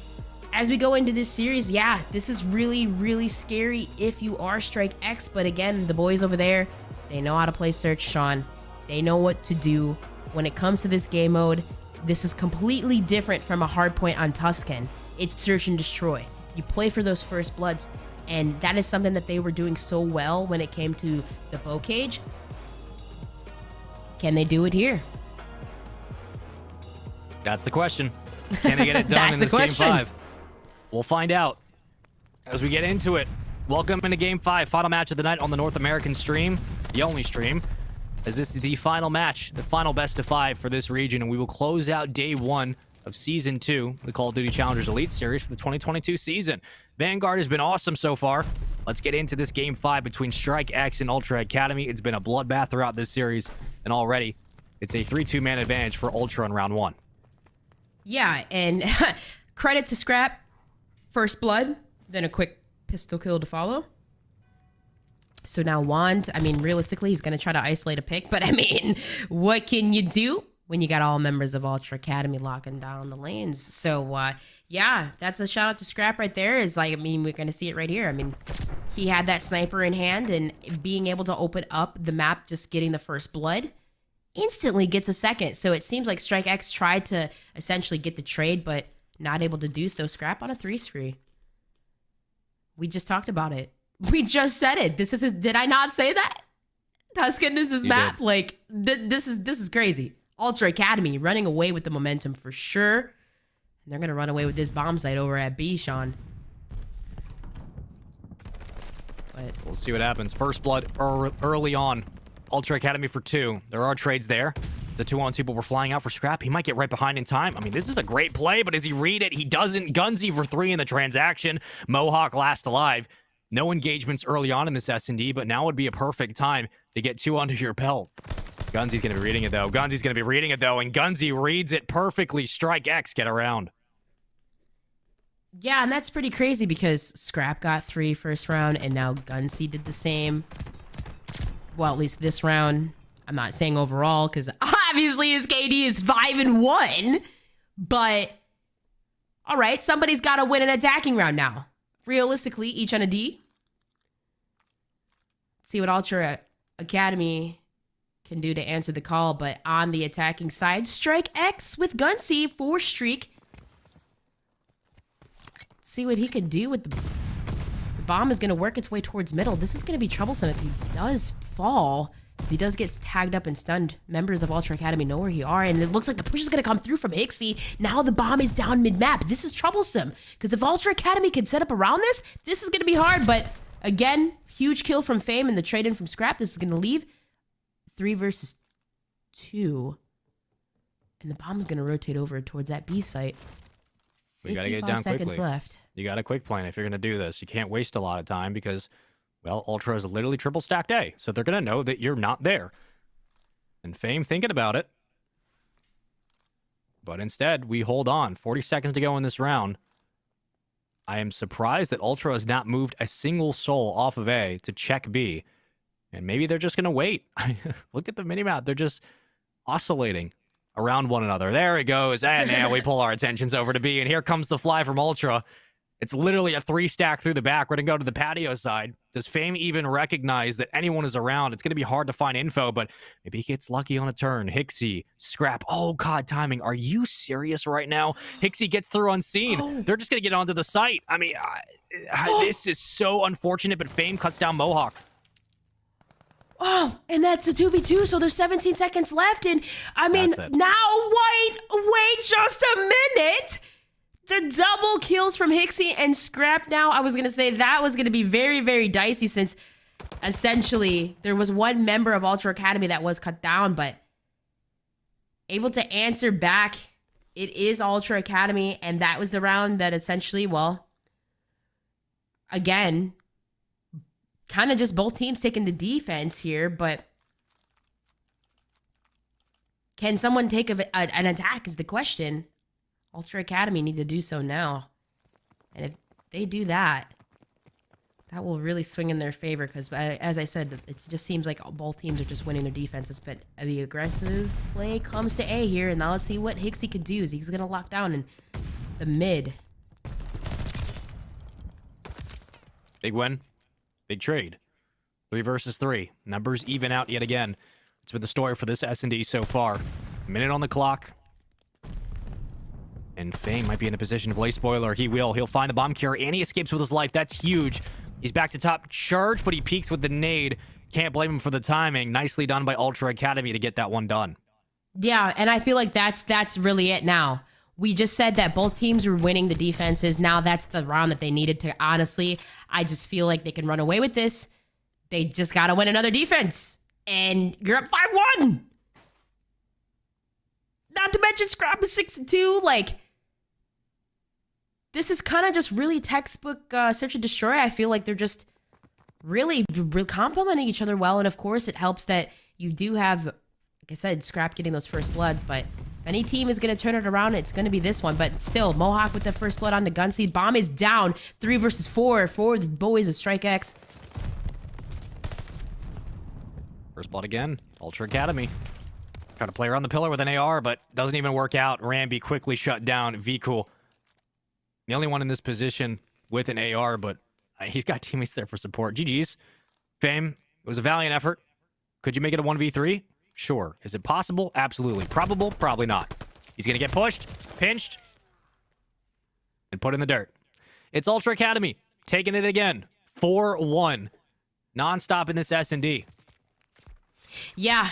as we go into this series, yeah, this is really, really scary if you are Strike X. But again, the boys over there, they know how to play Search, Sean. They know what to do. When it comes to this game mode, this is completely different from a hardpoint on Tuscan. It's Search and Destroy. You play for those first bloods, and that is something that they were doing so well when it came to the bow cage. Can they do it here? That's the question. Can they get it done in this Game 5? We'll find out as we get into it. Welcome into Game 5, final match of the night on the North American stream, the only stream, as this is the final match, the final best of 5 for this region, and we will close out Day 1 of Season 2, the Call of Duty Challengers Elite Series for the 2022 season. Vanguard has been awesome so far. Let's get into this Game 5 between Strike X and Ultra Academy. It's been a bloodbath throughout this series, and already it's a 3-2 man advantage for Ultra in round 1. Yeah, and credit to Scrap. First blood, then a quick pistol kill to follow. So now Wand, I mean, realistically, he's going to try to isolate a pick. But, I mean, what can you do when you got all members of Ultra Academy locking down the lanes? So, yeah, that's a shout out to Scrap right there. Is like, I mean, we're going to see it right here. I mean, he had that sniper in hand, and being able to open up the map, just getting the first blood, instantly gets a second. So it seems like Strike X tried to essentially get the trade, but not able to do so. Scrap on a 3-spree. We just talked about it. We just said it. This is did I not say that? Tuscan is his map. Did. Like this is crazy. Ultra Academy running away with the momentum for sure. And they're gonna run away with this bomb site over at B, Sean. But We'll see what happens. First blood early on. Ultra Academy for 2. There are trades there. The 2-on-2, but we're flying out for Scrap. He might get right behind in time. I mean, this is a great play, but does he read it? He doesn't. Gunsy for 3 in the transaction. Mohawk last alive. No engagements early on in this S&D, but now would be a perfect time to get 2 under your belt. Gunsy's going to be reading it, though. And Gunsy reads it perfectly. Strike X, get around. yeah, and that's pretty crazy because Scrap got 3 first round, and now Gunsy did the same. Well, at least this round. I'm not saying overall, because obviously his KD is 5-1. But, all right, somebody's got to win an attacking round now. Realistically, each on a D. See what Ultra Academy can do to answer the call. But on the attacking side, Strike X with Gunsy, 4 streak. See what he can do with the bomb is going to work its way towards middle. This is going to be troublesome if he does fall. Because he does get tagged up and stunned. Members of Ultra Academy know where he are. And it looks like the push is going to come through from Ixie. Now the bomb is down mid-map. This is troublesome. Because if Ultra Academy can set up around this is going to be hard. But again, huge kill from Fame and the trade-in from Scrap. This is going to leave 3 versus 2. And the bomb is going to rotate over towards that B site. We got to get it down seconds quickly. left. You got a quick plan if you're going to do this. You can't waste a lot of time because, well, Ultra is literally triple stacked A. So they're going to know that you're not there. And Fame thinking about it. But instead, we hold on. 40 seconds to go in this round. I am surprised that Ultra has not moved a single soul off of A to check B. And maybe they're just going to wait. Look at the minimap. They're just oscillating around one another. There it goes. And now we pull our attentions over to B. And here comes the fly from Ultra. It's literally a 3-stack through the back. We're going to go to the patio side. Does Fame even recognize that anyone is around? It's going to be hard to find info, but maybe he gets lucky on a turn. Hixie, Scrap. Oh, God, timing. Are you serious right now? Hixie gets through unseen. Oh. They're just going to get onto the site. I mean, this is so unfortunate, but Fame cuts down Mohawk. Oh, and that's a 2v2, so there's 17 seconds left. And I mean, now, wait just a minute. The double kills from Hixie and Scrap now. I was going to say that was going to be very, very dicey since essentially there was one member of Ultra Academy that was cut down, but able to answer back. It is Ultra Academy, and that was the round that essentially, well, again, kind of just both teams taking the defense here, but can someone take an attack is the question. Ultra Academy need to do so now. And if they do that, That will really swing in their favor because, as I said, it just seems like both teams are just winning their defenses. But the aggressive play comes to A here, and now let's see what Hixie could do. Is he's going to lock down in the mid? Big win. Big trade. 3 versus 3. Numbers even out yet again. It's been the story for this S&D so far. Minute on the clock. And Fame might be in a position to play spoiler. He will. He'll find the bomb cure, and he escapes with his life. That's huge. He's back to top charge, but he peeks with the nade. Can't blame him for the timing. Nicely done by Ultra Academy to get that one done. Yeah, and I feel like that's really it now. We just said that both teams were winning the defenses. Now that's the round that they needed to. Honestly, I just feel like they can run away with this. They just got to win another defense. And you're up 5-1. Not to mention Scrap is 6-2. Like, this is kind of just really textbook search and destroy. I feel like they're just really complimenting each other well. And of course, it helps that you do have, like I said, Scrap getting those first bloods. But if any team is going to turn it around, it's going to be this one. But still, Mohawk with the first blood on the Gunseed. Bomb is down. 3 versus 4 for the boys of Strike X. First blood again. Ultra Academy. Try to play around the pillar with an AR, but doesn't even work out. Rambi quickly shut down. Vcool. The only one in this position with an AR, but he's got teammates there for support. GG's. Fame. It was a valiant effort. Could you make it a 1v3? Sure. Is it possible? Absolutely. Probable? Probably not. He's going to get pushed, pinched, and put in the dirt. It's Ultra Academy. Taking it again. 4-1. Non-stop in this S&D. Yeah,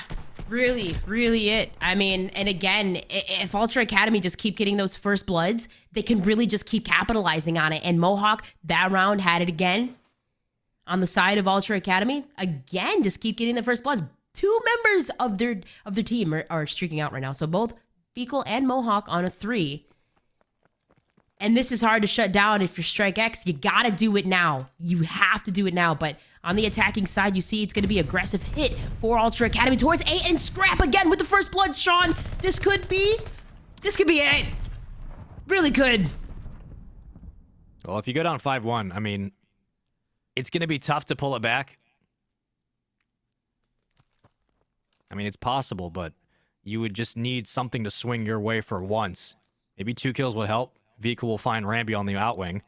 really, really it. I mean, and again, if Ultra Academy just keep getting those first bloods, they can really just keep capitalizing on it. And Mohawk, that round, had it again on the side of Ultra Academy. Again, just keep getting the first bloods. 2 members of their team are streaking out right now. So both Fecal and Mohawk on a 3. And this is hard to shut down if you're Strike X. You got to do it now. You have to do it now. But on the attacking side, you see it's going to be aggressive hit for Ultra Academy towards A, and Scrap again with the first blood, Sean. This could be it. Really could. Well, if you go down 5-1, I mean, it's going to be tough to pull it back. I mean, it's possible, but you would just need something to swing your way for once. Maybe 2 kills would help. Vika will find Rambi on the outwing.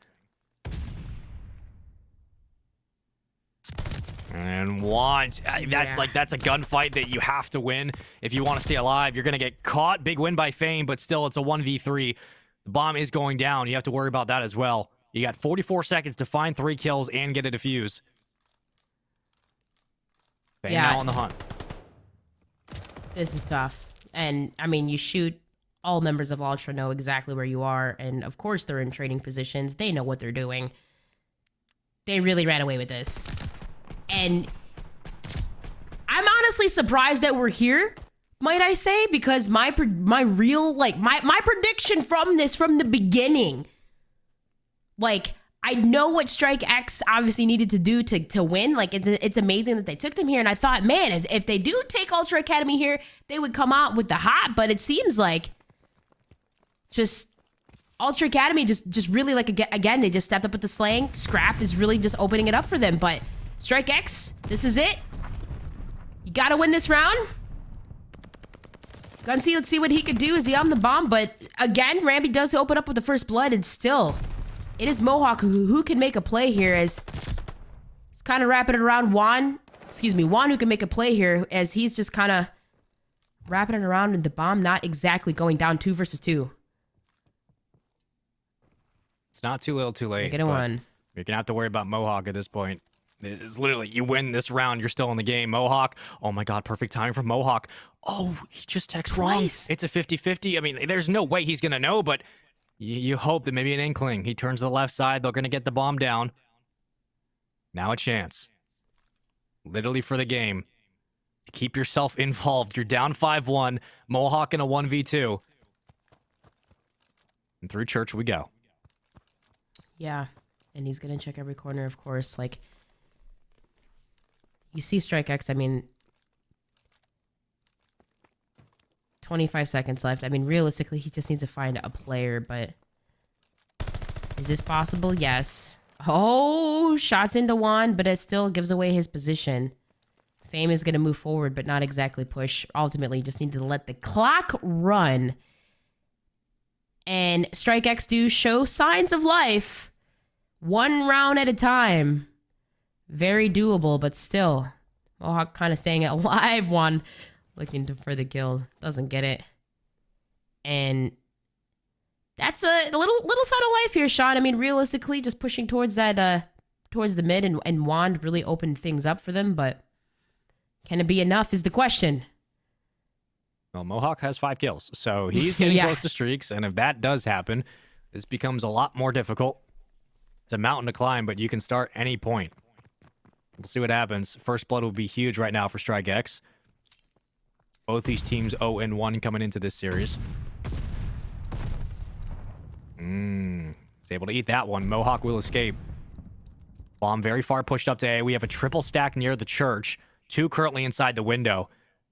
And that's a gunfight that you have to win if you want to stay alive. You're going to get caught. Big win by Fame, but still it's a 1v3. The bomb is going down. You have to worry about that as well. You got 44 seconds to find 3 kills and get a defuse. Fame now on the hunt. This is tough. And, I mean, you shoot. All members of Ultra know exactly where you are. And, of course, they're in trading positions. They know what they're doing. They really ran away with this. And I'm honestly surprised that we're here, might I say, because my prediction from the beginning, like, I know what Strike X obviously needed to do to win. Like, it's amazing that they took them here. And I thought, man, if they do take Ultra Academy here, they would come out with the hot. But it seems like just Ultra Academy just really, like, again, they just stepped up with the slaying. Scrap is really just opening it up for them. But Strike X, this is it. You got to win this round. Let's see what he could do. Is he on the bomb? But again, Rambi does open up with the first blood, and still, it is Mohawk who can make a play here as he's kind of wrapping it around Juan who can make a play here as he's just kind of wrapping it around and the bomb not exactly going down 2 versus 2. It's not too little too late. Get a 1. You're going to have to worry about Mohawk at this point. It's literally, you win this round, you're still in the game. Mohawk, oh my god, perfect timing from Mohawk. Oh, he just texted wrong. It's a 50-50. I mean, there's no way he's going to know, but you hope that maybe an inkling. He turns to the left side, they're going to get the bomb down. Now a chance. Literally for the game. To keep yourself involved. You're down 5-1. Mohawk in a 1v2. And through church we go. Yeah, and he's going to check every corner, of course. Like, you see Strike X, I mean, 25 seconds left. I mean, realistically, he just needs to find a player, but is this possible? Yes. Oh, shots into Juan, but it still gives away his position. Fame is going to move forward, but not exactly push. Ultimately, just need to let the clock run. And StrikeX do show signs of life. One round at a time. Very doable, but still. Mohawk kind of staying alive. Juan looking for the kill. Doesn't get it. And that's a little sign of life here, Sean. I mean, realistically, just pushing towards that, towards the mid and Wand really opened things up for them, but can it be enough is the question. Well, Mohawk has 5 kills, so he's getting close to streaks, and if that does happen, this becomes a lot more difficult. It's a mountain to climb, but you can start any point. We'll see what happens. First blood will be huge right now for StrikeX. Both these teams 0-1 coming into this series. He's able to eat that one. Mohawk will escape. Bomb very far pushed up to A. We have a triple stack near the church. 2 currently inside the window.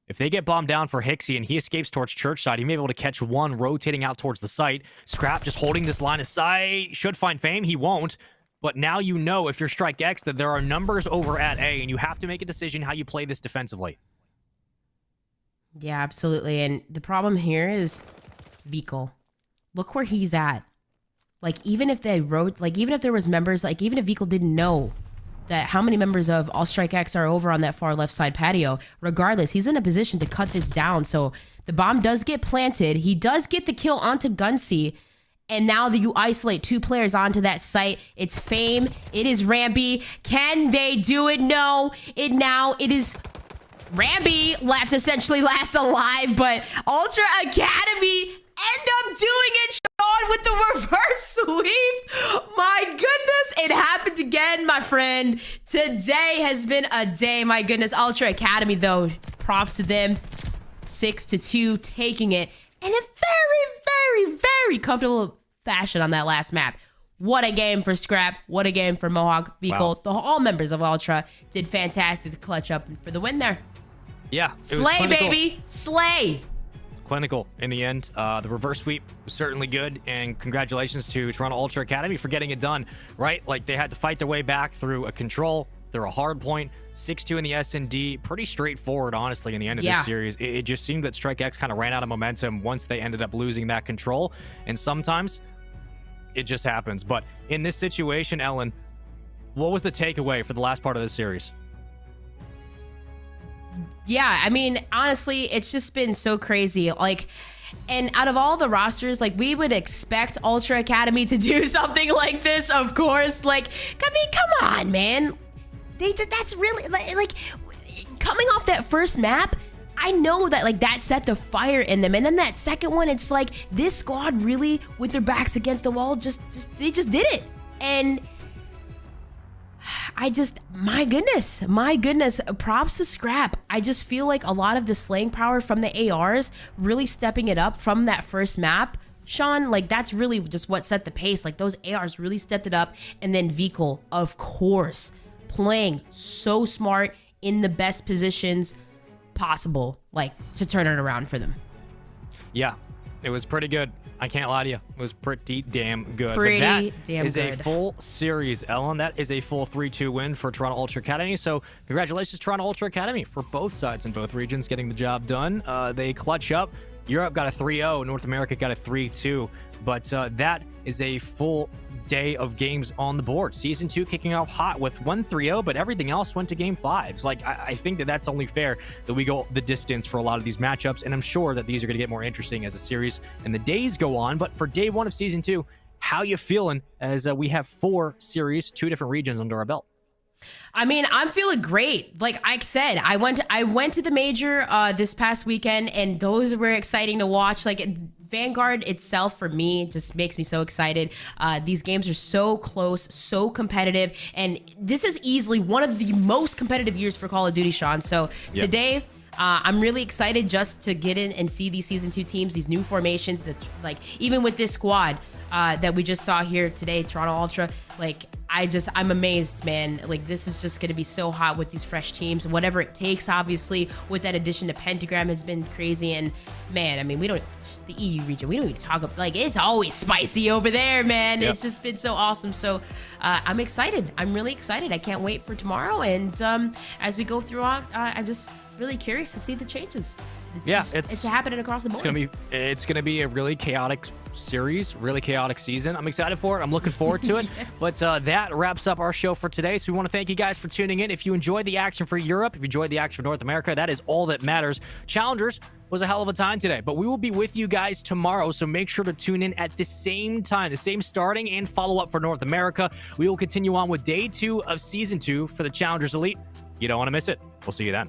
If they get bombed down for Hixie and he escapes towards church side, he may be able to catch 1 rotating out towards the site. Scrap just holding this line of sight. Should find Fame. He won't. But now you know if you're StrikeX that there are numbers over at A and you have to make a decision how you play this defensively. Yeah, absolutely. And the problem here is Vikal. Look where he's at. Like, even if they wrote, like, even if there was members, like, even if Vikal didn't know that how many members of All Strike X are over on that far left side patio, regardless, he's in a position to cut this down. So the bomb does get planted. He does get the kill onto Gunsy. And now that you isolate 2 players onto that site, it's Fame, it is Rambi. Can they do it? No. It is Rambi left essentially last alive, but Ultra Academy end up doing it, Sean, with the reverse sweep. My goodness, it happened again, my friend. Today has been a day, my goodness. Ultra Academy, though, props to them. 6-2, taking it in a very, very, very comfortable fashion on that last map. What a game for Scrap. What a game for Mohawk, Vikal. Wow. All members of Ultra did fantastic to clutch up for the win there. Yeah. Slay, baby. Slay. Clinical in the end. The reverse sweep was certainly good, and congratulations to Toronto Ultra Academy for getting it done, right? Like, they had to fight their way back through a control, through a hard point, 6-2 in the S&D. Pretty straightforward, honestly, in the end of this series. It just seemed that StrikeX kind of ran out of momentum once they ended up losing that control, and sometimes it just happens. But in this situation, Ellen, what was the takeaway for the last part of this series? Yeah, I mean, honestly, it's just been so crazy. Like, and out of all the rosters, like, we would expect Ultra Academy to do something like this, of course. Like, I mean, come on, man. That's really, like, coming off that first map, I know that, like, that set the fire in them. And then that second one, it's like, this squad really, with their backs against the wall, they just did it. And my goodness, props to Scrap. I just feel like a lot of the slaying power from the ARs really stepping it up from that first map, Sean, like, that's really just what set the pace. Like, those ARs really stepped it up. And then Vikal, of course, playing so smart in the best positions possible, like, to turn it around for them. Yeah, it was pretty good. I can't lie to you. It was pretty damn good. Pretty but damn is good. A full series, Ellen. That is a full 3-2 win for Toronto Ultra Academy. So congratulations, Toronto Ultra Academy, for both sides in both regions getting the job done. They clutch up. Europe got a 3-0. North America got a 3-2. But that is a full day of games on the board. Season 2 kicking off hot with 1-3-0, but everything else went to game 5s. Like, I think that that's only fair that we go the distance for a lot of these matchups, and I'm sure that these are going to get more interesting as the series and the days go on. But for day 1 of Season 2, how you feeling as we have 4 series, 2 different regions under our belt? I mean, I'm feeling great. Like I said, I went to the major this past weekend, and those were exciting to watch. Like, Vanguard itself, for me, just makes me so excited. These games are so close, so competitive, and this is easily one of the most competitive years for Call of Duty, Sean. So today, I'm really excited just to get in and see these Season 2 teams, these new formations, that, like, even with this squad that we just saw here today, Toronto Ultra, like, I'm amazed, man. Like, this is just going to be so hot with these fresh teams, whatever it takes. Obviously, with that addition to Pentagram has been crazy. And man, I mean, the EU region, we don't even talk about, like, it's always spicy over there, man. Yep. It's just been so awesome. So I'm excited. I'm really excited. I can't wait for tomorrow. And as we go through on, I'm just really curious to see the changes. It's happening across the board. It's gonna be a really chaotic series, really chaotic season. I'm excited for it. I'm looking forward to it. But that wraps up our show for today. So we want to thank you guys for tuning in. If you enjoyed the action for Europe, if you enjoyed the action for North America, that is all that matters. Challengers was a hell of a time today, but we will be with you guys tomorrow. So make sure to tune in at the same time, the same starting and follow up for North America. We will continue on with day 2 of season 2 for the Challengers Elite. You don't want to miss it. We'll see you then.